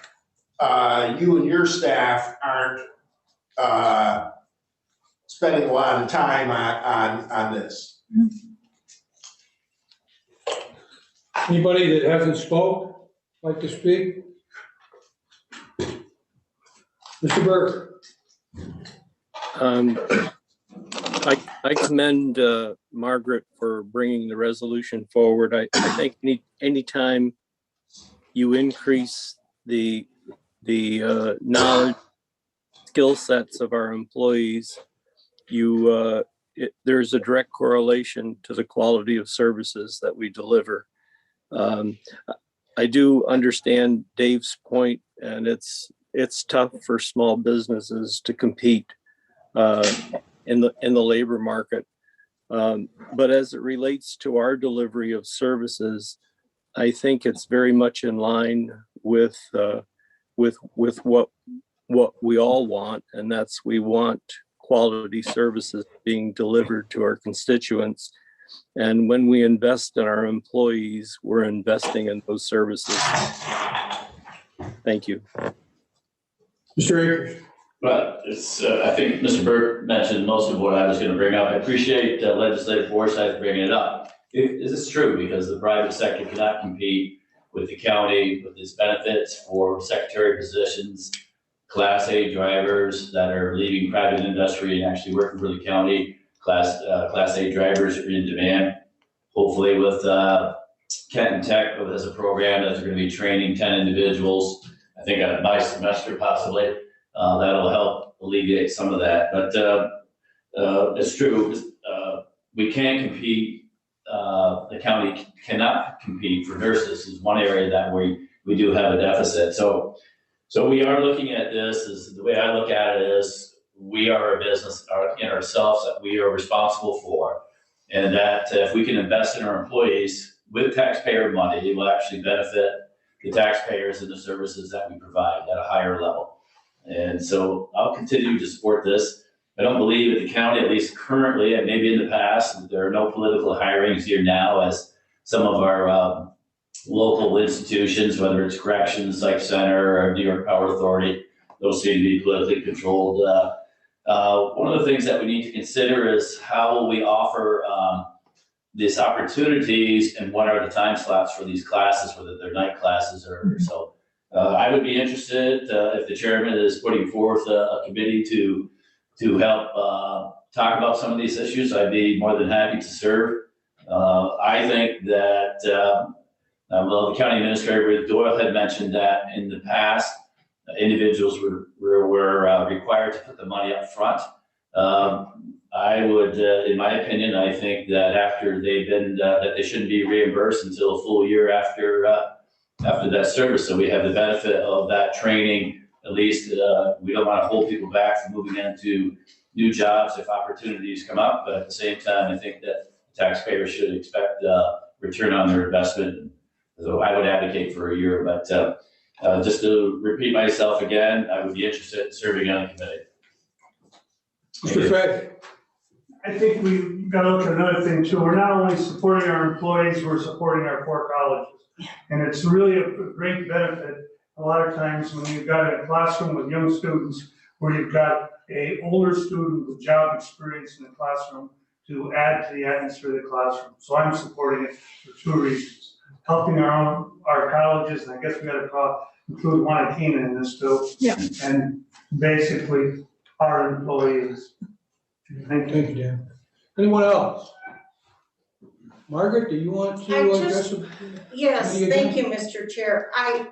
you and your staff aren't spending a lot of time on this. Anybody that hasn't spoke, like to speak? Mr. Burke. I commend Margaret for bringing the resolution forward. I think anytime you increase the knowledge, skill sets of our employees, there's a direct correlation to the quality of services that we deliver. I do understand Dave's point, and it's tough for small businesses to compete in the labor market. But as it relates to our delivery of services, I think it's very much in line with what we all want, and that's we want quality services being delivered to our constituents. And when we invest in our employees, we're investing in those services. Thank you. Mr. Akers. But I think Mr. Burke mentioned most of what I was going to bring up. I appreciate legislative foresight bringing it up. This is true because the private sector cannot compete with the county with its benefits for secretary positions, Class A drivers that are leaving private industry and actually working for the county. Class A drivers are in demand. Hopefully with Kenton Tech as a program that's going to be training 10 individuals, I think by semester possibly, that'll help alleviate some of that. But it's true, we can't compete the county cannot compete for nurses is one area that we do have a deficit. So we are looking at this, is the way I look at it is we are a business in ourselves that we are responsible for. And that if we can invest in our employees with taxpayer money, it will actually benefit the taxpayers and the services that we provide at a higher level. And so I'll continue to support this. I don't believe at the county, at least currently, and maybe in the past, there are no political hirings here now as some of our local institutions, whether it's corrections, psych center, or New York Power Authority, those seem to be politically controlled. One of the things that we need to consider is how will we offer these opportunities and what are the time slots for these classes, whether they're night classes or so. I would be interested if the chairman is putting forth a committee to help talk about some of these issues. I'd be more than happy to serve. I think that well, the county administrator Doyle had mentioned that in the past, individuals were required to put the money up front. I would, in my opinion, I think that after they've been, that they shouldn't be reimbursed until a full year after that service. So we have the benefit of that training. At least we don't want to hold people back from moving into new jobs if opportunities come up. But at the same time, I think that taxpayers should expect return on their investment. So I would advocate for a year. But just to repeat myself again, I would be interested in serving on the committee. Mr. Fred? I think we've got to look at another thing too. We're not only supporting our employees, we're supporting our core colleges. And it's really a great benefit a lot of times when you've got a classroom with young students where you've got an older student with job experience in the classroom to add to the atmosphere of the classroom. So I'm supporting it for two reasons. Helping our colleges, and I guess we got to include Wanakena in this too. Yeah. And basically our employees. Thank you, Dan. Anyone else? Margaret, do you want to address? Yes, thank you, Mr. Chair. I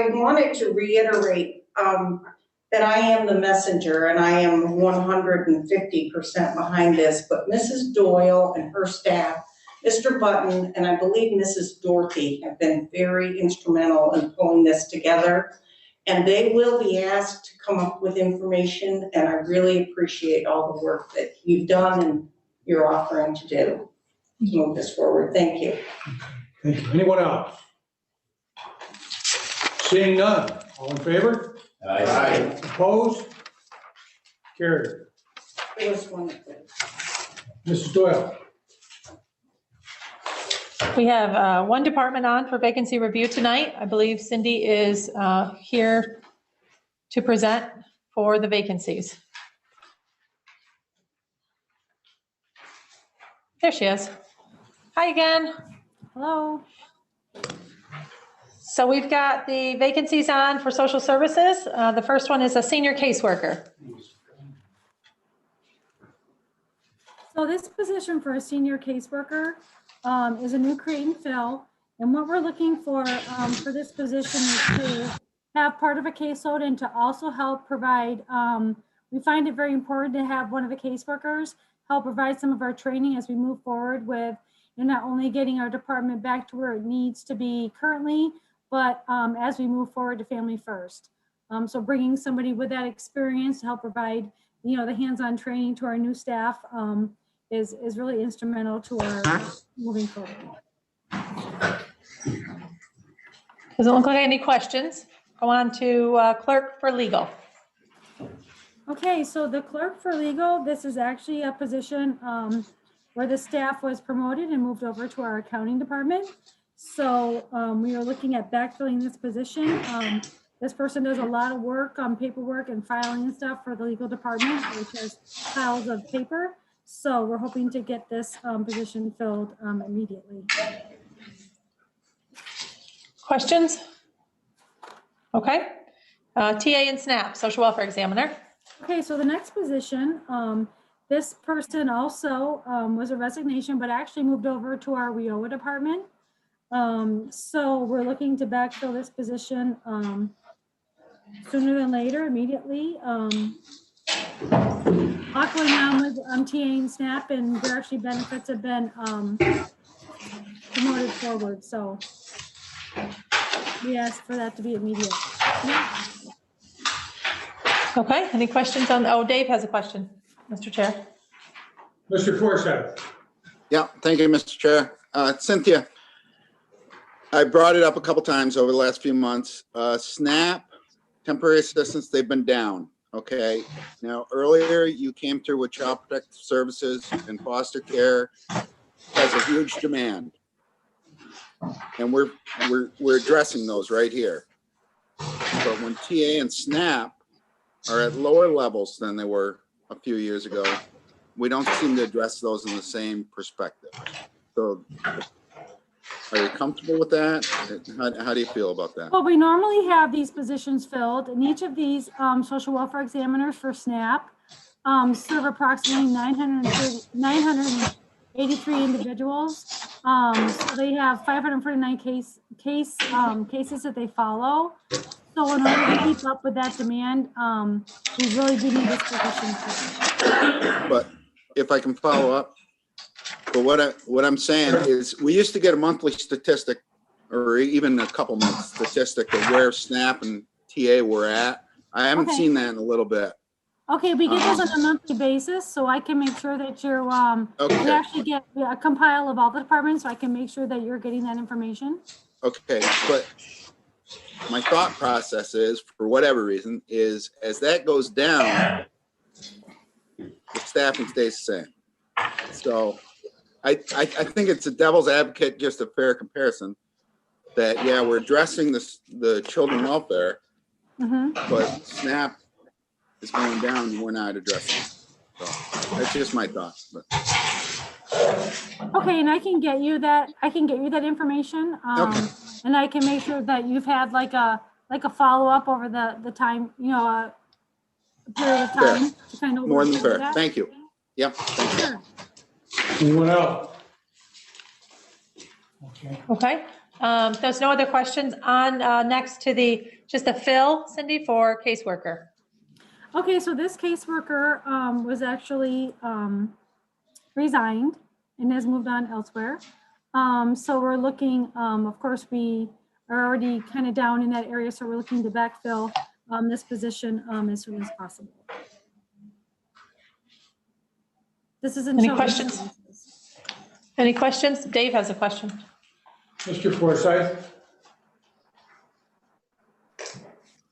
wanted to reiterate that I am the messenger and I am 150% behind this, but Mrs. Doyle and her staff, Mr. Button, and I believe Mrs. Dorothy have been very instrumental in pulling this together. And they will be asked to come up with information, and I really appreciate all the work that you've done and you're offering to do to move this forward. Thank you. Thank you. Anyone else? Seeing none, all in favor? Aye. Opposed? Carried. It was wonderful. Mrs. Doyle? We have one department on for vacancy review tonight. I believe Cindy is here to present for the vacancies. There she is. Hi again. Hello. So we've got the vacancies on for social services. The first one is a senior caseworker. So this position for a senior caseworker is a new create and fill. And what we're looking for this position is to have part of a caseload and to also help provide, we find it very important to have one of the caseworkers help provide some of our training as we move forward with not only getting our department back to where it needs to be currently, but as we move forward to family first. So bringing somebody with that experience to help provide, the hands-on training to our new staff is really instrumental to our moving forward. Doesn't look like any questions. Go on to clerk for legal. Okay, so the clerk for legal, this is actually a position where the staff was promoted and moved over to our accounting department. So we are looking at backfilling this position. This person does a lot of work on paperwork and filing and stuff for the legal department, which has piles of paper. So we're hoping to get this position filled immediately. Questions? Okay. TA and SNAP, social welfare examiner. Okay, so the next position, this person also was a resignation, but actually moved over to our WIOA department. So we're looking to backfill this position sooner than later, immediately. Luckily now with TA and SNAP and their actually benefits have been promoted forward, so we asked for that to be immediate. Okay, any questions on, oh, Dave has a question, Mr. Chair. Mr. Forsythe. Yeah, thank you, Mr. Chair. Cynthia, I brought it up a couple times over the last few months. SNAP, temporary assistance, they've been down, okay? Now, earlier you came through with Child Protective Services and foster care has a huge demand. And we're addressing those right here. But when TA and SNAP are at lower levels than they were a few years ago, we don't seem to address those in the same perspective. So are you comfortable with that? How do you feel about that? Well, we normally have these positions filled, and each of these social welfare examiners for SNAP serve approximately 983 individuals. So they have 549 cases that they follow. So in order to keep up with that demand, we really do need this position filled. But if I can follow up, but what I'm saying is we used to get a monthly statistic or even a couple months statistic of where SNAP and TA were at. I haven't seen that in a little bit. Okay, we get those on a monthly basis, so I can make sure that you're, Okay. we actually get a compile of all the departments, so I can make sure that you're getting that information. Okay, but my thought process is, for whatever reason, is as that goes down, the staffing stays the same. So I think it's a devil's advocate, just a fair comparison, that, yeah, we're addressing the children welfare, but SNAP is going down and we're not addressing it. So that's just my thoughts. But. Okay, and I can get you that information. And I can make sure that you've had like a follow-up over the time, a period of time to kind of more than work through fair. that. Thank you. Yep. Thank you. Sure. Anyone else? Okay, there's no other questions on, next to just the fill, Cindy, for caseworker. Okay, so this caseworker was actually resigned and has moved on elsewhere. So we're looking, of course, we are already kind of down in that area, so we're looking to backfill this position as soon as possible. This is Any questions? Any questions? Dave has a question. Mr. Forsythe.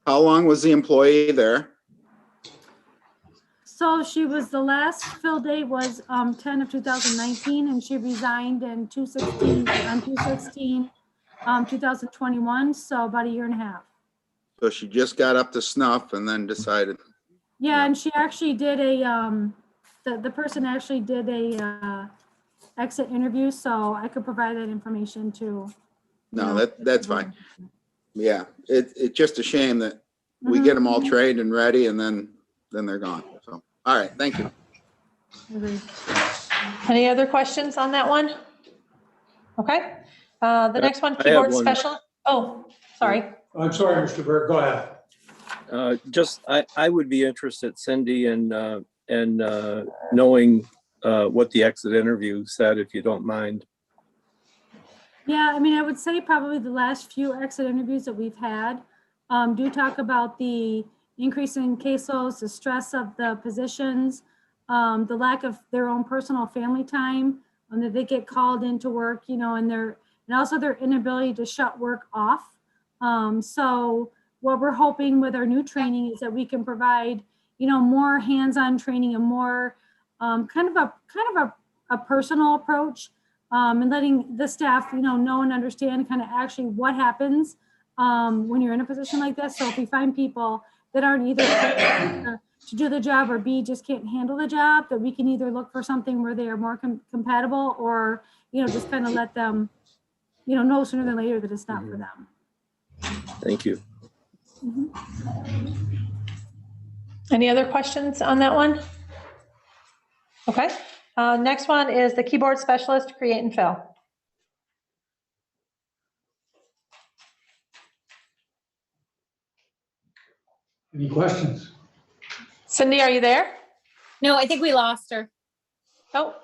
How long was the employee there? So she was, the last fill date was 10 of 2019, and she resigned in 2021, so about a year and a half. So she just got up to snuff and then decided. Yeah, and she actually did the person actually did a exit interview, so I could provide that information too. No, that's fine. Yeah, it's just a shame that we get them all trained and ready and then they're gone. So, all right, thank you. Any other questions on that one? Okay, the next one, keyboard specialist. Oh, sorry. I'm sorry, Mr. Burke, go ahead. I would be interested, Cindy, in knowing what the exit interview said, if you don't mind. Yeah, I mean, I would say probably the last few exit interviews that we've had do talk about the increase in caseloads, the stress of the positions, the lack of their own personal family time, and that they get called into work, and also their inability to shut work off. So what we're hoping with our new training is that we can provide, more hands-on training and more kind of a personal approach, and letting the staff, know and understand kind of actually what happens when you're in a position like this. So if we find people that aren't either to do the job or B, just can't handle the job, that we can either look for something where they are more compatible or, just kind of let them, know sooner than later that it's not for them. Thank you. Any other questions on that one? Okay, next one is the keyboard specialist, create and fill. Any questions? Cindy, are you there? No, I think we lost her. Oh.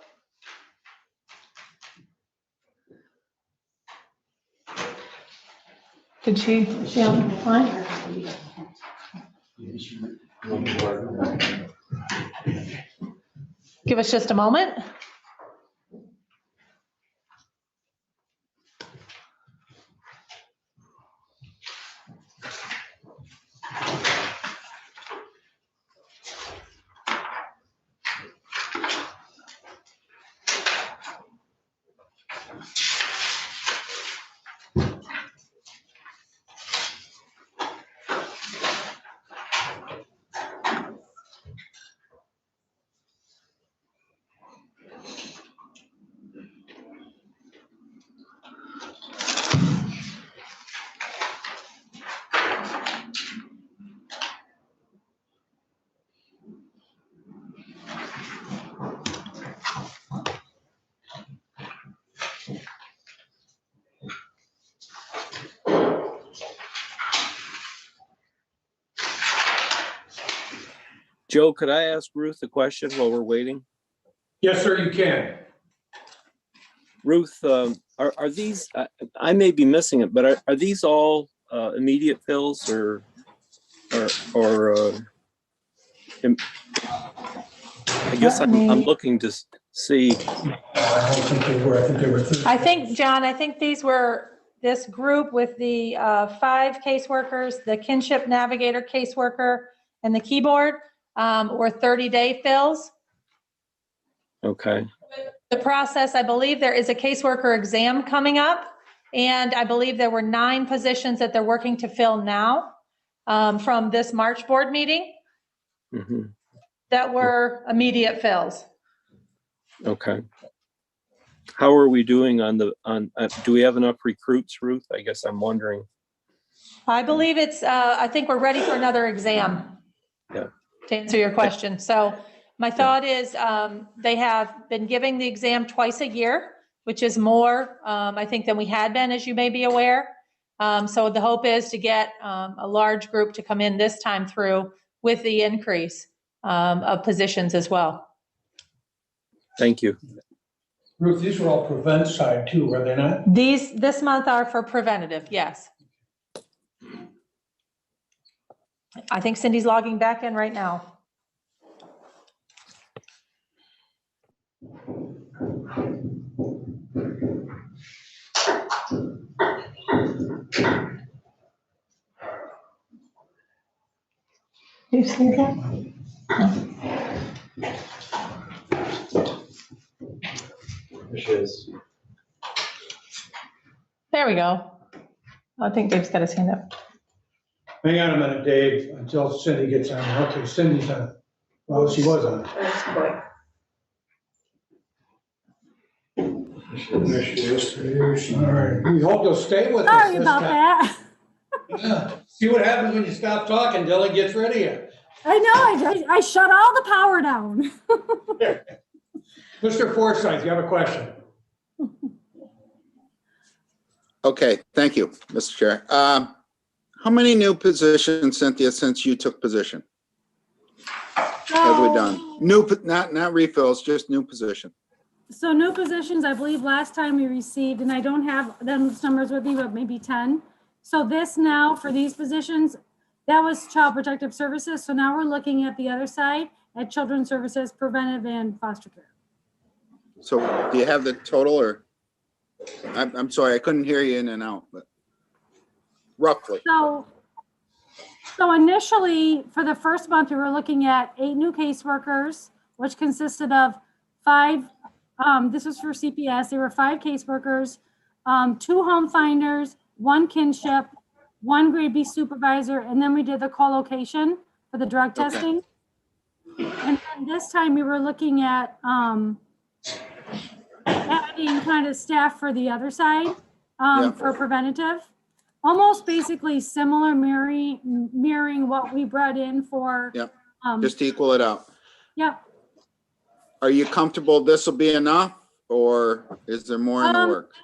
Did she on the line? Give us just a moment. Joe, could I ask Ruth a question while we're waiting? Yes, sir, you can. Ruth, are these, I may be missing it, but are these all immediate fills or I guess I'm looking to see. I don't think they were. I think they were 30. I think, John, I think these were this group with the 5 caseworkers, the kinship navigator caseworker, and the keyboard were 30-day fills. Okay. The process, I believe there is a caseworker exam coming up, and I believe there were 9 positions that they're working to fill now from this March board meeting that were immediate fills. Okay. How are we doing on do we have enough recruits, Ruth? I guess I'm wondering. I believe it's, I think we're ready for another exam. Yeah. To answer your question. So my thought is they have been giving the exam twice a year, which is more, I think, than we had been, as you may be aware. So the hope is to get a large group to come in this time through with the increase of positions as well. Thank you. Ruth, these were all prevent side too, were they not? This month are for preventative, yes. I think Cindy's logging back in right now. You see that? There she is. There we go. I think Dave's got his hand up. Hang on a minute, Dave, until Cindy gets on. Okay, Cindy's on. Well, she was on. That's quick. There she is. All right. We hope you'll stay with us Sorry this about time. that. Yeah. See what happens when you stop talking till it gets rid of you. I know, I shut all the power down. Mr. Forsythe, you have a question? Okay, thank you, Mr. Chair. How many new positions, Cynthia, since you took position? Have we done? New, not refills, just new position. So new positions, I believe last time we received, and I don't have those numbers with me, but maybe 10. So this now for these positions, that was Child Protective Services. So now we're looking at the other side at Children's Services, Preventive and Foster Care. So do you have the total or? I'm sorry, I couldn't hear you in and out, but roughly. So initially for the first month, we were looking at 8 new caseworkers, which consisted of 5, this was for CPS, there were 5 caseworkers, 2 home finders, 1 kinship, 1 grade B supervisor, and then we did the co-location for the drug testing. And then this time we were looking at adding kind of staff for the other side for preventative. Almost basically similar, mirroring what we brought in for. Yep, just to equal it out. Yep. Are you comfortable this will be enough or is there more in the works?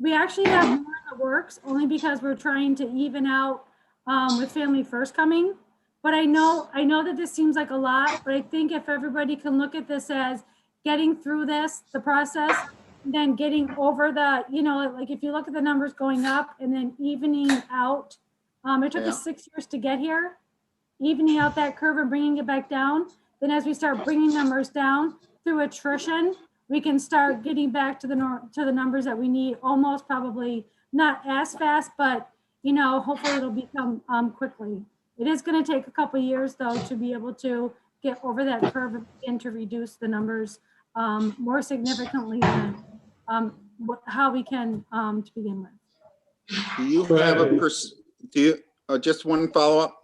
We actually have more in the works only because we're trying to even out with Family First coming. But I know that this seems like a lot, but I think if everybody can look at this as getting through this, the process, then getting over the, like if you look at the numbers going up and then evening out, it took us 6 years to get here, evening out that curve and bringing it back down. Then as we start bringing numbers down through attrition, we can start getting back to the numbers that we need, almost probably not as fast, but hopefully it'll become quickly. It is going to take a couple of years though to be able to get over that curve and begin to reduce the numbers more significantly than how we can to begin with. Do you have a just one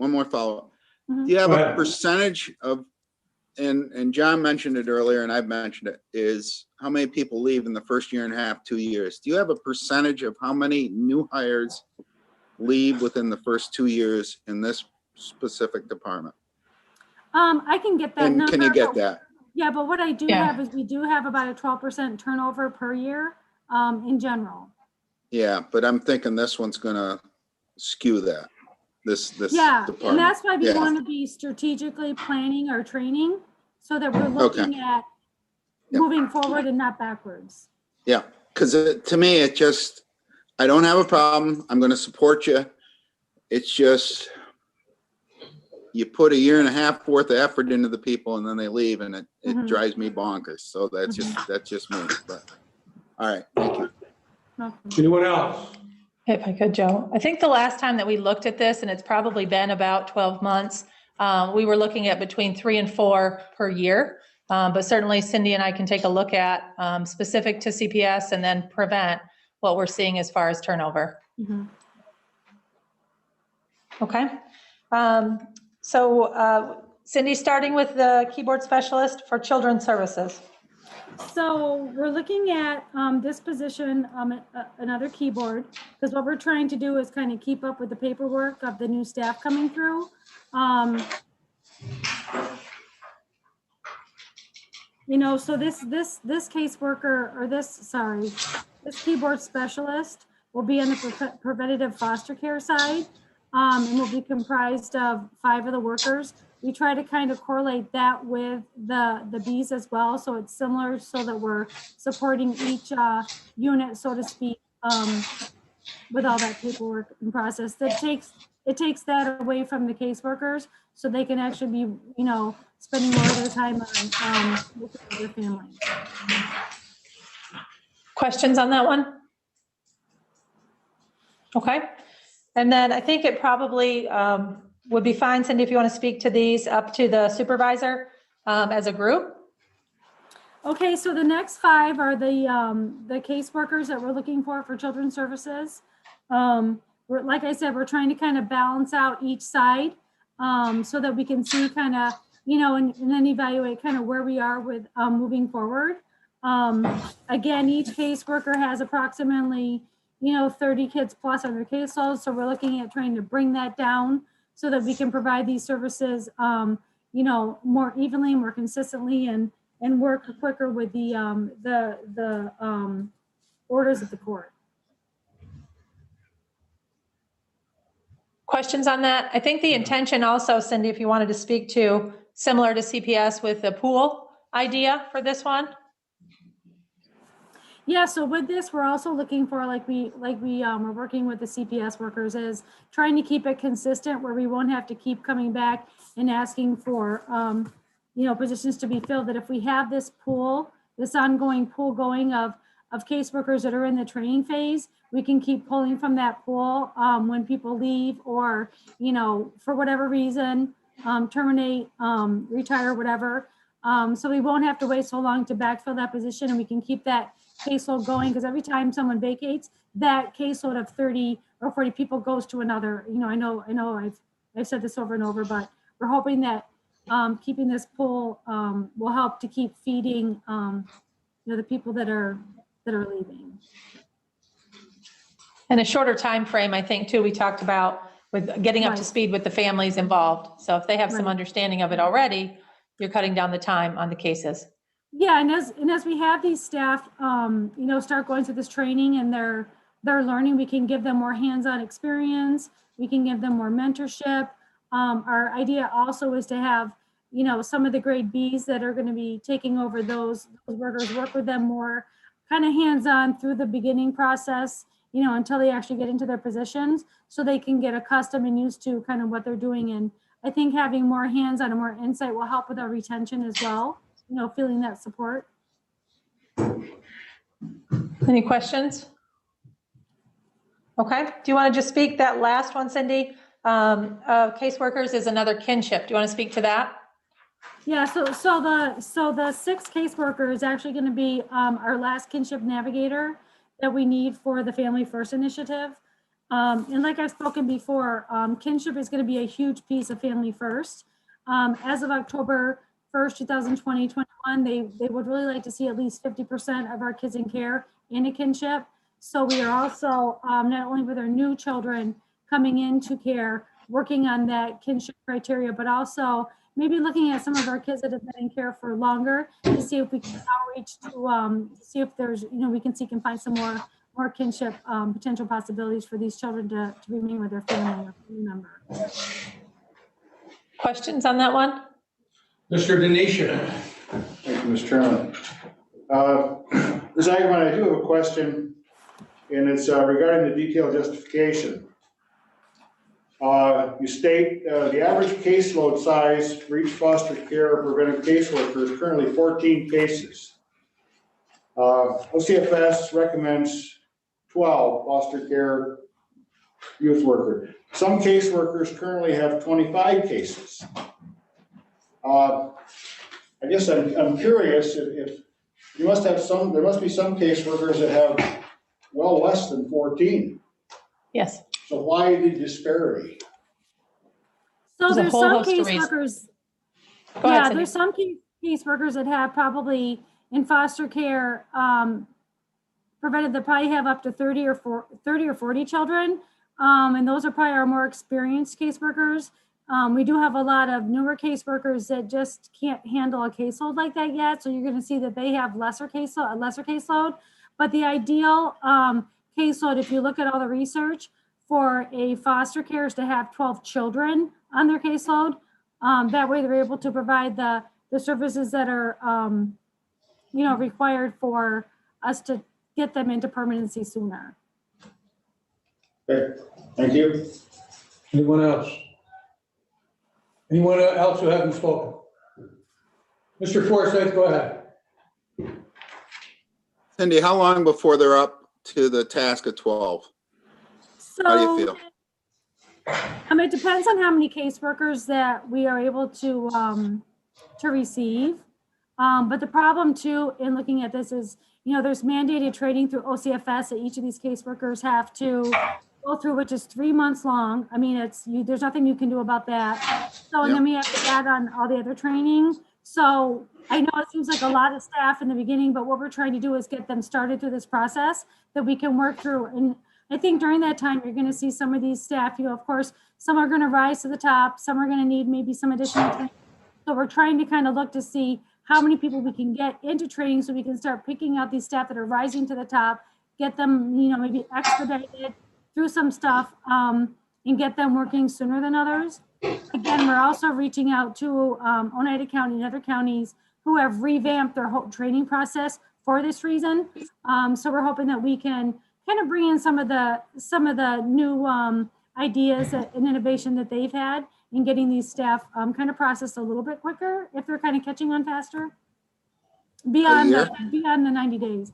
more follow-up? Mhm. Do you have Go a ahead. percentage of, and John mentioned it earlier and I've mentioned it, is how many people leave in the first year and a half, 2 years? Do you have a percentage of how many new hires leave within the first 2 years in this specific department? I can get that And number. can you get but- that? Yeah, but what I do Yeah. have is we do have about a 12% turnover per year in general. Yeah, but I'm thinking this one's gonna skew that, this Yeah, department. and that's why we Yeah. want to be strategically planning our training so that we're looking at Yeah. moving forward and not backwards. Yeah, because to me, it just, I don't have a problem. I'm going to support you. It's just, you put a year and a half worth of effort into the people and then they leave and it Mhm. drives me bonkers. So that's just me. But, all right, thank you. Anyone else? If I could, Joe, I think the last time that we looked at this, and it's probably been about 12 months, we were looking at between 3 and 4 per year. But certainly Cindy and I can take a look at specific to CPS and then prevent what we're seeing as far as turnover. Mhm. Okay. So Cindy, starting with the keyboard specialist for children's services. So we're looking at this position, another keyboard, because what we're trying to do is kind of keep up with the paperwork of the new staff coming through. So this caseworker, or this keyboard specialist will be on the preventative foster care side, and will be comprised of 5 of the workers. We try to kind of correlate that with the Bs as well, so it's similar, so that we're supporting each unit, so to speak, with all that paperwork and process. It takes that away from the caseworkers, so they can actually be, spending more of their time on with their families. Questions on that one? Okay. And then I think it probably would be fine, Cindy, if you want to speak to these up to the supervisor as a group. Okay, so the next 5 are the caseworkers that we're looking for children's services. Like I said, we're trying to kind of balance out each side so that we can see kind of, and then evaluate kind of where we are with moving forward. Again, each caseworker has approximately 30 kids plus on their caseload. So we're looking at trying to bring that down so that we can provide these services, more evenly, more consistently, and work quicker with the orders of the court. Questions on that? I think the intention also, Cindy, if you wanted to speak to, similar to CPS with the pool idea for this one. Yeah, so with this, we're also looking for, like we are working with the CPS workers, is trying to keep it consistent where we won't have to keep coming back and asking for, positions to be filled. That if we have this ongoing pool going of caseworkers that are in the training phase, we can keep pulling from that pool when people leave or, for whatever reason, terminate, retire, whatever. So we won't have to wait so long to backfill that position, and we can keep that caseload going, because every time someone vacates, that caseload of 30 or 40 people goes to another. I know I've said this over and over, but we're hoping that keeping this pool will help to keep feeding the people that are leaving. And a shorter time frame, I think, too, we talked about with getting up to speed with the families involved. So if they have some understanding of it already, you're cutting down the time on the cases. Yeah, and as we have these staff, start going through this training and they're learning, we can give them more hands-on experience. We can give them more mentorship. Our idea also is to have, some of the grade Bs that are going to be taking over those workers, work with them more, kind of hands-on through the beginning process, you know, until they actually get into their positions, so they can get accustomed and used to kind of what they're doing. And I think having more hands-on and more insight will help with our retention as well, you know, feeling that support. Any questions? Okay, do you want to just speak that last one, Cindy? Caseworkers is another kinship. Do you want to speak to that? Yeah, so the 6 caseworker is actually going to be our last kinship navigator that we need for the Family First initiative. And like I've spoken before, kinship is going to be a huge piece of Family First. As of October 1st, 2021, they would really like to see at least 50% of our kids in care in a kinship. So we are also, not only with our new children coming into care, working on that kinship criteria, but also maybe looking at some of our kids that have been in care for longer to see if we can outreach to see if there's, you know, we can seek and find some more kinship potential possibilities for these children to remain with their family or family member. Questions on that one? Mr. Denisha. Thank you, Mr. Chairman. Ms. Agaman, I do have a question, and it's regarding the detailed justification. You state the average caseload size for each foster care or preventive caseworker is currently 14 cases. OCFS recommends 12 foster care youth worker. Some caseworkers currently have 25 cases. I guess I'm curious if you must have some, there must be some caseworkers that have well less than 14. Yes. So why the disparity? So there's some caseworkers. Yeah, Cindy. there's some caseworkers that have probably in foster care prevented that probably have up to 30 or 40 children. And those are probably our more experienced caseworkers. We do have a lot of newer caseworkers that just can't handle a caseload like that yet. So you're going to see that they have a lesser caseload. But the ideal caseload, if you look at all the research for a foster care, is to have 12 children on their caseload. That way they're able to provide the services that are, you know, required for us to get them into permanency sooner. Okay, thank you. Anyone else? Anyone else who hasn't spoken? Mr. Forsyth, go ahead. Cindy, how long before they're up to the task of 12? So, how do you feel? It depends on how many caseworkers that we are able to receive. But the problem too in looking at this is, you know, there's mandated training through OCFS that each of these caseworkers have to go through, which is 3 months long. I mean, there's nothing you can do about that. So, and then we have to add on all the other training. So I know it seems like a lot of staff in the beginning, but what we're trying to do is get them started through this process that we can work through. And I think during that time, you're going to see some of these staff, you know, of course, some are going to rise to the top, some are going to need maybe some additional training. So we're trying to kind of look to see how many people we can get into training so we can start picking out these staff that are rising to the top, get them, you know, maybe expedited through some stuff and get them working sooner than others. Again, we're also reaching out to Oneida County and other counties who have revamped their whole training process for this reason. So we're hoping that we can kind of bring in some of the new ideas and innovation that they've had in getting these staff kind of processed a little bit quicker if they're kind of catching on faster beyond the 90 days.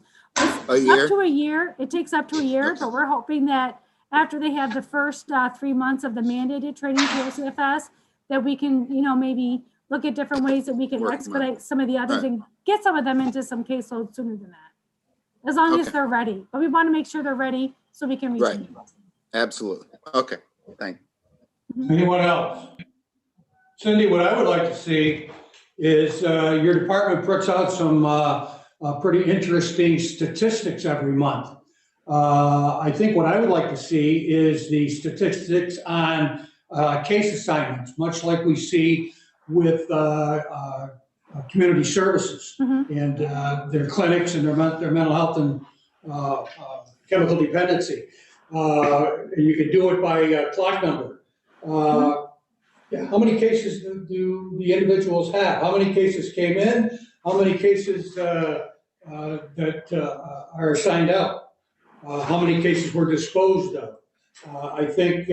A year? Up to a year. It takes up to a year, but we're hoping that after they have the first 3 months of the mandated training through OCFS, that we can, you know, maybe look at different ways that we can expedite some of the others and get some of them into some caseload sooner than that, as long as they're ready. But we want to make sure they're ready so we can reach them. Absolutely. Okay, thank you. Anyone else? Cindy, what I would like to see is your department puts out some pretty interesting statistics every month. I think what I would like to see is the statistics on case assignments, much like we see with community services and their clinics and their mental health and chemical dependency. You can do it by clock number. How many cases do the individuals have? How many cases came in? How many cases that are assigned out, how many cases were disposed of. I think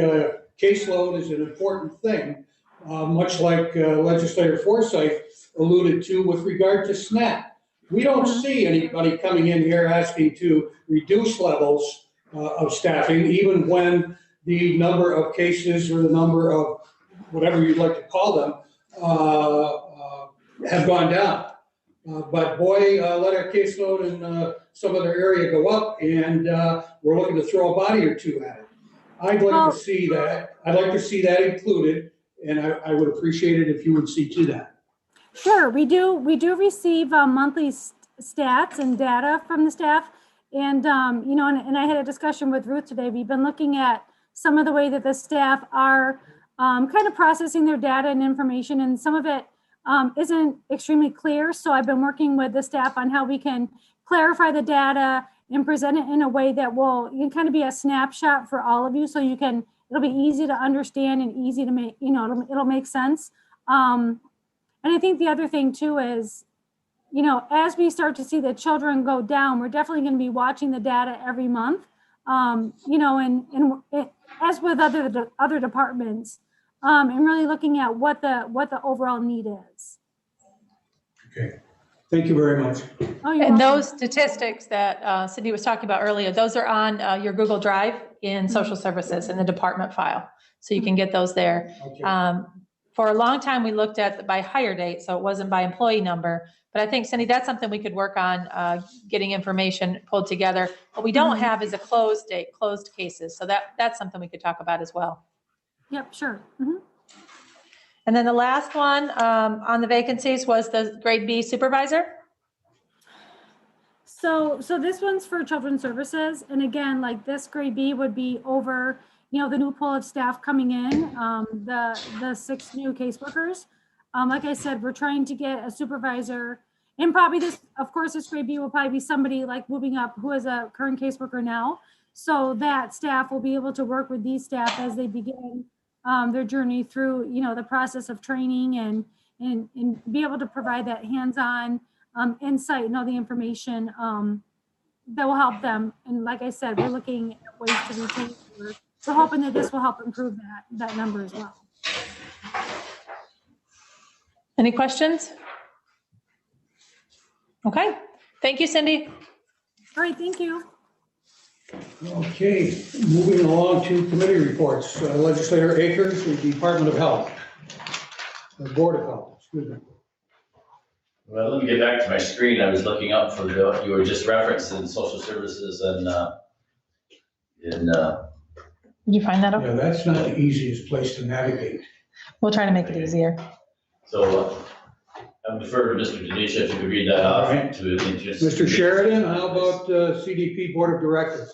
caseload is an important thing, much like Legislator Forsythe alluded to with regard to SNAP. We don't see anybody coming in here asking to reduce levels of staffing, even when the number of cases or the number of whatever you'd like to call them have gone down. But boy, let our caseload in some other area go up, and we're looking to throw a body or two at it. I'd like to see that. I'd like to see that included, and I would appreciate it if you would see to that. Sure, we do receive monthly stats and data from the staff. And, you know, and I had a discussion with Ruth today. We've been looking at some of the way that the staff are kind of processing their data and information, and some of it isn't extremely clear. So I've been working with the staff on how we can clarify the data and present it in a way that will kind of be a snapshot for all of you. So you can, it'll be easy to understand and easy to make, you know, it'll make sense. And I think the other thing too is, you know, as we start to see the children go down, we're definitely going to be watching the data every month, you know, and as with other departments, and really looking at what the overall need is. Okay, thank you very much. Oh, and those statistics that Cindy was talking about earlier, those are on your Google Drive in social services in the department file. So you can get those there. Okay. For a long time, we looked at by hire date, so it wasn't by employee number. But I think, Cindy, that's something we could work on, getting information pulled together. What we don't have is a closed date, closed cases. So that's something we could talk about as well. Yep, sure. And then the last one on the vacancies was the grade B supervisor. So this one's for children's services. And again, like this grade B would be over, you know, the new pool of staff coming in, the 6 new caseworkers. Like I said, we're trying to get a supervisor, and probably this, of course, this grade B will probably be somebody like moving up who is a current caseworker now. So that staff will be able to work with these staff as they begin their journey through, you know, the process of training and be able to provide that hands-on insight and all the information that will help them. And like I said, we're looking at ways to retain. We're hoping that this will help improve that number as well. Any questions? Okay, thank you, Cindy. All right, thank you. Okay, moving along to committee reports. Legislator Akers, the Department of Health, the Board of Health, excuse me. Well, let me get back to my screen. I was looking up for you were just referencing social services and Did you find that? Yeah, that's not the easiest place to navigate. We'll try to make it easier. So I'm deferring to Mr. Denisha if you could read that off. Right. To the interest. Mr. Sheridan, how about CDP Board of Directors?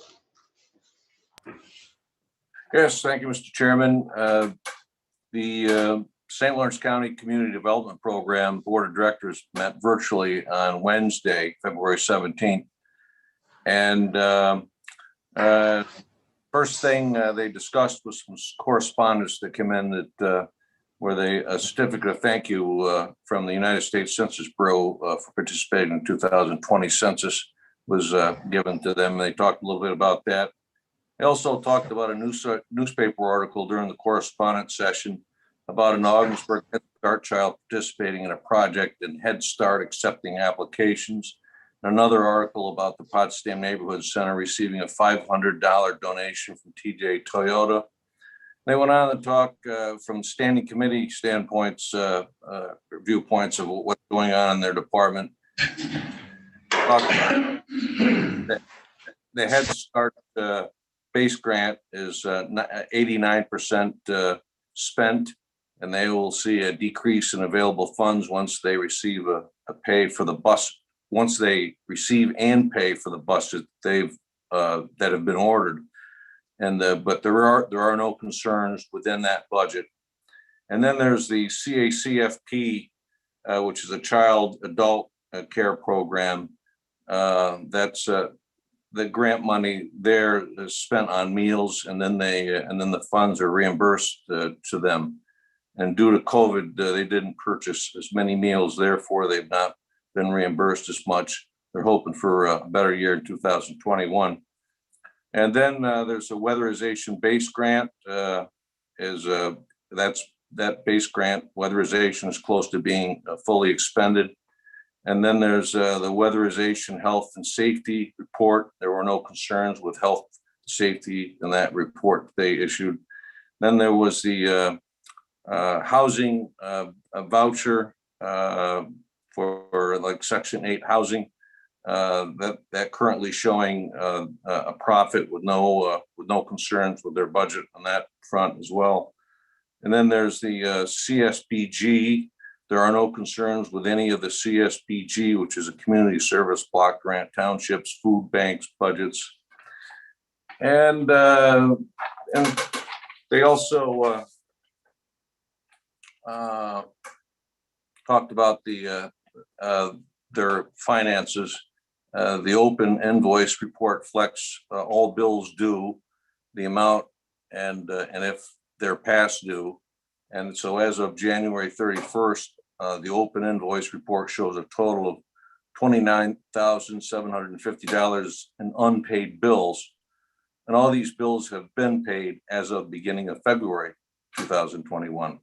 Yes, thank you, Mr. Chairman. The St. Lawrence County Community Development Program Board of Directors met virtually on Wednesday, February 17th. And first thing they discussed was some correspondence that came in that where a certificate of thank you from the United States Census Bureau for participating in the 2020 census was given to them. They talked a little bit about that. They also talked about a newspaper article during the correspondence session about an Augsburg Head Start child participating in a project in Head Start accepting applications. Another article about the Potsdam Neighborhood Center receiving a $500 donation from TJ Toyota. They went on to talk from standing committee standpoints, viewpoints of what's going on in their department. The Head Start base grant is 89% spent, and they will see a decrease in available funds once they receive a pay for the bus. Once they receive and pay for the buses that have been ordered. But there are no concerns within that budget. And then there's the CACFP, which is a child adult care program. That's the grant money there is spent on meals, and then the funds are reimbursed to them. And due to COVID, they didn't purchase as many meals, therefore they've not been reimbursed as much. they're hoping for a better year in 2021. And then there's a weatherization base grant. That base grant weatherization is close to being fully expended. And then there's the weatherization health and safety report. There were no concerns with health safety in that report they issued. Then there was the housing voucher for like Section 8 housing. That currently showing a profit with no concerns with their budget on that front as well. And then there's the CSBG. There are no concerns with any of the CSBG, which is a community service block grant, townships, food banks, budgets. And they also talked about their finances. The open invoice report reflects all bills due, the amount, and if they're past due. And so as of January 31st, the open invoice report shows a total of $29,750 in unpaid bills. And all these bills have been paid as of beginning of February 2021.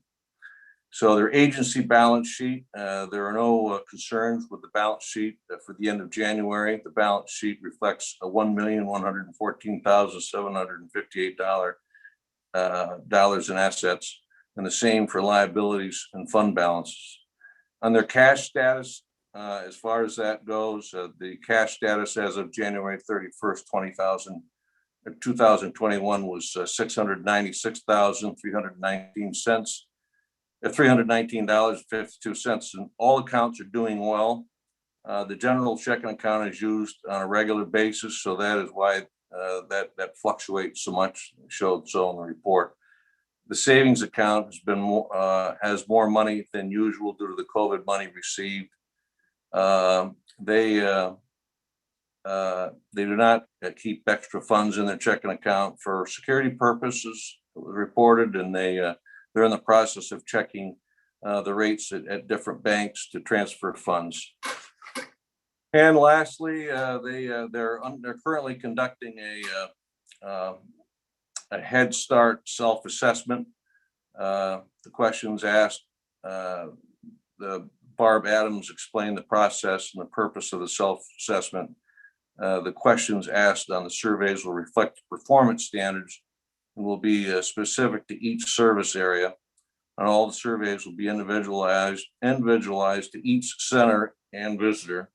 So their agency balance sheet, there are no concerns with the balance sheet for the end of January. The balance sheet reflects a $1,114,758 in assets, and the same for liabilities and fund balances. On their cash status, as far as that goes, the cash status as of January 31st, 2021 was $319.52, and all accounts are doing well. The general checking account is used on a regular basis, so that is why that fluctuates so much, showed so in the report. The savings account has more money than usual due to the COVID money received. They do not keep extra funds in their checking account for security purposes, it was reported, and they're in the process of checking the rates at different banks to transfer funds. And lastly, they're currently conducting a Head Start self-assessment. The questions asked, Barb Adams explained the process and the purpose of the self-assessment. The questions asked on the surveys will reflect performance standards and will be specific to each service area. And all the surveys will be individualized to each center and visitor.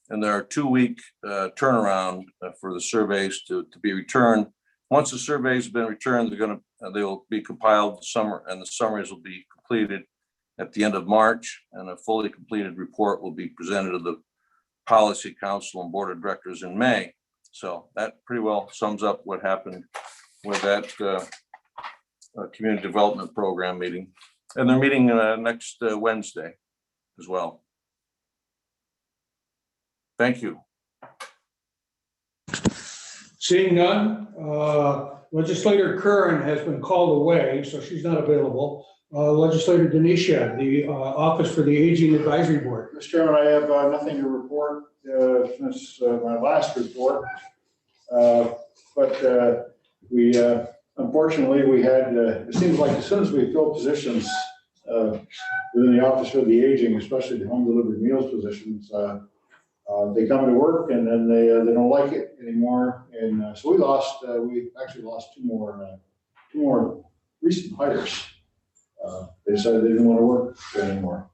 And there are 2-week turnaround for the surveys to be returned. Once the surveys have been returned, they will be compiled and the summaries will be completed at the end of March, and a fully completed report will be presented to the Policy Council and Board of Directors in May. So that pretty well sums up what happened with that community development program meeting. And they're meeting next Wednesday as well. Thank you. Seeing none, Legislator Curran has been called away, so she's not available. Legislator Denisha, the Office for the Aging Advisory Board. Mr. Chairman, I have nothing to report since my last report. But we unfortunately we had, it seems like as soon as we fill positions within the Office for the Aging, especially the home delivered meals positions, they come to work and then they don't like it anymore. And so we actually lost two more recent hires. They decided they didn't want to work anymore.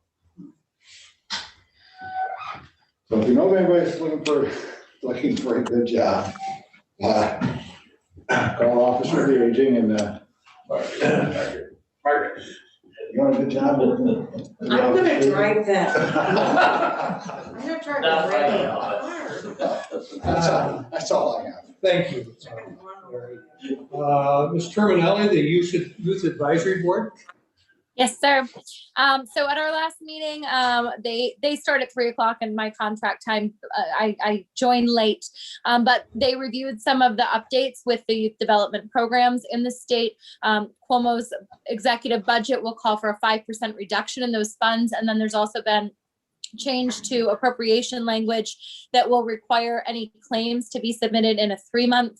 So if you know anybody looking for a good job, call Office for the Aging and Margaret. You want a good job? I'm gonna drive that. I'm gonna try to drive That's all I have. Thank you. Ms. Terminelli, the Youth Advisory Board. Yes, sir. So at our last meeting, they start at 3 o'clock and my contract time, I joined late, but they reviewed some of the updates with the youth development programs in the state. Cuomo's executive budget will call for a 5% reduction in those funds. And then there's also been change to appropriation language that will require any claims to be submitted in a 3-month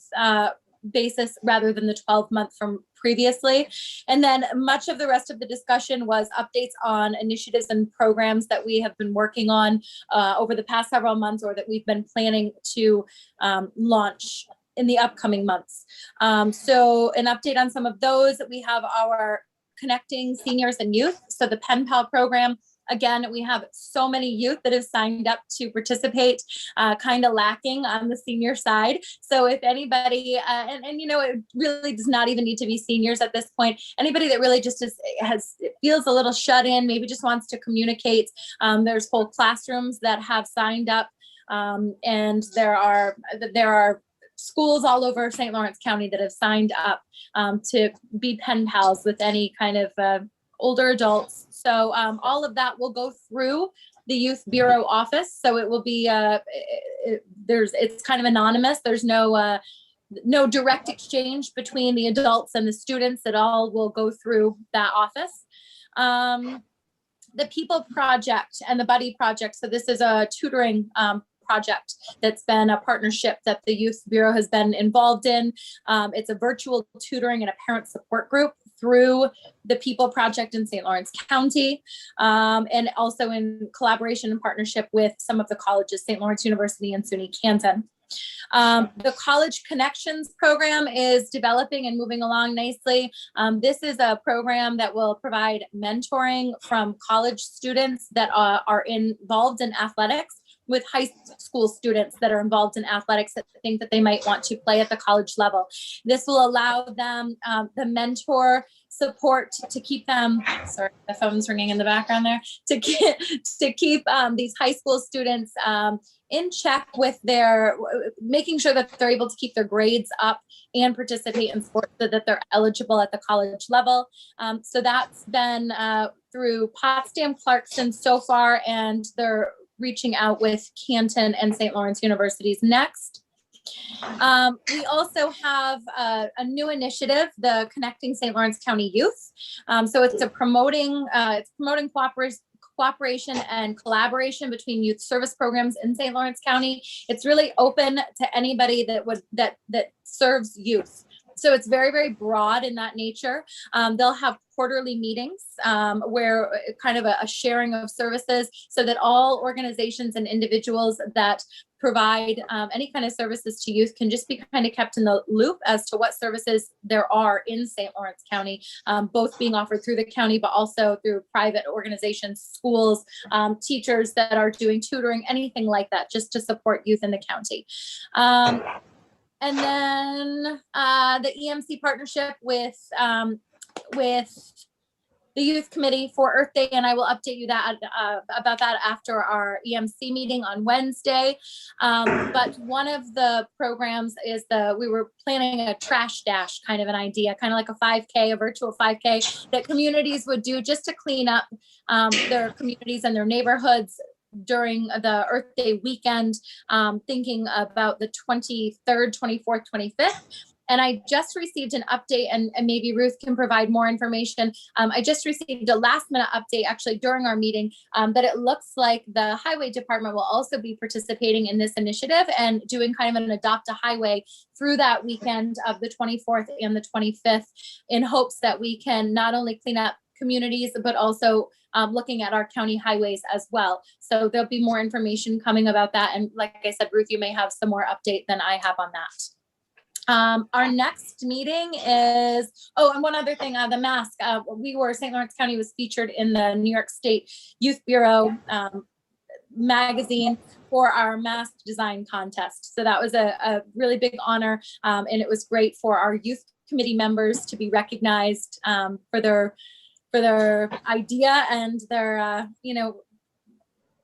basis rather than the 12-month from previously. And then much of the rest of the discussion was updates on initiatives and programs that we have been working on over the past several months, or that we've been planning to launch in the upcoming months. So an update on some of those. We have our Connecting Seniors and Youth. So the Pen Pal program. Again, we have so many youth that have signed up to participate, kind of lacking on the senior side. So if anybody, and you know, it really does not even need to be seniors at this point. Anybody that really just feels a little shut in, maybe just wants to communicate. There's whole classrooms that have signed up, and there are schools all over St. Lawrence County that have signed up to be pen pals with any kind of older adults. So all of that will go through the Youth Bureau office. So it will be, it's kind of anonymous. There's no direct exchange between the adults and the students. It all will go through that office. The People Project and the Buddy Project. So this is a tutoring project that's been a partnership that the Youth Bureau has been involved in. It's a virtual tutoring and a parent support group through the People Project in St. Lawrence County, and also in collaboration and partnership with some of the colleges, St. Lawrence University and SUNY Canton. The College Connections program is developing and moving along nicely. This is a program that will provide mentoring from college students that are involved in athletics with high school students that are involved in athletics that think that they might want to play at the college level. This will allow them the mentor support to keep them, sorry, the phone's ringing in the background there, to keep these high school students in check with making sure that they're able to keep their grades up and participate in sports so that they're eligible at the college level. So that's been through Potsdam Clarkson so far, and they're reaching out with Canton and St. Lawrence Universities next. We also have a new initiative, the Connecting St. Lawrence County Youth. So it's promoting cooperation and collaboration between youth service programs in St. Lawrence County. It's really open to anybody that serves youth. So it's very, very broad in that nature. They'll have quarterly meetings where kind of a sharing of services so that all organizations and individuals that provide any kind of services to youth can just be kind of kept in the loop as to what services there are in St. Lawrence County, both being offered through the county, but also through private organizations, schools, teachers that are doing tutoring, anything like that, just to support youth in the county. And then the EMC partnership with the Youth Committee for Earth Day, and I will update you about that after our EMC meeting on Wednesday. But one of the programs is we were planning a trash dash kind of an idea, kind of like a 5K, a virtual 5K that communities would do just to clean up their communities and their neighborhoods during the Earth Day weekend, thinking about the 23rd, 24th, 25th. And I just received an update, and maybe Ruth can provide more information. I just received a last minute update actually during our meeting that it looks like the highway department will also be participating in this initiative and doing kind of an adopt a highway through that weekend of the 24th and the 25th in hopes that we can not only clean up communities, but also looking at our county highways as well. So there'll be more information coming about that. And like I said, Ruth, you may have some more update than I have on that. Our next meeting is, and one other thing, the mask. St. Lawrence County was featured in the New York State Youth Bureau magazine for our mask design contest. So that was a really big honor. And it was great for our youth committee members to be recognized for their idea and their,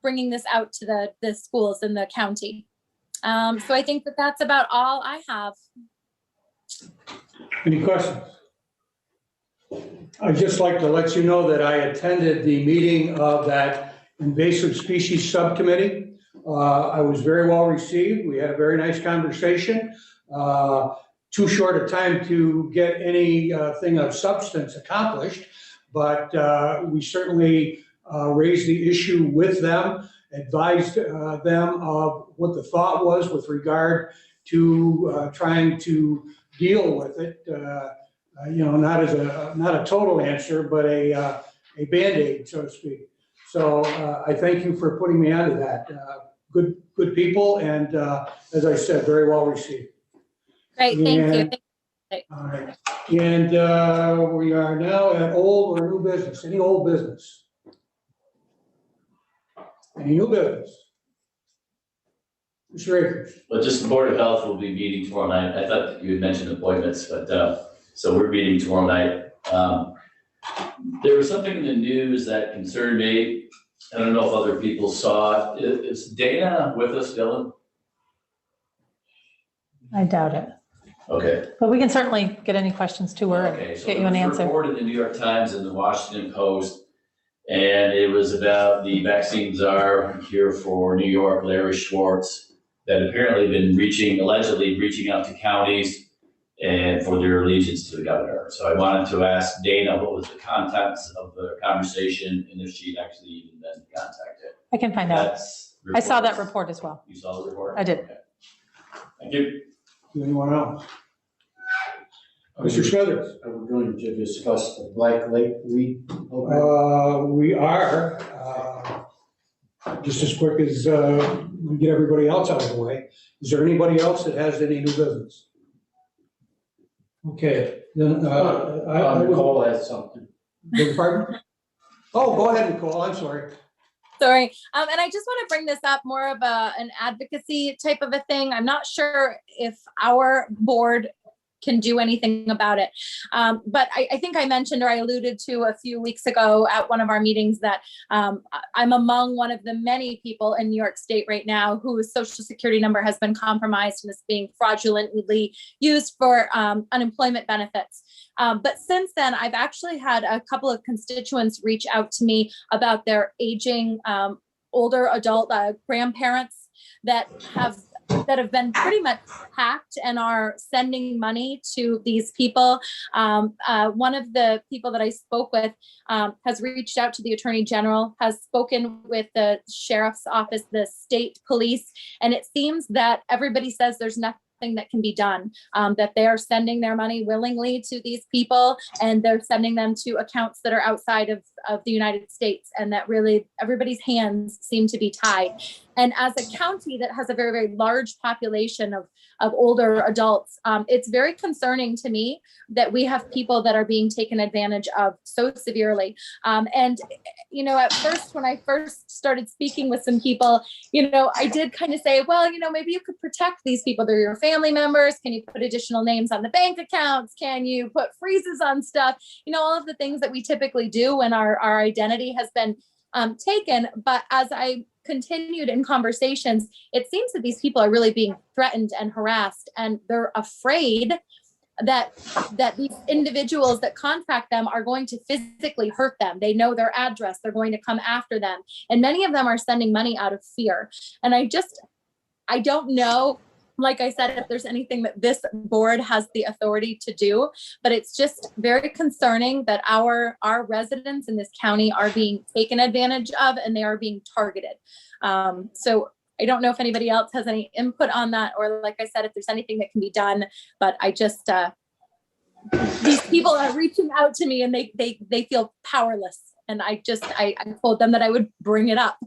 bringing this out to the schools in the county. So I think that's about all I have. Any questions? I'd just like to let you know that I attended the meeting of that invasive species subcommittee. I was very well received. We had a very nice conversation. Too short a time to get anything of substance accomplished, but we certainly raised the issue with them, advised them of what the thought was with regard to trying to deal with it. Not a total answer, but a Band-Aid, so to speak. So I thank you for putting me onto that. Good people, and as I said, very well received. Great, thank you. All right, and we are now at old or new business. Any old business? Any new business? Mr. Akers. But just the Board of Health will be meeting tomorrow night. I thought that you had mentioned appointments, but so we're meeting tomorrow night. There was something in the news that concerned me. I don't know if other people saw it. Is Dana with us, Dylan? I doubt it. Okay. But we can certainly get any questions to her Okay, and so get it you an was answer. reported in the New York Times and the Washington Post, and it was about the vaccine czar here for New York, Larry Schwartz, that apparently been allegedly reaching out to counties and for their allegiance to the governor. So I wanted to ask Dana what was the contents of the conversation and if she'd actually even been contacted. I can find out. I saw that report as well. You saw the report? I did. Okay. Thank you. Anyone else? Mr. Smithers. Are we going to discuss the Black Lake weed? We are, just as quick as we get everybody else out of the way. Is there anybody else that has any new business? Okay, then Nicole has something. Beg your pardon? Oh, go ahead, Nicole, I'm sorry. Sorry. And I just want to bring this up more of an advocacy type of a thing. I'm not sure if our board can do anything about it. But I think I mentioned or I alluded to a few weeks ago at one of our meetings that I'm among one of the many people in New York State right now whose social security number has been compromised and is being fraudulently used for unemployment benefits. But since then, I've actually had a couple of constituents reach out to me about their aging older adult grandparents that have been pretty much hacked and are sending money to these people. One of the people that I spoke with has reached out to the Attorney General, has spoken with the Sheriff's Office, the state police, and it seems that everybody says there's nothing that can be done, that they are sending their money willingly to these people and they're sending them to accounts that are outside of the United States, and that really everybody's hands seem to be tied. And as a county that has a very, very large population of older adults, it's very concerning to me that we have people that are being taken advantage of so severely. And, at first, when I first started speaking with some people, I did kind of say, well, maybe you could protect these people. They're your family members. Can you put additional names on the bank accounts? Can you put freezes on stuff? All of the things that we typically do when our identity has been taken. But as I continued in conversations, it seems that these people are really being threatened and harassed, and they're afraid that these individuals that contact them are going to physically hurt them. They know their address. They're going to come after them. And many of them are sending money out of fear. And I don't know, like I said, if there's anything that this board has the authority to do, but it's just very concerning that our residents in this county are being taken advantage of and they are being targeted. So I don't know if anybody else has any input on that, or like I said, if there's anything that can be done, but I just, these people are reaching out to me and they feel powerless. And I told them that I would bring it up.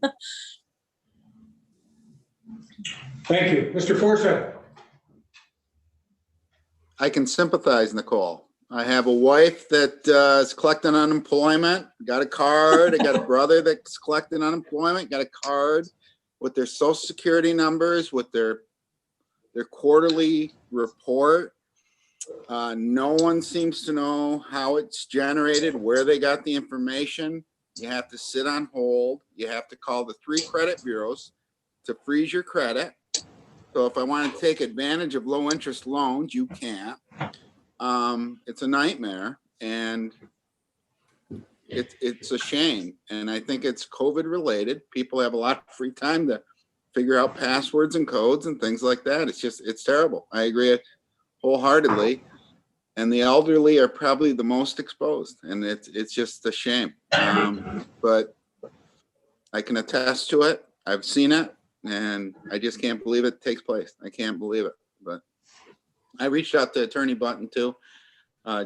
Thank you. Mr. Forsythe. I can sympathize, Nicole. I have a wife that is collecting unemployment, got a card. I got a brother that's collecting unemployment, got a card with their social security numbers, with their quarterly report. No one seems to know how it's generated, where they got the information. You have to sit on hold. You have to call the 3 credit bureaus to freeze your credit. So if I want to take advantage of low interest loans, you can't. It's a nightmare, and it's a shame. And I think it's COVID related. People have a lot of free time to figure out passwords and codes and things like that. It's terrible. I agree wholeheartedly. And the elderly are probably the most exposed, and it's just a shame. But I can attest to it. I've seen it, and I just can't believe it takes place. I can't believe it. But I reached out to Attorney Button too,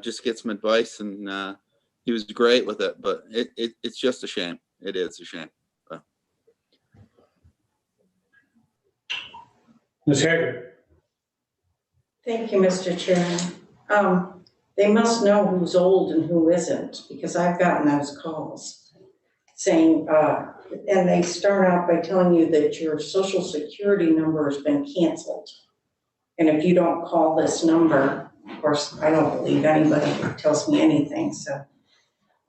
just to get some advice, and he was great with it. But it's just a shame. It is a shame. But. Ms. Hager. Thank you, Mr. Chairman. They must know who's old and who isn't, because I've gotten those calls saying, and they start out by telling you that your social security number has been canceled. And if you don't call this number, of course, I don't believe anybody who tells me anything, so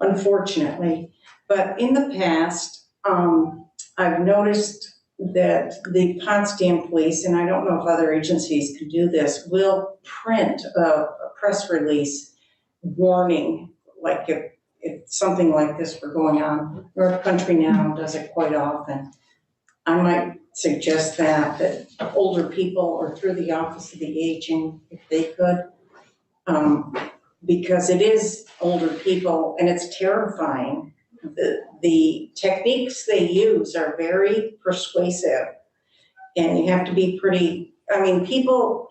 unfortunately. But in the past, I've noticed that the Potsdam police, and I don't know if other agencies can do this, will print a press release warning, like if something like this were going on. North Country Now does it quite often. I might suggest that older people, or through the Office of the Aging, if they could, because it is older people and it's terrifying. The techniques they use are very persuasive, and you have to be pretty, I mean, people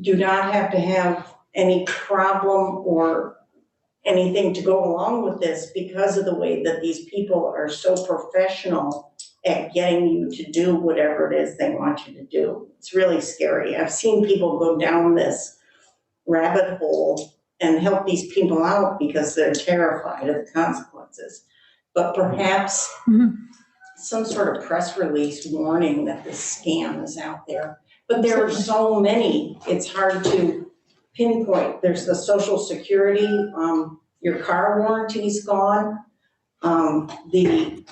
do not have to have any problem or anything to go along with this because of the way that these people are so professional at getting you to do whatever it is they want you to do. It's really scary. I've seen people go down this rabbit hole and help these people out because they're terrified of the consequences. But perhaps some sort of press release warning that this scam is out there. But there are so many, it's hard to pinpoint. There's the Social Security, your car warranty's gone. The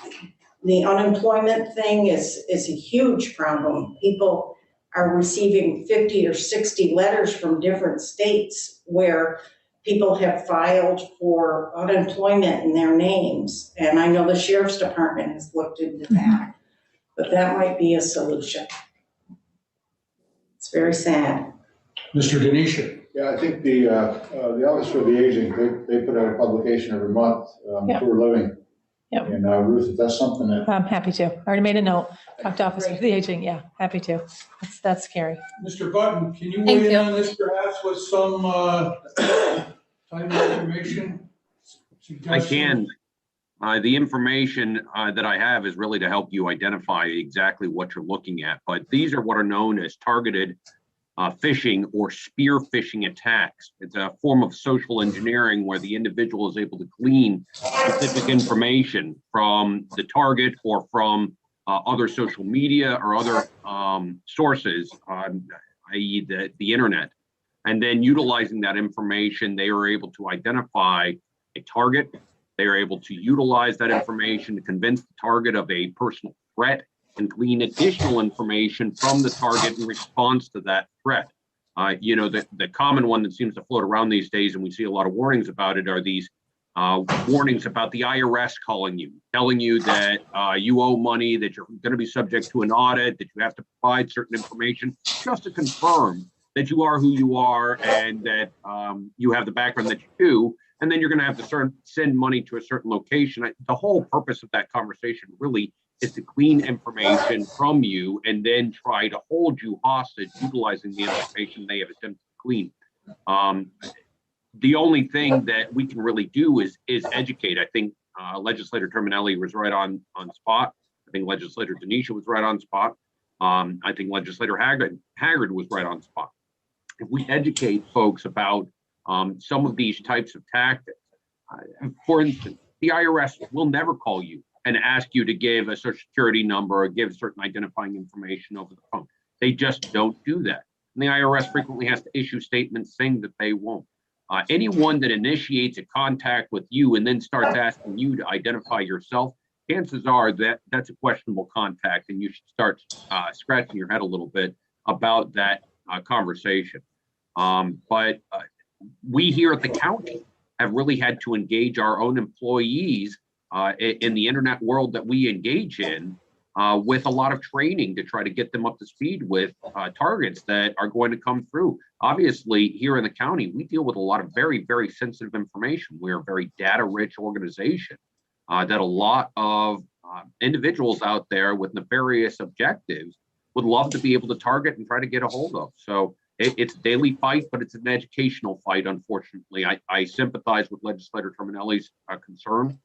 unemployment thing is a huge problem. People are receiving 50 or 60 letters from different states where people have filed for unemployment in their names. And I know the Sheriff's Department has looked into that, but that might be a solution. It's very sad. Mr. Denisha. Yeah, I think the Office for the Aging, they put out a publication every month, Poor Living. Yep. And Ruth, if that's something that. I'm happy to. I already made a note. Talk to Office for the Aging. Yeah, happy to. That's scary. Mr. Button, can you Thank weigh in you. on this perhaps with some timely information? I can. The information that I have is really to help you identify exactly what you're looking at. But these are what are known as targeted phishing or spear phishing attacks. It's a form of social engineering where the individual is able to glean specific information from the target or from other social media or other sources, i.e. the internet. And then utilizing that information, they are able to identify a target. They are able to utilize that information to convince the target of a personal threat and glean additional information from the target in response to that threat. The common one that seems to float around these days, and we see a lot of warnings about it, are these warnings about the IRS calling you, telling you that you owe money, that you're going to be subject to an audit, that you have to provide certain information just to confirm that you are who you are and that you have the background that you do. And then you're going to have to send money to a certain location. The whole purpose of that conversation really is to glean information from you and then try to hold you hostage utilizing the information they have attempted to glean. The only thing that we can really do is educate. I think Legislator Terminelli was right on spot. I think Legislator Denisha was right on spot. I think Legislator Haggard was right on spot. If we educate folks about some of these types of tactics, for instance, the IRS will never call you and ask you to give a social security number or give certain identifying information over the phone. They just don't do that. And the IRS frequently has to issue statements saying that they won't. Anyone that initiates a contact with you and then starts asking you to identify yourself, chances are that that's a questionable contact, and you should start scratching your head a little bit about that conversation. But we here at the county have really had to engage our own employees in the internet world that we engage in with a lot of training to try to get them up to speed with targets that are going to come through. Obviously, here in the county, we deal with a lot of very, very sensitive information. We're a very data-rich organization. that a lot of individuals out there with nefarious objectives would love to be able to target and try to get a hold of. So it's a daily fight, but it's an educational fight, unfortunately. I sympathize with Legislator Terminelli's concern,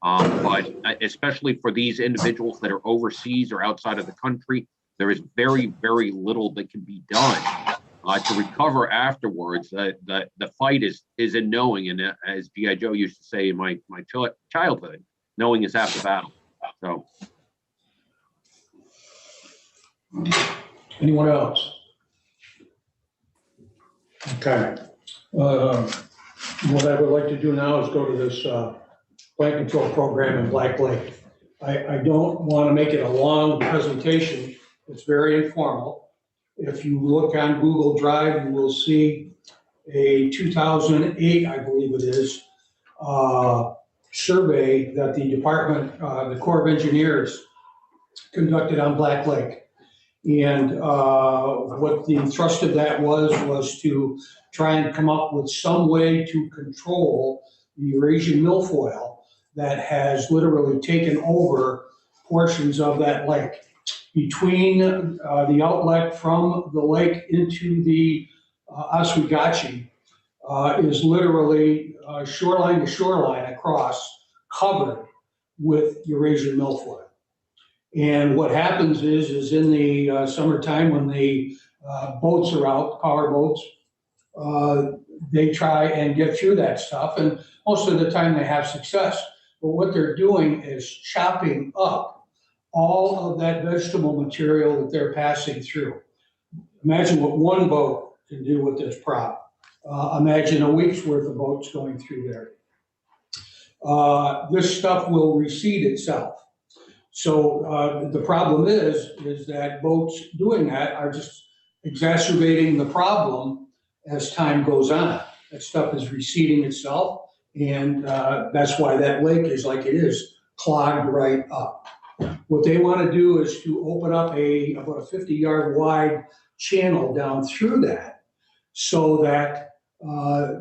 but especially for these individuals that are overseas or outside of the country, there is very, very little that can be done to recover afterwards. The fight is in knowing, and as G.I. Joe used to say in my childhood, knowing is half the battle. So, Anyone else? Okay. What I would like to do now is go to this plant control program in Black Lake. I don't want to make it a long presentation. It's very informal. If you look on Google Drive, you will see a 2008, I believe it is, survey that the department, the Corps of Engineers conducted on Black Lake. And what the thrust of that was to try and come up with some way to control the Eurasian milfoil that has literally taken over portions of that lake. Between the outlet from the lake into the Oswegatchie is literally shoreline to shoreline across, covered with Eurasian milfoil. And what happens is in the summertime when the boats are out, power boats, they try and get through that stuff, and most of the time they have success. But what they're doing is chopping up all of that vegetable material that they're passing through. Imagine what one boat can do with this prop. Imagine a week's worth of boats going through there. This stuff will recede itself. So the problem is that boats doing that are just exacerbating the problem as time goes on. That stuff is receding itself, and that's why that lake is like it is, clogged right up. What they want to do is to open up about a 50-yard wide channel down through that so that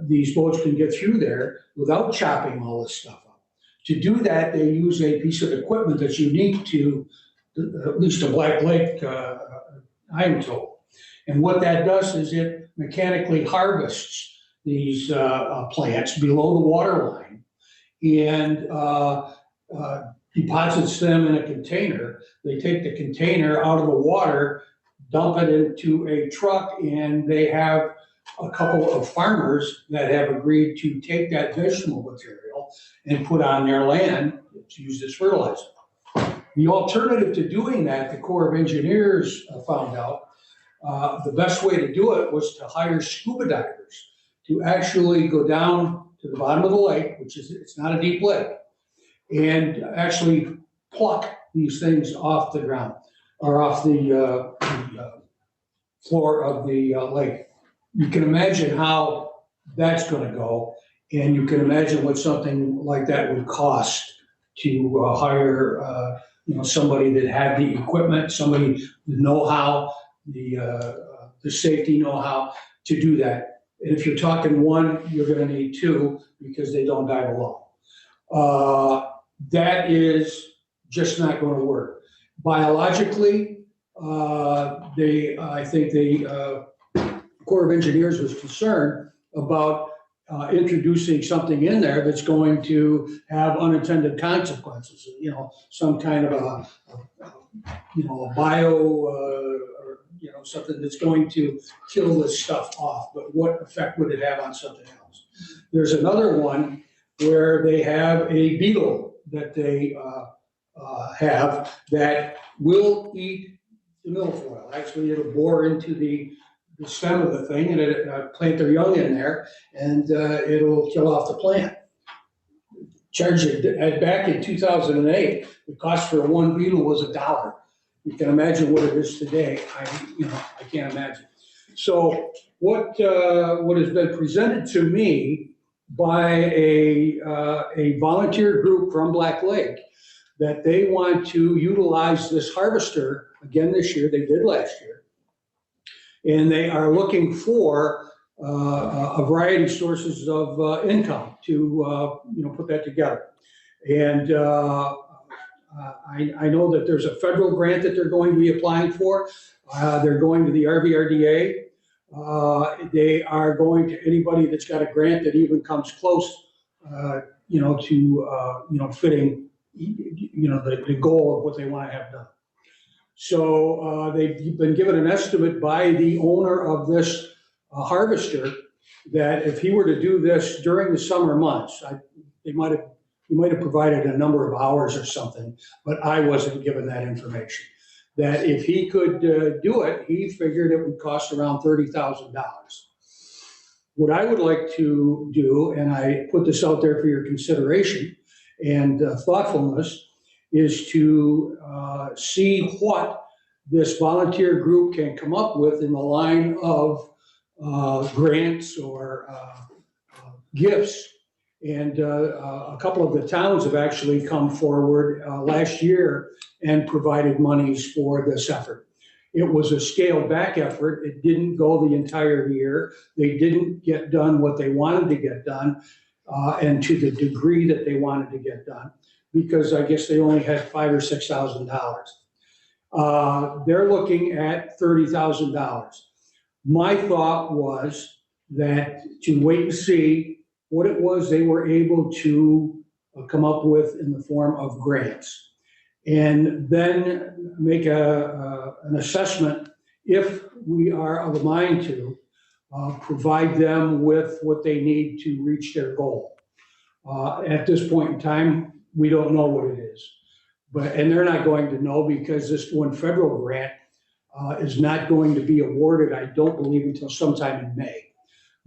these boats can get through there without chopping all this stuff up. To do that, they use a piece of equipment that's unique to at least a Black Lake, I am told. And what that does is it mechanically harvests these plants below the water line and deposits them in a container. They take the container out of the water, dump it into a truck, and they have a couple of farmers that have agreed to take that vegetable material and put on their land to use as fertilizer. The alternative to doing that, the Corps of Engineers found out, the best way to do it was to hire scuba divers to actually go down to the bottom of the lake, which is, it's not a deep lake, and actually pluck these things off the ground or off the floor of the lake. You can imagine how that's going to go, and you can imagine what something like that would cost to hire somebody that had the equipment, somebody with know-how, the safety know-how to do that. And if you're talking one, you're going to need two because they don't dive alone. That is just not going to work. Biologically, I think the Corps of Engineers was concerned about introducing something in there that's going to have unintended consequences. Some kind of a bio, or something that's going to kill this stuff off. But what effect would it have on something else? There's another one where they have a beetle that they have that will eat the milfoil. Actually, it'll bore into the stem of the thing and it plant their young in there, and it'll kill off the plant. Back in 2008, the cost for one beetle was $1. You can imagine what it is today. I can't imagine. So what has been presented to me by a volunteer group from Black Lake, that they want to utilize this harvester again this year. They did last year. And they are looking for a variety of sources of income to put that together. And I know that there's a federal grant that they're going to be applying for. They're going to the RVRDA. They are going to anybody that's got a grant that even comes close, to fitting, the goal of what they want to have done. So they've been given an estimate by the owner of this harvester that if he were to do this during the summer months, he might have provided a number of hours or something, but I wasn't given that information. That if he could do it, he figured it would cost around $30,000. What I would like to do, and I put this out there for your consideration and thoughtfulness, is to see what this volunteer group can come up with in the line of grants or gifts. And a couple of the towns have actually come forward last year and provided monies for this effort. It was a scaled back effort. It didn't go the entire year. They didn't get done what they wanted to get done and to the degree that they wanted to get done, because I guess they only had $5,000 or $6,000. They're looking at $30,000. My thought was that to wait and see what it was they were able to come up with in the form of grants, and then make an assessment if we are of a mind to provide them with what they need to reach their goal. At this point in time, we don't know what it is, and they're not going to know because this one federal grant is not going to be awarded, I don't believe, until sometime in May.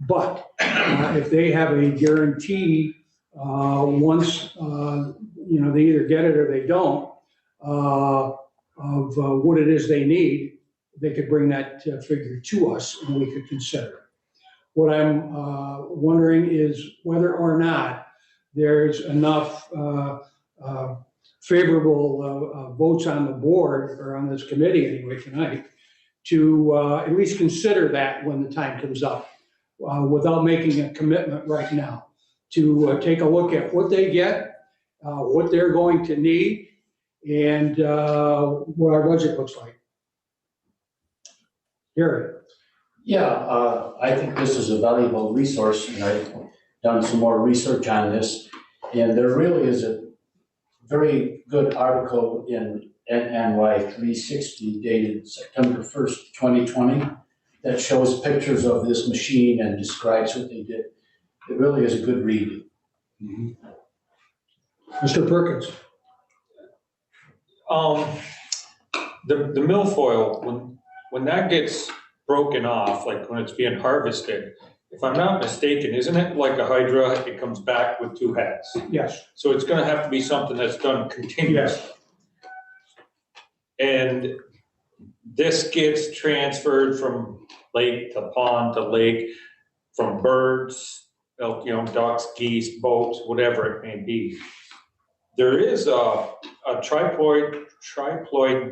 But if they have a guarantee once they either get it or they don't of what it is they need, they could bring that figure to us and we could consider it. What I'm wondering is whether or not there's enough favorable votes on the board, or on this committee anyway tonight, to at least consider that when the time comes up, without making a commitment right now, to take a look at what they get, what they're going to need, and what our budget looks like. Gary. Yeah, I think this is a valuable resource, and I've done some more research on this. And there really is a very good article in NY 360 dated September 1st, 2020, that shows pictures of this machine and describes what they did. It really is a good read. Mm-hmm. Mr. Perkins. The milfoil, when that gets broken off, like when it's being harvested, if I'm not mistaken, isn't it like a hydra? It comes back with two heads. Yes. So it's going to have to be something that's done continuously. Yes. And this gets transferred from lake to pond to lake, from birds, ducks, geese, boats, whatever it may be. There is a triploid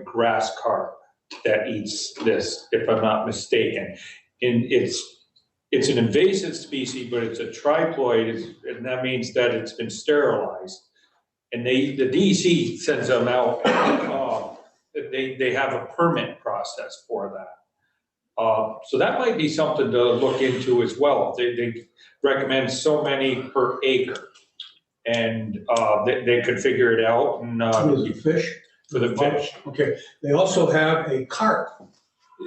grass carp that eats this, if I'm not mistaken. And it's an invasive species, but it's a triploid, and that means that it's been sterilized. And the DC sends them out. They have a permit process for that. So that might be something to look into as well. They recommend so many per acre, and they could figure it out. And the fish? For the fish. Okay. They also have a carp.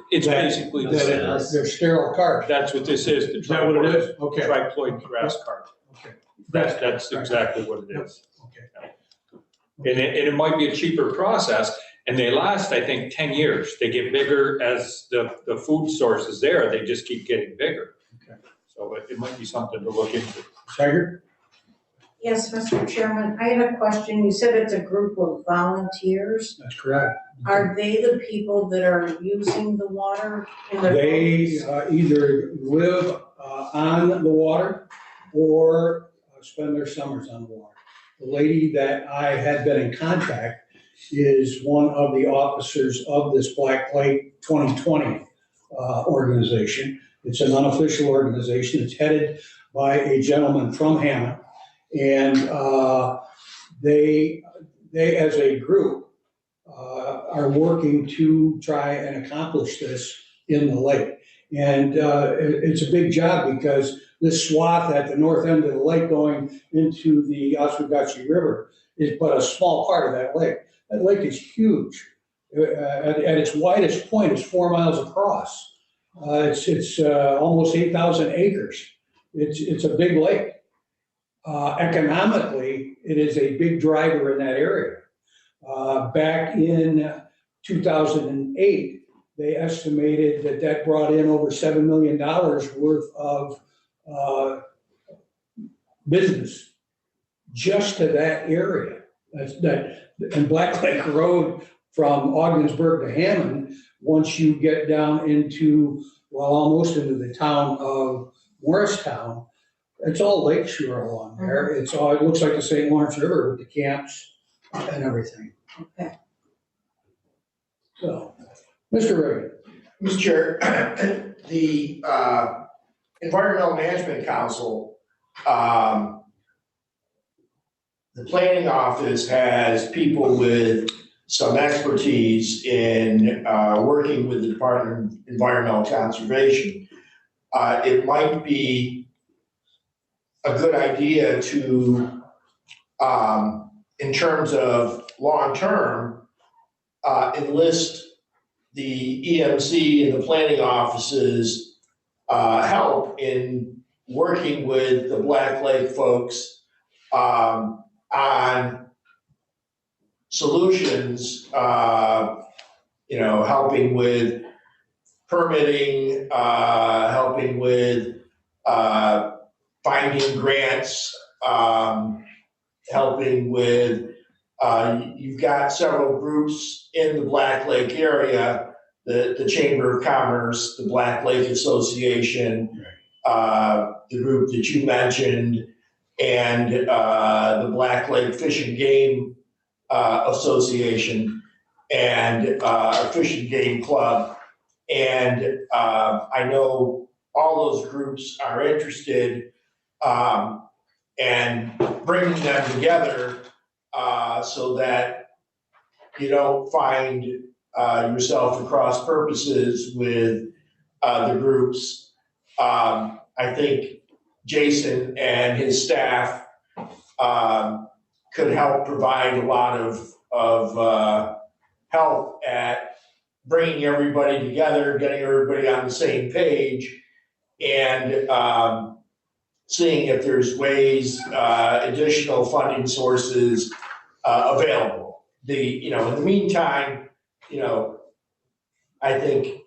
It's basically the same. They're sterile carp. That's what this is. Is that what it is? Okay. Triploid grass carp. Okay. That's exactly what it is. Okay. And it might be a cheaper process, and they last, I think, 10 years. They get bigger as the food source is there. They just keep getting bigger. Okay. So it might be something to look into. Tiger? Yes, Mr. Chairman, I have a question. You said it's a group of volunteers. That's correct. Are they the people that are using the water in their They boats? either live on the water or spend their summers on the water. The lady that I had been in contact is one of the officers of this Black Lake 2020 organization. It's an unofficial organization. It's headed by a gentleman from Hammond. And they as a group are working to try and accomplish this in the lake. And it's a big job because this swath at the north end of the lake going into the Oswegatchie River is but a small part of that lake. That lake is huge. At its widest point, it's 4 miles across. It's almost 8,000 acres. It's a big lake. Economically, it is a big driver in that area. Back in 2008, they estimated that brought in over $7 million worth of business just to that area. And Black Lake Road from Ogdensburg to Hammond, once you get down into, well, almost into the town of Morristown, it's all lakeshore along there. It looks like the St. Lawrence River with the camps and everything. Okay. So, Mr. Reagan. Mr. Chair, the Environmental Management Council, the planning office has people with some expertise in working with the Department of Environmental Conservation. It might be a good idea to, in terms of long-term, enlist the EMC and the planning office's help in working with the Black Lake folks on solutions, helping with permitting, helping with finding grants, helping with, you've got several groups in the Black Lake area, the Chamber of Commerce, the Black Lake Association, the group that you mentioned, and the Black Lake Fish and Game Association, and Fish and Game Club. And I know all those groups are interested and bringing them together so that you don't find yourself at cross purposes with the groups. I think Jason and his staff could help provide a lot of help at bringing everybody together, getting everybody on the same page, and seeing if there's ways, additional funding sources available. In the meantime, I think,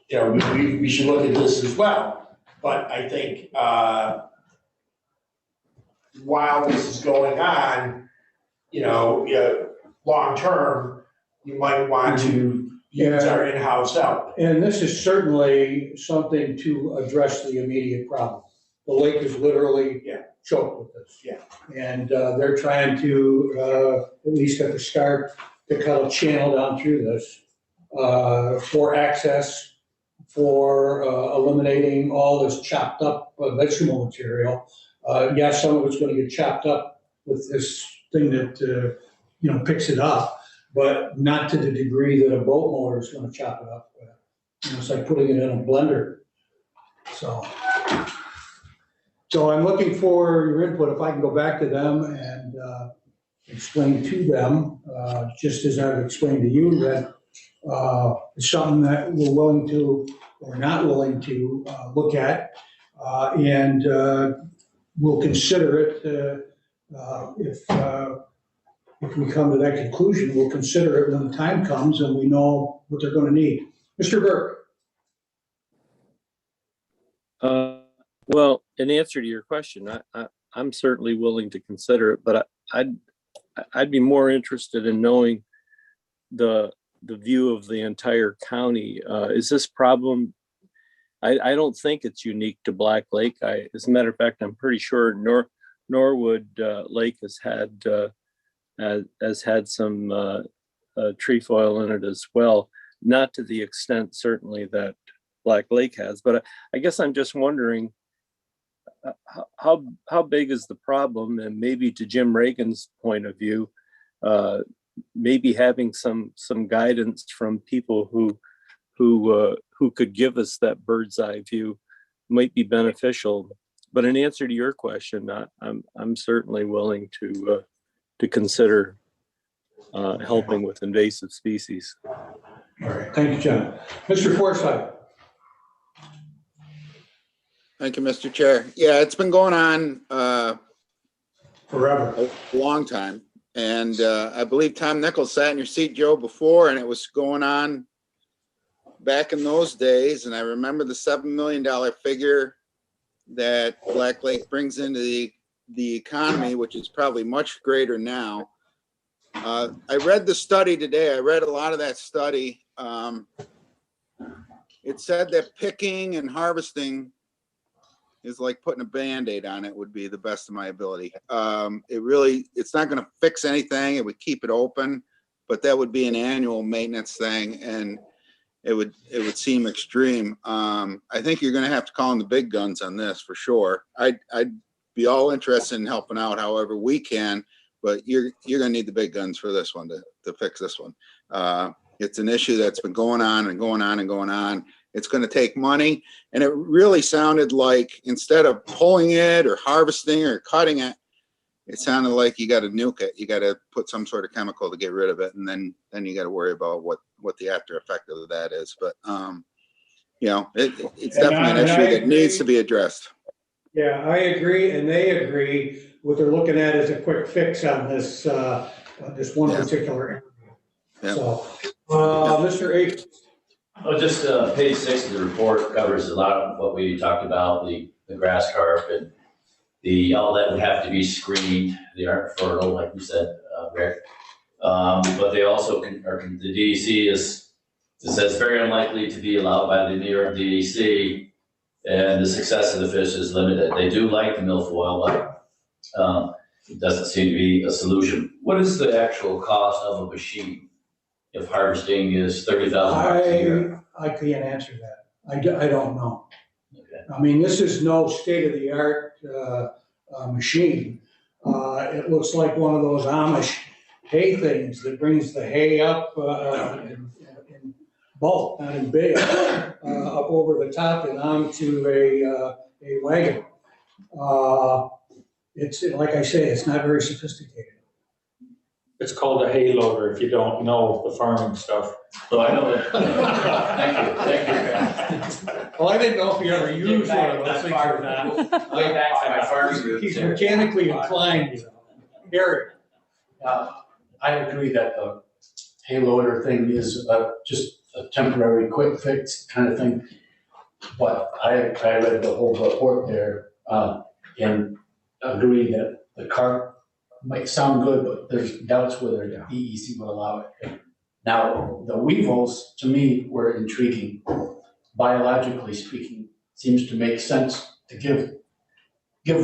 we should look at this as well. But I think while this is going on, long term, you might want to use our in-house help. And this is certainly something to address the immediate problem. The lake is literally choked with this. Yeah. And they're trying to, at least at the start, to cut a channel down through this for access, for eliminating all this chopped up vegetable material. Yes, some of it's going to get chopped up with this thing that picks it up, but not to the degree that a boat motor is going to chop it up. It's like putting it in a blender. So I'm looking for your input. If I can go back to them and explain to them, just as I've explained to you, that it's something that we're willing to or not willing to look at, and we'll consider it if we come to that conclusion. We'll consider it when the time comes and we know what they're going to need. Mr. Burke. Well, in answer to your question, I'm certainly willing to consider it, but I'd be more interested in knowing the view of the entire county. Is this problem? I don't think it's unique to Black Lake. As a matter of fact, I'm pretty sure Norwood Lake has had some trefoil in it as well. Not to the extent certainly that Black Lake has, but I guess I'm just wondering, how big is the problem? And maybe to Jim Reagan's point of view, maybe having some guidance from people who could give us that bird's eye view might be beneficial. But in answer to your question, I'm certainly willing to consider helping with invasive species. All right, thank you, John. Mr. Forsythe. Thank you, Mr. Chair. Yeah, it's been going on forever, a long time. And I believe Tom Nichols sat in your seat, Joe, before, and it was going on back in those days. And I remember the $7 million figure that Black Lake brings into the economy, which is probably much greater now. I read the study today. I read a lot of that study. It said that picking and harvesting is like putting a Band-Aid on it, would be the best of my ability. It's not going to fix anything. It would keep it open, but that would be an annual maintenance thing, and it would seem extreme. I think you're going to have to call in the big guns on this for sure. I'd be all interested in helping out however we can, but you're going to need the big guns for this one to fix this one. It's an issue that's been going on and going on and going on. It's going to take money. And it really sounded like instead of pulling it or harvesting or cutting it, it sounded like you got to nuke it. You got to put some sort of chemical to get rid of it. And then you got to worry about what the after effect of that is. But, it's definitely an issue that needs to be addressed. Yeah, I agree. And they agree. What they're looking at is a quick fix on this, this one particular area. Yeah. So, Mr. Akins. Oh, just page 6 of the report covers a lot of what we talked about, the grass carp and all that would have to be screened. They aren't fertile, like you said, Rick. But they also the DEC says very unlikely to be allowed by the New York DEC, and the success of the fish is limited. They do like the milfoil, but it doesn't seem to be a solution. What is the actual cost of a machine if harvesting is $30,000 a year? I can't answer that. I don't know. Okay. I mean, this is no state-of-the-art machine. It looks like one of those Amish hay things that brings the hay up in bulk, not in bale, up over the top and onto a wagon. It's like I say, it's not very sophisticated. It's called a hay loader if you don't know the farming stuff. So I know that. Thank you. Well, I didn't know if you ever used one of those things or not. He's mechanically inclined, Gary. I agree that the hay loader thing is just a temporary quick fix kind of thing. But I read the whole report there and agree that the carp might sound good, but there's doubts whether the DEC will allow it. Now, the weevils, to me, were intriguing. Biologically speaking, seems to make sense to give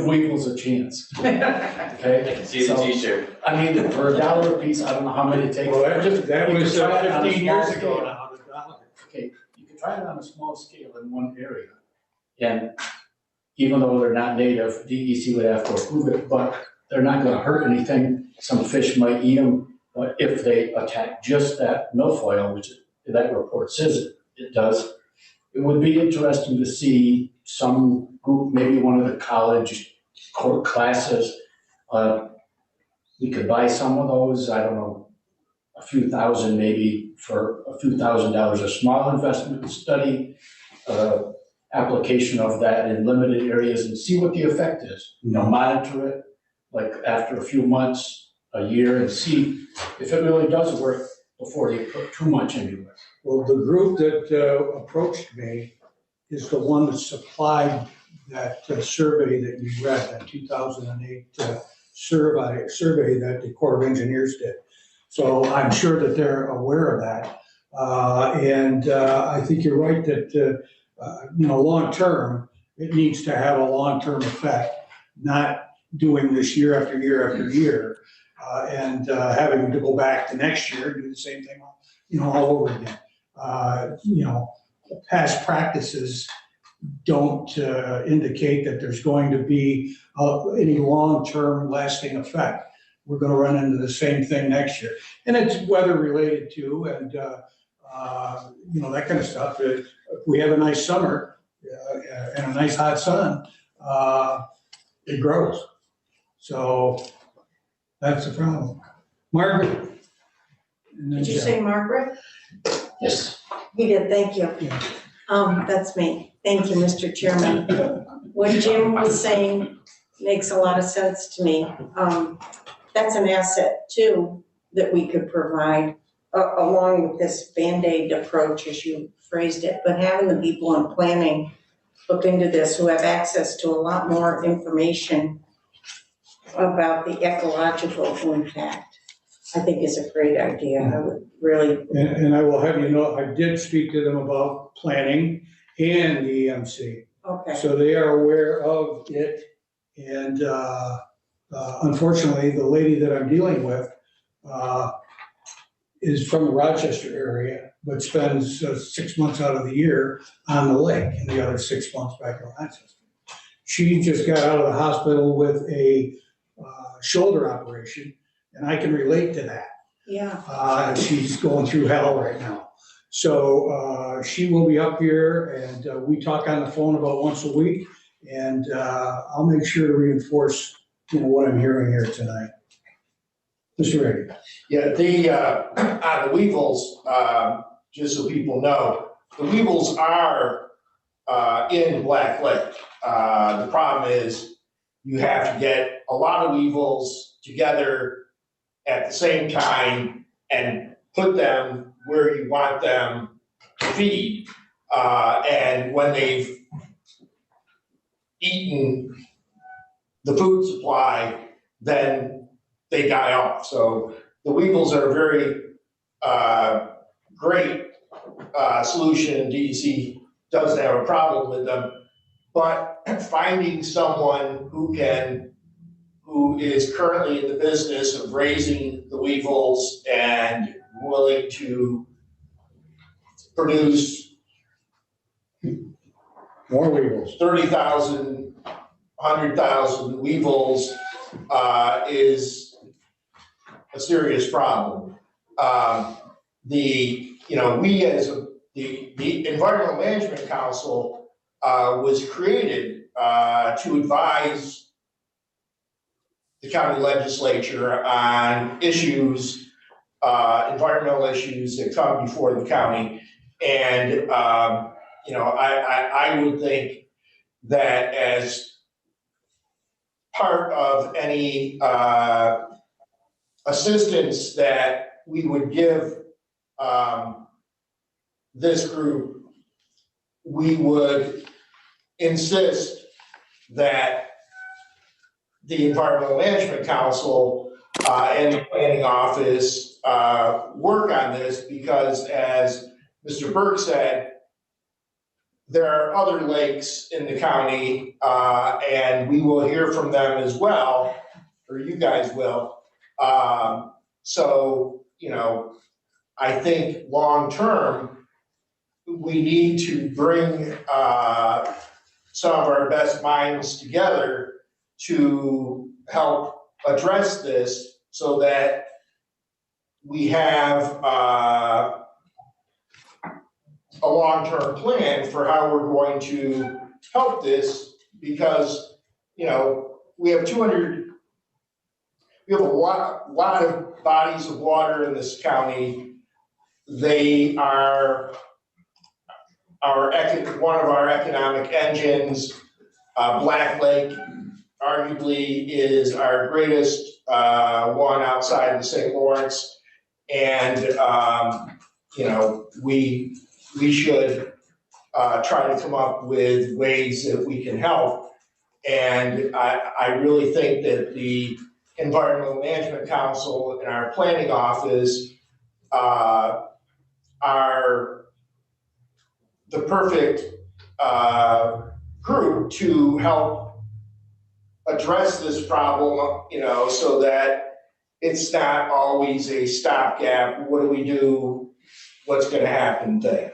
weevils a chance. Okay? I can see the t-shirt. I mean, for $1 a piece, I don't know how many it takes. Well, that was 15 years ago now. Okay, you can try it on a small scale in one area. And even though they're not native, DEC would have to approve it, but they're not going to hurt anything. Some fish might eat them, but if they attack just that milfoil, which that report says it does, it would be interesting to see some group, maybe one of the college court classes. We could buy some of those, I don't know, a few thousand, maybe for a few $1,000s, a small investment study, application of that in limited areas and see what the effect is. Monitor it like after a few months, a year, and see if it really does work before you put too much into it. Well, the group that approached me is the one that supplied that survey that you read, that 2008 survey that the Corps of Engineers did. So I'm sure that they're aware of that. And I think you're right that, long term, it needs to have a long-term effect, not doing this year after year after year and having to go back to next year and do the same thing, all over again. Past practices, don't indicate that there's going to be any long-term lasting effect. We're going to run into the same thing next year. And it's weather related too, and that kind of stuff. If we have a nice summer and a nice hot sun, it grows. So that's the problem. Margaret? Did you say Margaret? Yes. You did, thank you. That's me. Thank you, Mr. Chairman. What Jim was saying makes a lot of sense to me. That's an asset too that we could provide along with this Band-Aid approach, as you phrased it, but having the people in planning look into this who have access to a lot more information about the ecological impact, I think is a great idea. I would really. And I will have you know, I did speak to them about planning and the EMC. Okay. So they are aware of it. And unfortunately, the lady that I'm dealing with is from the Rochester area, but spends 6 months out of the year on the lake and the other 6 months back in Rochester. She just got out of the hospital with a shoulder operation, and I can relate to that. Yeah. She's going through hell right now. So she will be up here, and we talk on the phone about once a week, and I'll make sure to reinforce what I'm hearing here tonight. Mr. Reddy. Yeah, the weevils, just so people know, the weevils are in Black Lake. The problem is you have to get a lot of weevils together at the same time and put them where you want them to feed. And when they've eaten the food supply, then they die off. So the weevils are a very great solution. DEC doesn't have a problem with them, but finding someone who is currently in the business of raising the weevils and willing to produce more weevils, 30,000, 100,000 weevils is a serious problem. We as the Environmental Management Council was created to advise the county legislature on issues, environmental issues that come before the county. And, I would think that as part of any assistance that we would give this group, we would insist that the Environmental Management Council and the Planning Office work on this, because as Mr. Burke said, there are other lakes in the county, and we will hear from them as well, or you guys will. I think long-term, we need to bring some of our best minds together to help address this so that we have a long-term plan for how we're going to help this, because we have a lot of bodies of water in this county. They are one of our economic engines. Black Lake arguably is our greatest one outside the St. Lawrence, and we should try to come up with ways that we can help. And I really think that the Environmental Management Council and our planning office are the perfect group to help address this problem, so that it's not always a stopgap. What do we do? What's going to happen thing?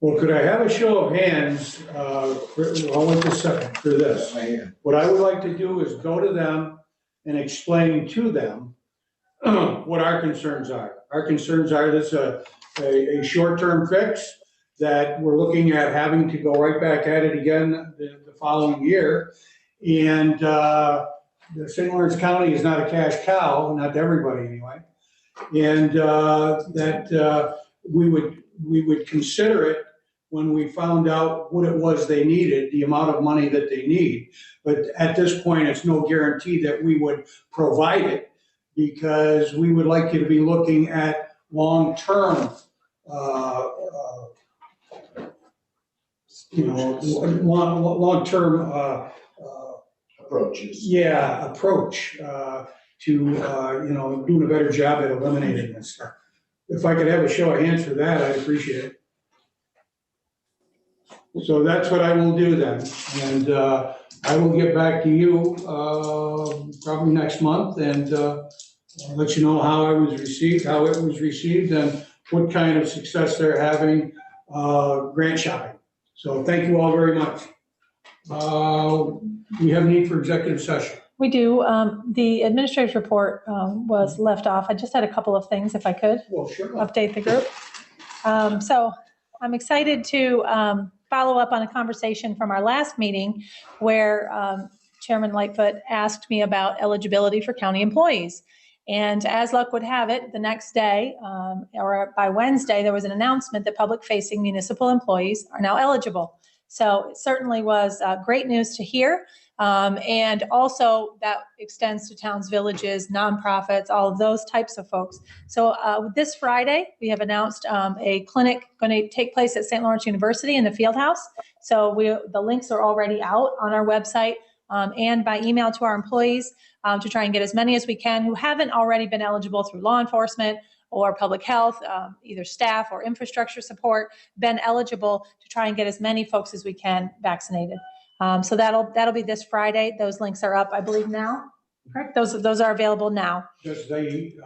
Well, could I have a show of hands, I'll wait a second for this. What I would like to do is go to them and explain to them what our concerns are. Our concerns are this a short-term fix that we're looking at having to go right back at it again the following year. And the St. Lawrence County is not a cash cow, not to everybody anyway. And that we would consider it when we found out what it was they needed, the amount of money that they need. But at this point, it's no guarantee that we would provide it, because we would like you to be looking at long-term, long-term approaches. Yeah, approach to doing a better job at eliminating this stuff. If I could have a show of hands for that, I'd appreciate it. So that's what I will do then, and I will get back to you probably next month and let you know how it was received, and what kind of success they're having grant shopping. So thank you all very much. We have need for executive session. We do. The administrative report was left off. I just had a couple of things, if I could. Well, sure. Update the group. So I'm excited to follow up on a conversation from our last meeting where Chairman Lightfoot asked me about eligibility for county employees. And as luck would have it, the next day, or by Wednesday, there was an announcement that public-facing municipal employees are now eligible. So it certainly was great news to hear. And also that extends to towns, villages, nonprofits, all of those types of folks. So this Friday, we have announced a clinic going to take place at St. Lawrence University in the field house. So the links are already out on our website and by email to our employees to try and get as many as we can who haven't already been eligible through law enforcement or public health, either staff or infrastructure support, been eligible to try and get as many folks as we can vaccinated. So that'll be this Friday. Those links are up, I believe, now. Correct? Those are available now. Does the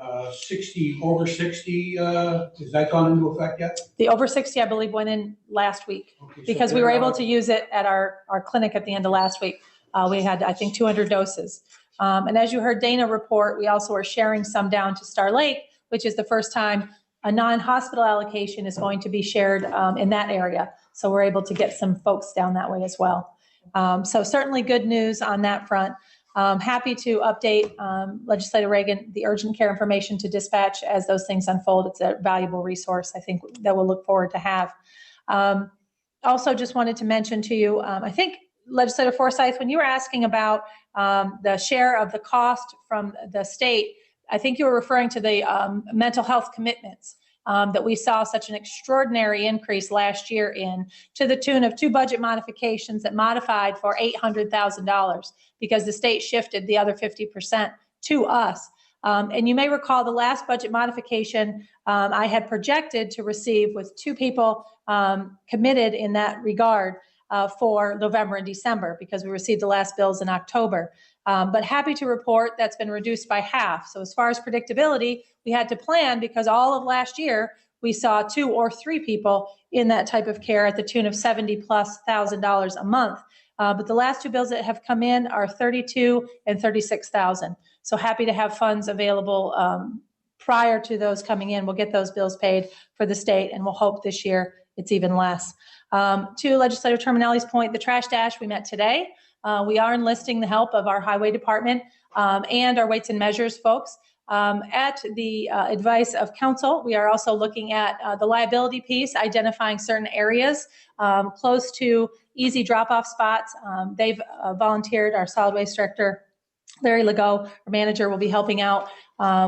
over 60, has that gone into effect yet? The over 60, I believe, went in last week because we were able to use it at our clinic at the end of last week. We had, I think, 200 doses. And as you heard Dana report, we also are sharing some down to Star Lake, which is the first time a non-hospital allocation is going to be shared in that area. So we're able to get some folks down that way as well. So certainly good news on that front. Happy to update Legislator Reagan the urgent care information to dispatch as those things unfold. It's a valuable resource, I think, that we'll look forward to have. Also just wanted to mention to you, I think Legislator Forsyth, when you were asking about the share of the cost from the state, I think you were referring to the mental health commitments that we saw such an extraordinary increase last year in, to the tune of 2 budget modifications that modified for $800,000 because the state shifted the other 50% to us. And you may recall the last budget modification I had projected to receive with 2 people committed in that regard for November and December because we received the last bills in October. But happy to report that's been reduced by half. So as far as predictability, we had to plan because all of last year we saw 2 or 3 people in that type of care at the tune of $70,000+ a month. But the last 2 bills that have come in are $32,000 and $36,000. So happy to have funds available prior to those coming in. We'll get those bills paid for the state, and we'll hope this year it's even less. To Legislator Terminelli's point, the trash dash we met today. We are enlisting the help of our highway department and our weights and measures folks. At the advice of council, we are also looking at the liability piece, identifying certain areas close to easy drop-off spots. They've volunteered, our solid waste director, Larry Legault, our manager, will be helping out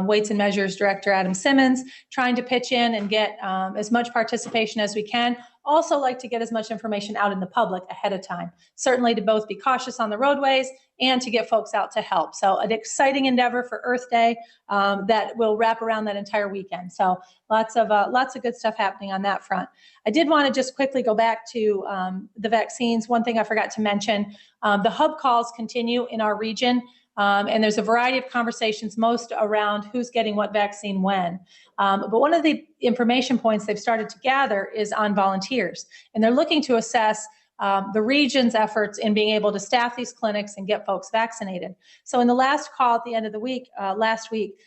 Weights and Measures Director Adam Simmons, trying to pitch in and get as much participation as we can. Also like to get as much information out in the public ahead of time, certainly to both be cautious on the roadways and to get folks out to help. So an exciting endeavor for Earth Day that will wrap around that entire weekend. So lots of good stuff happening on that front. I did want to just quickly go back to the vaccines. One thing I forgot to mention, the hub calls continue in our region. And there's a variety of conversations, most around around who's getting what vaccine when. But one of the information points they've started to gather is on volunteers. And they're looking to assess the region's efforts in being able to staff these clinics and get folks vaccinated. So in the last call at the end of the week, last week,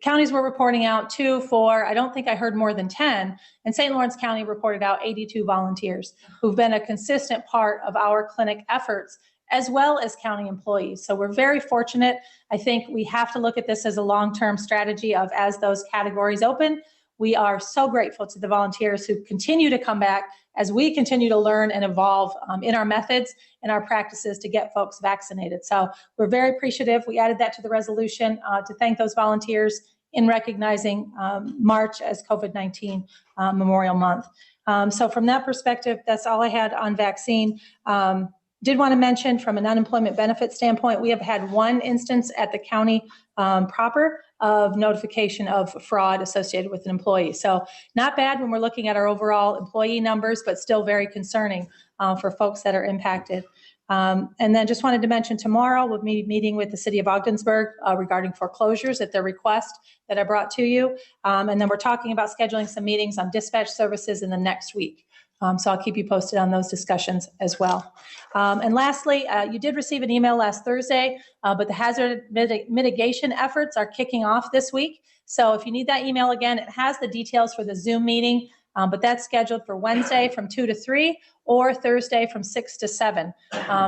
counties were reporting out 2, 4, I don't think I heard more than 10, and St. Lawrence County reported out 82 volunteers who've been a consistent part of our clinic efforts, as well as county employees. So we're very fortunate. I think we have to look at this as a long-term strategy of as those categories open. We are so grateful to the volunteers who continue to come back as we continue to learn and evolve in our methods and our practices to get folks vaccinated. So we're very appreciative. We added that to the resolution to thank those volunteers in recognizing March as COVID-19 Memorial Month. So from that perspective, that's all I had on vaccine. Did want to mention from an unemployment benefit standpoint, we have had one instance at the county proper of notification of fraud associated with an employee. So not bad when we're looking at our overall employee numbers, but still very concerning for folks that are impacted. And then just wanted to mention tomorrow we'll be meeting with the city of Ogdensburg regarding foreclosures at their request that I brought to you. And then we're talking about scheduling some meetings on dispatch services in the next week. So I'll keep you posted on those discussions as well. And lastly, you did receive an email last Thursday, but the hazard mitigation efforts are kicking off this week. So if you need that email again, it has the details for the Zoom meeting, but that's scheduled for Wednesday from 2 to 3 or Thursday from 6 to 7.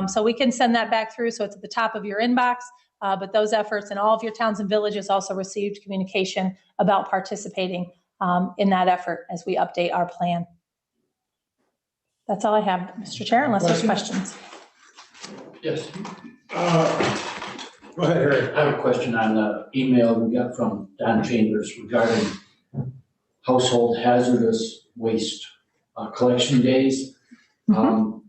So we can send that back through so it's at the top of your inbox. But those efforts and all of your towns and villages also received communication about participating in that effort as we update our plan. That's all I have, Mr. Chair, unless there's questions. Yes. Go ahead, Harry. I have a question on the email we got from Don Chambers regarding household hazardous waste collection days. I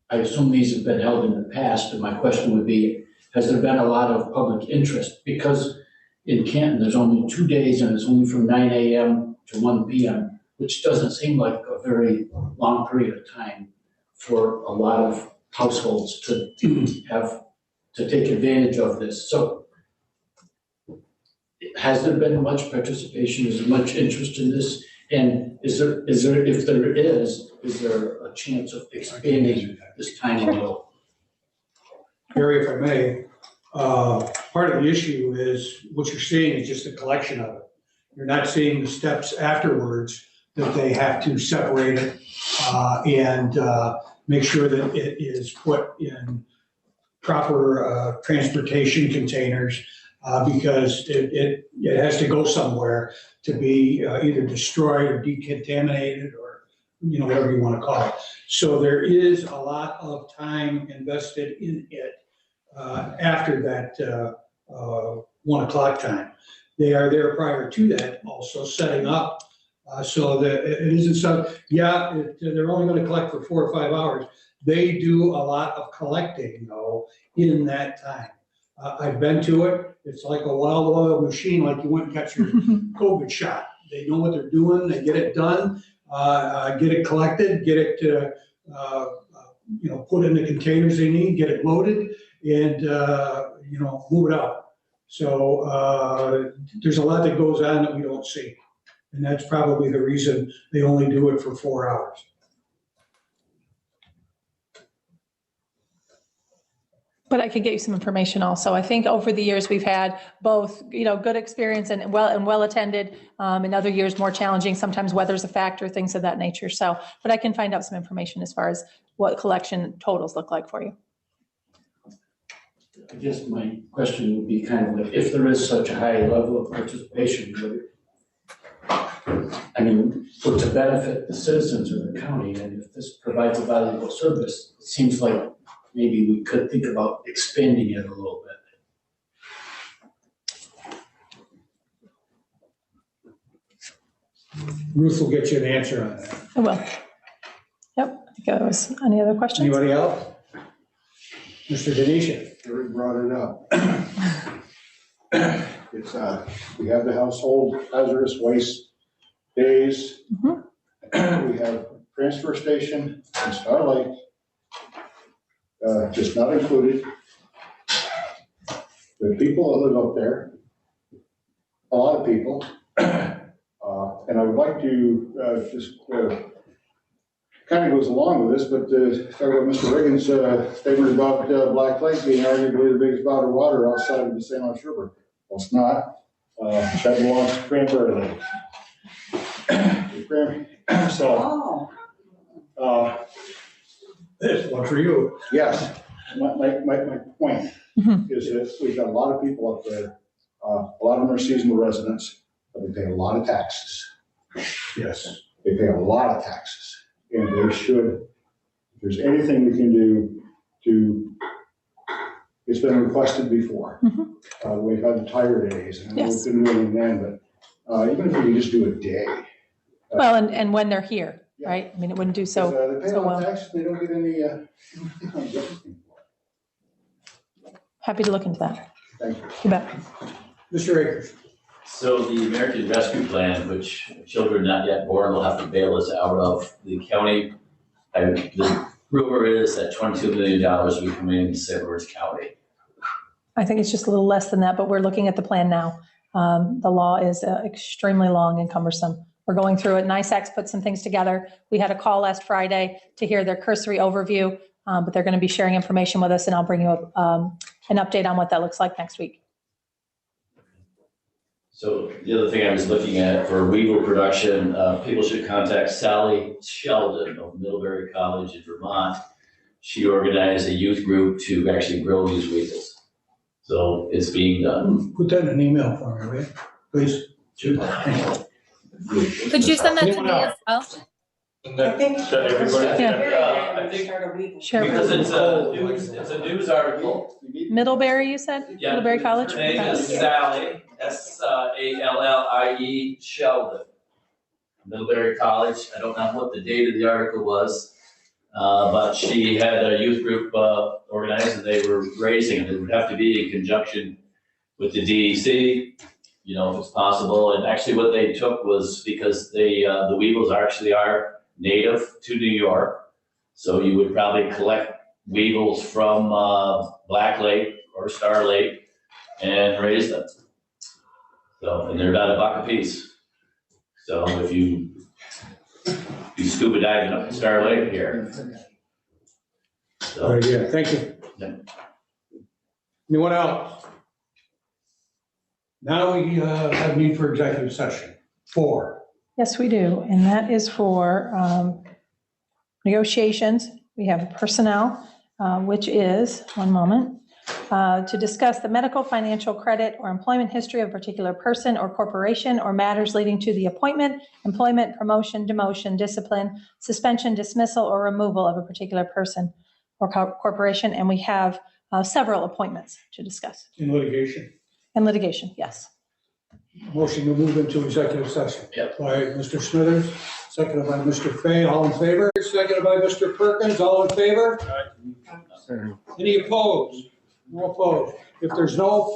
assume these have been held in the past, but my question would be, has there been a lot of public interest? Because in Canton, there's only 2 days and it's only from 9 a.m. to 1 p.m., which doesn't seem like a very long period of time for a lot of households to take advantage of this. So has there been much participation? Is there much interest in this? And is there, if there is there a chance of expanding this time a little? Gary, if I may, part of the issue is what you're seeing is just a collection of it. You're not seeing the steps afterwards that they have to separate it and make sure that it is put in proper transportation containers because it has to go somewhere to be either destroyed or decontaminated or whatever you want to call it. So there is a lot of time invested in it after that 1 o'clock time. They are there prior to that, also setting up so that it isn't so, they're only going to collect for 4 or 5 hours. They do a lot of collecting though in that time. I've been to it. It's like a wild oil machine, like you went and got your COVID shot. They know what they're doing. They get it done, get it collected, get it put in the containers they need, get it loaded, and move it out. So there's a lot that goes on that we don't see. And that's probably the reason they only do it for 4 hours. But I could get you some information also. I think over the years we've had both, good experience and well attended. In other years more challenging. Sometimes weather's a factor, things of that nature. So, but I can find out some information as far as what collection totals look like for you. I guess my question would be kind of like, if there is such a high level of participation, for to benefit the citizens of the county, and if this provides a valuable service, it seems like maybe we could think about expanding it a little bit. Ruth will get you an answer on that. I will. Yep. I think there was any other questions? Anybody else? Mr. Denisha. Gary brought it up. It's we have the household hazardous waste days. We have transfer station in Star Lake, just not included. The people that live up there, a lot of people. And I would like to just kind of goes along with this, but talk about Mr. Reagan's statement about Black Lake being arguably the biggest body of water outside of the St. Lawrence River. Well, it's not. That belongs to Cranberry Lake. So, this one for you. yes, my point is that we've got a lot of people up there. A lot of them are seasonal residents, but they pay a lot of taxes. Yes. They pay a lot of taxes, and they should, if there's anything we can do to, it's been requested before. We've had the tire days, and I know we couldn't do anything then, but even if we could just do a day. Well, and when they're here, right? I mean, it wouldn't do so, They pay so a lot of well. taxes, they don't get any, they don't get anything. Happy to look into that. Thank you. You bet. Mr. Akers. So the American Rescue Plan, which children not yet born will have to bail us out of the county, the rumor is that $22 million will be coming into St. Louis County. I think it's just a little less than that, but we're looking at the plan now. The law is extremely long and cumbersome. We're going through it. NYSAC's put some things together. We had a call last Friday to hear their cursory overview, but they're going to be sharing information with us, and I'll bring you an update on what that looks like next week. So the other thing I was looking at for weevil production, people should contact Sally Sheldon of Middlebury College in Vermont. She organized a youth group to actually grow these weevils. So it's being done. Put that in an email for me, right? Please. Could you send that to me as well? I think. I think because it's a news article. Middlebury, you said? Yeah, Middlebury College? Her name is Sally, Sallie Sheldon. Middlebury College. I don't know what the date of the article was, but she had a youth group organized, and they were raising it. It would have to be in conjunction with the DEC, you know, if it's possible. And actually what they took was because the weevils are native to New York. So you would probably collect weevils from Black Lake or Star Lake and raise them. So, and they're about $1 a piece. So if you scuba diving up in Star Lake here. So, Very good. Thank you. Yeah. Anyone else? Now we have need for executive session. 4. Yes, we do. And that is for negotiations. We have personnel, which is, one moment, to discuss the medical, financial, credit, or employment history of a particular person or corporation or matters leading to the appointment, employment, promotion, demotion, discipline, suspension, dismissal, or removal of a particular person or corporation. And we have several appointments to discuss. In litigation. And litigation, yes. Motion to move into executive session. Yep. By Mr. Smithers, seconded by Mr. Fay. All in favor? Seconded by Mr. Perkins. All in favor? Any opposed? No opposed. If there's no